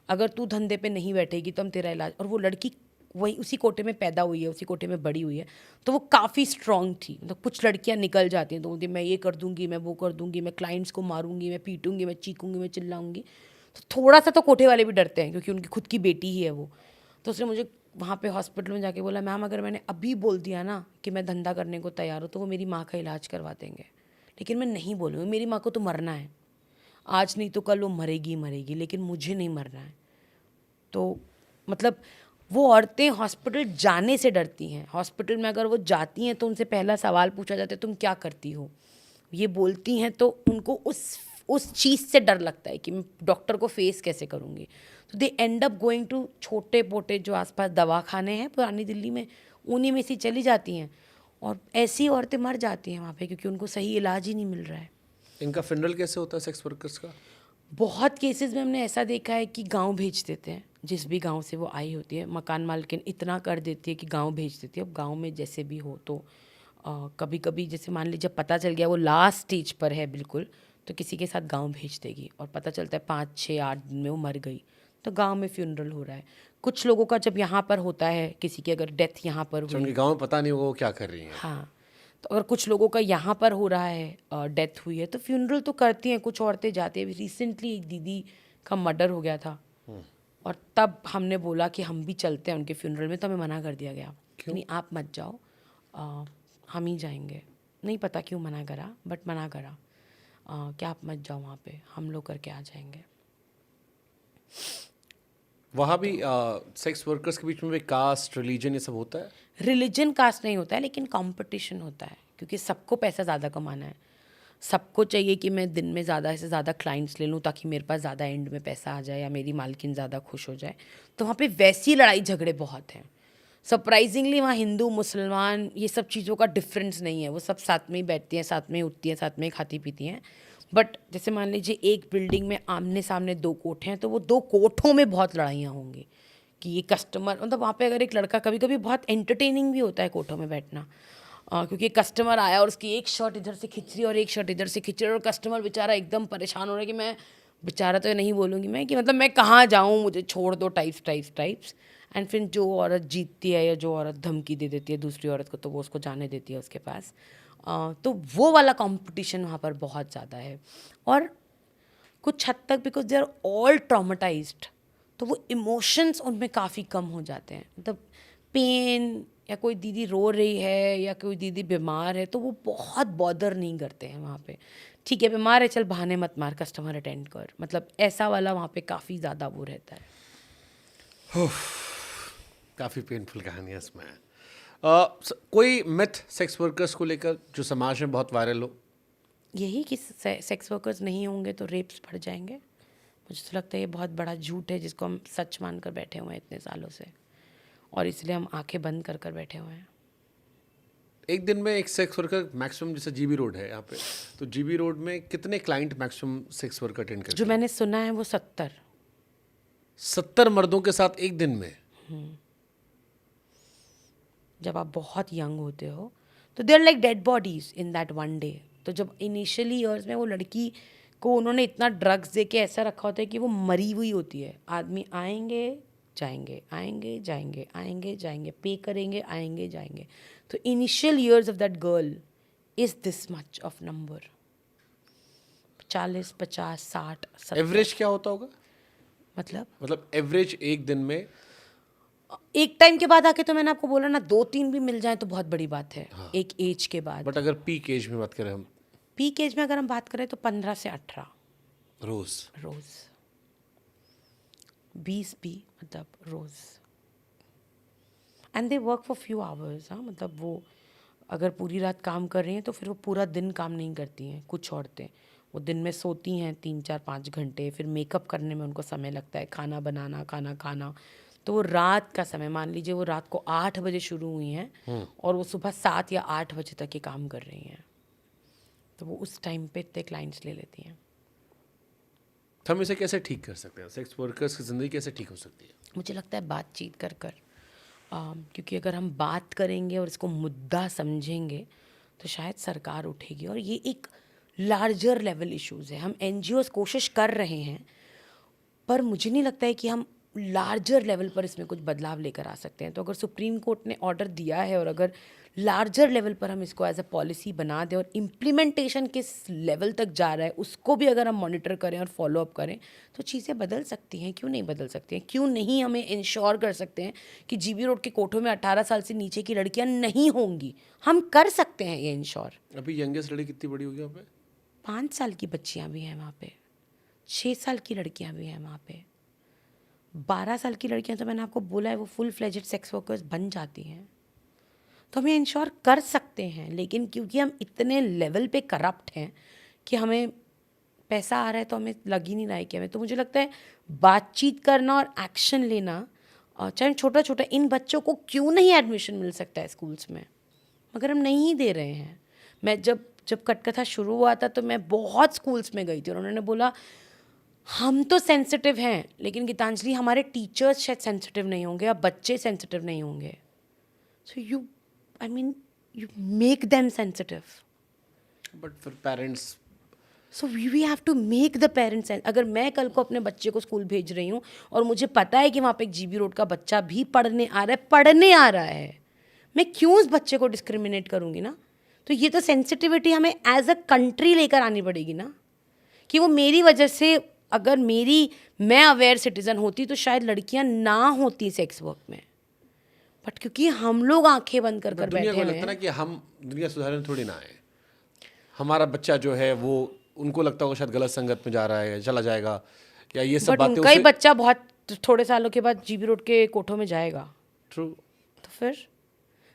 अगर तू धंधे पे नहीं बैठेगी तो हम तेरा इलाज। और वो लड़की वही उसी कोठे में पैदा हुई है, उसी कोठे में बड़ी हुई है, तो वो काफ़ी स्ट्रॉन्ग थी। मतलब कुछ लड़कियां निकल जाती हैं तो बोलती मैं ये कर दूंगी, मैं वो कर दूंगी, मैं क्लाइंट्स को मारूंगी, मैं पीटूंगी, मैं चीखूंगी, मैं चिल्लाऊंगी। तो थोड़ा सा तो कोठे वाले भी डरते हैं क्योंकि उनकी खुद की बेटी ही है वो। तो उसने मुझे वहाँ पे हॉस्पिटल में जाके बोला मैम अगर मैंने अभी बोल दिया ना कि मैं धंधा करने को तैयार हूँ तो वो मेरी माँ का इलाज करवा देंगे, लेकिन मैं नहीं बोलूँगी, मेरी माँ को तो मरना है, आज नहीं तो कल वो मरेगी मरेगी, लेकिन मुझे नहीं मरना है। तो मतलब वो औरतें हॉस्पिटल जाने से डरती हैं। हॉस्पिटल में अगर वो जाती हैं तो उनसे पहला सवाल पूछा जाता है तुम क्या करती हो, ये बोलती हैं तो उनको उस चीज़ से डर लगता है कि मैं डॉक्टर को फेस कैसे करूँगी। तो दे एंड अप गोइंग टू छोटे पोटे जो आसपास दवाखाने हैं पुरानी दिल्ली में, उन्हीं में से चली जाती हैं, और ऐसी औरतें मर जाती हैं वहाँ पे क्योंकि उनको सही इलाज ही नहीं मिल रहा है। इनका फिनरल कैसे होता है सेक्स वर्कर्स का? बहुत केसेस में हमने ऐसा देखा है कि गांव भेज देते हैं, जिस भी गांव से वो आई होती है, मकान मालकिन इतना कर देती है कि गांव भेज देती है। अब गांव में जैसे भी हो तो कभी कभी जैसे मान लीजिए पता चल गया वो लास्ट स्टेज पर है बिल्कुल, तो किसी के साथ गांव भेज देगी और पता चलता है 5, 6, 8 दिन में वो मर गई, तो गांव में फ्यूनरल हो रहा है। कुछ लोगों का जब यहाँ पर होता है, किसी की अगर डेथ यहाँ पर अच्छा, हुई, उनके गांव में पता नहीं होगा वो क्या कर रही हैं। हाँ, तो अगर कुछ लोगों का यहाँ पर हो रहा है, डेथ हुई है, तो फ्यूनरल तो करती हैं, कुछ औरतें जाती हैं। रिसेंटली एक दीदी का मर्डर हो गया था और तब हमने बोला कि हम भी चलते हैं उनके फ्यूनरल में, तो हमें मना कर दिया गया कि नहीं आप मत जाओ, हम ही जाएंगे। नहीं पता क्यों मना करा, बट मना करा कि आप मत जाओ वहाँ पे, हम लोग करके आ जाएंगे। वहाँ भी सेक्स वर्कर्स के बीच में भी कास्ट, रिलीजन, ये सब होता है? रिलीजन कास्ट नहीं होता है, लेकिन कंपटीशन होता है, क्योंकि सबको पैसा ज़्यादा कमाना है। सबको चाहिए कि मैं दिन में ज़्यादा से ज़्यादा क्लाइंट्स ले लूँ ताकि मेरे पास ज़्यादा एंड में पैसा आ जाए या मेरी मालकिन ज़्यादा खुश हो जाए। तो वहाँ पे वैसी लड़ाई झगड़े बहुत हैं। सरप्राइजिंगली वहाँ हिंदू मुसलमान ये सब चीज़ों का डिफरेंस नहीं है, वो सब साथ में ही बैठती हैं, साथ में ही उठती हैं, साथ में ही खाती पीती हैं। बट जैसे मान लीजिए एक बिल्डिंग में आमने सामने 2 कोठे हैं, तो वो 2 कोठों में बहुत लड़ाइयाँ होंगी कि ये कस्टमर, मतलब वहाँ पे अगर एक लड़का, कभी कभी बहुत एंटरटेनिंग भी होता है कोठों में बैठना, क्योंकि कस्टमर आया और उसकी एक शर्ट इधर से खिंच रही है और एक शर्ट इधर से खिंच रही है और कस्टमर बेचारा एकदम परेशान हो रहा है कि मैं, बेचारा तो नहीं बोलूँगी मैं, कि मतलब मैं कहाँ जाऊँ, मुझे छोड़ दो, टाइप्स। एंड फिर जो औरत जीतती है या जो औरत धमकी दे देती है दूसरी औरत को, तो वो उसको जाने देती है उसके पास। तो वो वाला कंपटीशन वहाँ पर बहुत ज़्यादा है। और कुछ हद तक because they are all traumatised, तो वो इमोशंस उनमें काफ़ी कम हो जाते हैं। मतलब पेन, या कोई दीदी रो रही है या कोई दीदी बीमार है, तो वो बहुत बॉदर नहीं करते हैं वहाँ पे। ठीक है, बीमार है, चल बहाने मत मार, कस्टमर अटेंड कर, मतलब ऐसा वाला वहाँ पे काफ़ी ज़्यादा वो रहता है। काफ़ी पेनफुल कहानी है इसमें। कोई मिथ सेक्स वर्कर्स को लेकर जो समाज में बहुत वायरल हो? यही कि सेक्स वर्कर्स नहीं होंगे तो रेप्स बढ़ जाएंगे। मुझे तो लगता है ये बहुत बड़ा झूठ है जिसको हम सच मान कर बैठे हुए हैं इतने सालों से, और इसलिए हम आंखें बंद कर कर बैठे हुए हैं। एक दिन में एक सेक्स वर्कर मैक्सिमम, जैसे जीबी रोड है यहाँ पे, तो जीबी रोड में कितने client maximum sex worker attend करते जो हैं? मैंने सुना है वो 70 मर्दों के साथ एक दिन में? जब आप बहुत यंग होते हो तो they are like dead bodies in that one day. तो जब इनिशियली ईयर्स में वो लड़की को उन्होंने इतना ड्रग्स दे के ऐसा रखा होता है कि वो मरी हुई होती है। आदमी आएंगे जाएंगे, आएंगे जाएंगे, आएंगे जाएंगे, पे करेंगे, आएंगे जाएंगे। तो initial years of that girl is this much of number, 40, 50, 60, 70। Average क्या होता होगा? मतलब एवरेज एक दिन में? एक टाइम के बाद आके, तो मैंने आपको बोला ना, 2-3 भी मिल जाए तो बहुत बड़ी बात है। हाँ। एक एज के बाद। बट अगर पीक एज में बात करें हम, पीक एज में अगर हम बात करें तो 15 से 18 रोज 20 भी, मतलब रोज। And they work for few hours. हाँ, मतलब वो अगर पूरी रात काम कर रही हैं तो फिर वो पूरा दिन काम नहीं करती हैं। कुछ औरतें वो दिन में सोती हैं 3-4-5 घंटे, फिर मेकअप करने में उनको समय लगता है, खाना बनाना, खाना खाना। तो वो रात का समय, मान लीजिए वो रात को 8 बजे शुरू हुई हैं और वो सुबह 7 या 8 बजे तक ये काम कर रही हैं, तो वो उस टाइम पे इतने क्लाइंट्स ले लेती हैं। हम इसे कैसे ठीक कर सकते हैं? सेक्स वर्कर्स की ज़िंदगी कैसे ठीक हो सकती है? मुझे लगता है बातचीत कर कर, क्योंकि अगर हम बात करेंगे और इसको मुद्दा समझेंगे तो शायद सरकार उठेगी। और ये एक लार्जर लेवल इश्यूज़ है। हम एनजीओज़ कोशिश कर रहे हैं, पर मुझे नहीं लगता है कि हम लार्जर लेवल पर इसमें कुछ बदलाव लेकर आ सकते हैं। तो अगर सुप्रीम कोर्ट ने ऑर्डर दिया है और अगर लार्जर लेवल पर हम इसको एज अ पॉलिसी बना दें और इम्प्लीमेंटेशन किस लेवल तक जा रहा है उसको भी अगर हम मॉनिटर करें और फॉलो अप करें, तो चीज़ें बदल सकती हैं। क्यों नहीं बदल सकती हैं? क्यों नहीं हमें इंश्योर कर सकते हैं कि जीबी रोड के कोठों में 18 साल से नीचे की लड़कियां नहीं होंगी? हम कर सकते हैं ये इंश्योर। अभी यंगेस्ट लड़की कितनी बड़ी होगी वहाँ पे? 5 साल की बच्चियाँ भी हैं वहाँ पे, 6 साल की लड़कियाँ भी हैं वहाँ पे, 12 साल की लड़कियां, तो मैंने आपको बोला है वो फुल फ्लेजेड सेक्स वर्कर्स बन जाती हैं। तो हम इंश्योर कर सकते हैं, लेकिन क्योंकि हम इतने लेवल पे करप्ट हैं कि हमें पैसा आ रहा है तो हमें लग ही नहीं रहा है कि हमें। तो मुझे लगता है बातचीत करना और एक्शन लेना, चाहे छोटा छोटा, इन बच्चों को क्यों नहीं एडमिशन मिल सकता है स्कूल्स में, मगर हम नहीं दे रहे हैं। मैं जब कटकथा शुरू हुआ था तो मैं बहुत स्कूल्स में गई थी और उन्होंने बोला हम तो सेंसिटिव हैं, लेकिन गीतांजलि हमारे टीचर्स शायद सेंसिटिव नहीं होंगे या बच्चे सेंसिटिव नहीं होंगे। So you make them sensitive. But फिर parents so we have to make the parents. अगर मैं कल को अपने बच्चे को स्कूल भेज रही हूँ और मुझे पता है कि वहाँ पे एक जीबी रोड का बच्चा भी पढ़ने आ रहा है, मैं क्यों उस बच्चे को डिस्क्रिमिनेट करूँगी ना? तो ये तो सेंसिटिविटी हमें एज अ कंट्री लेकर आनी पड़ेगी ना, कि वो मेरी वजह से, अगर मैं अवेयर सिटीज़न होती तो शायद लड़कियां ना होती सेक्स वर्क में, बट क्योंकि हम लोग आंखें बंद कर कर दुनिया बैठे को हुए लगता है ना हैं। कि हम दुनिया सुधारने थोड़ी ना आए। हमारा बच्चा जो है वो, उनको लगता होगा शायद गलत संगत में जा रहा है, चला जाएगा, या ये सब बट बातें उनका ही उसे। बच्चा बहुत थोड़े सालों के बाद जीबी रोड के कोठों में जाएगा। ट्रू। तो फिर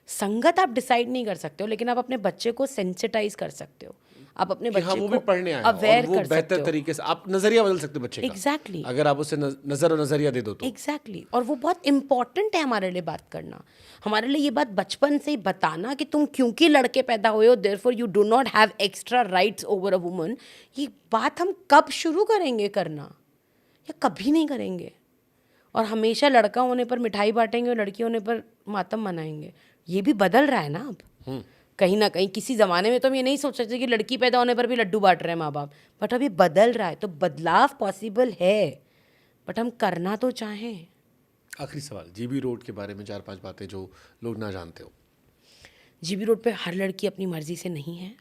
संगत आप डिसाइड नहीं कर सकते हो, लेकिन आप अपने बच्चे को सेंसिटाइज कर सकते हो, आप अपने कि हाँ बच्चे वो भी को पढ़ने आया और अवेयर वो कर सकते बेहतर हो। तरीके से आप नजरिया बदल सकते हो बच्चे का। एग्जैक्टली अगर आप उसे नजर और नजरिया दे दो तो। एग्जैक्टली और वो बहुत इंपॉर्टेंट है हमारे लिए बात करना, हमारे लिए ये बात बचपन से ही बताना कि तुम क्योंकि लड़के पैदा हुए हो therefore you do not have extra rights over a woman. ये बात हम कब शुरू करेंगे करना, या कभी नहीं करेंगे, और हमेशा लड़का होने पर मिठाई बांटेंगे और लड़की होने पर मातम मनाएंगे। ये भी बदल रहा है ना अब कहीं ना कहीं। किसी ज़माने में तो हम ये नहीं सोच सकते कि लड़की पैदा होने पर भी लड्डू बांट रहे हैं माँ बाप, बट अभी बदल रहा है, तो बदलाव पॉसिबल है, बट हम करना तो चाहें। आखिरी सवाल, जीबी रोड के बारे में 4-5 बातें जो लोग ना जानते हो। जीबी रोड पे हर लड़की अपनी मर्जी से नहीं है।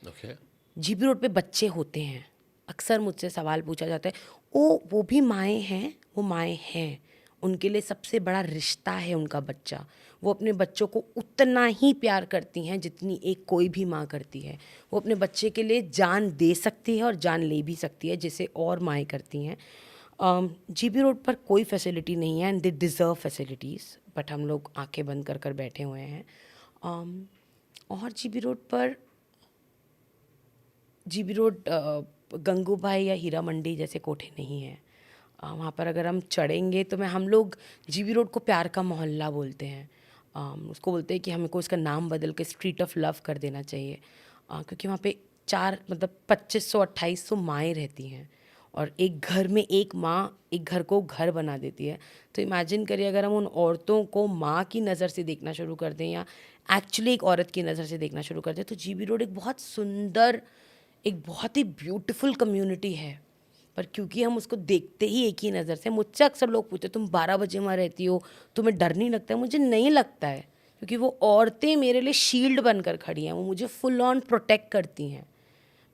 ओके। जीबी रोड पे बच्चे होते हैं, अक्सर मुझसे सवाल पूछा जाता है, वो भी माएँ हैं, वो माएँ हैं, उनके लिए सबसे बड़ा रिश्ता है उनका बच्चा। वो अपने बच्चों को उतना ही प्यार करती हैं जितनी एक कोई भी माँ करती है। वो अपने बच्चे के लिए जान दे सकती है और जान ले भी सकती है, जिसे और माएँ करती हैं। जीबी रोड पर कोई फैसिलिटी नहीं है and they deserve facilities, but हम लोग आंखें बंद कर कर बैठे हुए हैं। और जीबी रोड गंगूबाई या हीरा मंडी जैसे कोठे नहीं हैं। वहाँ पर अगर हम चढ़ेंगे तो हम लोग जीबी रोड को प्यार का मोहल्ला बोलते हैं। उसको बोलते हैं कि हमको इसका नाम बदल के स्ट्रीट ऑफ लव कर देना चाहिए, क्योंकि वहाँ पे 2500-2800 माएँ रहती हैं, और एक घर में एक माँ एक घर को घर बना देती है। तो इमेजिन करिए अगर हम उन औरतों को माँ की नज़र से देखना शुरू कर दें, या एक्चुअली एक औरत की नज़र से देखना शुरू कर दें, तो जीबी रोड एक बहुत सुंदर, एक बहुत ही ब्यूटीफुल कम्युनिटी है। पर क्योंकि हम उसको देखते ही एक ही नज़र से, मुझसे अक्सर लोग पूछते तुम 12 बजे वहाँ रहती हो, तुम्हें डर नहीं लगता है? मुझे नहीं लगता है, क्योंकि वो औरतें मेरे लिए शील्ड बनकर खड़ी हैं, वो मुझे फुल ऑन प्रोटेक्ट करती हैं,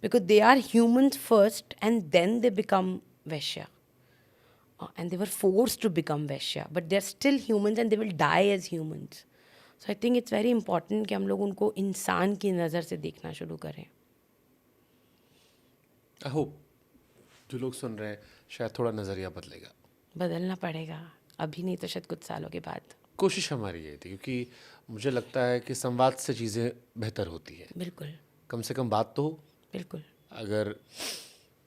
because they are humans first and then they become वैश्या, and they were forced to become वैश्या, but they are still humans and they will die as humans. So I think it's very important कि हम लोग उनको इंसान की नज़र से देखना शुरू करें। आई होप जो लोग सुन रहे हैं शायद थोड़ा नज़रिया बदलना पड़ेगा, अभी नहीं तो शायद कुछ सालों के बाद। कोशिश हमारी ये थी, क्योंकि मुझे लगता है कि संवाद से चीज़ें बेहतर होती है। बिल्कुल कम से कम बात तो हो। बिल्कुल। अगर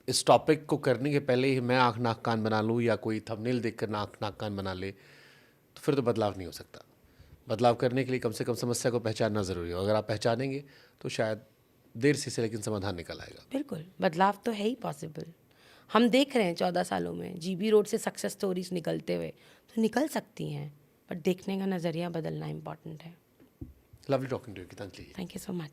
इस टॉपिक को करने के पहले ही मैं आँख नाक कान बना लूँ, या कोई थंबनेल देखकर आँख नाक कान बना ले, तो फिर तो बदलाव नहीं हो सकता। बदलाव करने के लिए कम से कम समस्या को पहचानना ज़रूरी है। अगर आप पहचानेंगे तो शायद देर से लेकिन समाधान निकल आएगा। बिल्कुल, बदलाव तो है ही पॉसिबल। हम देख रहे हैं 14 सालों में जीबी रोड से सक्सेस स्टोरीज निकलते हुए, तो निकल सकती हैं, बट देखने का नज़रिया बदलना इम्पॉर्टेंट है। Lovely talking to you, Geetanjali. Thank you so much.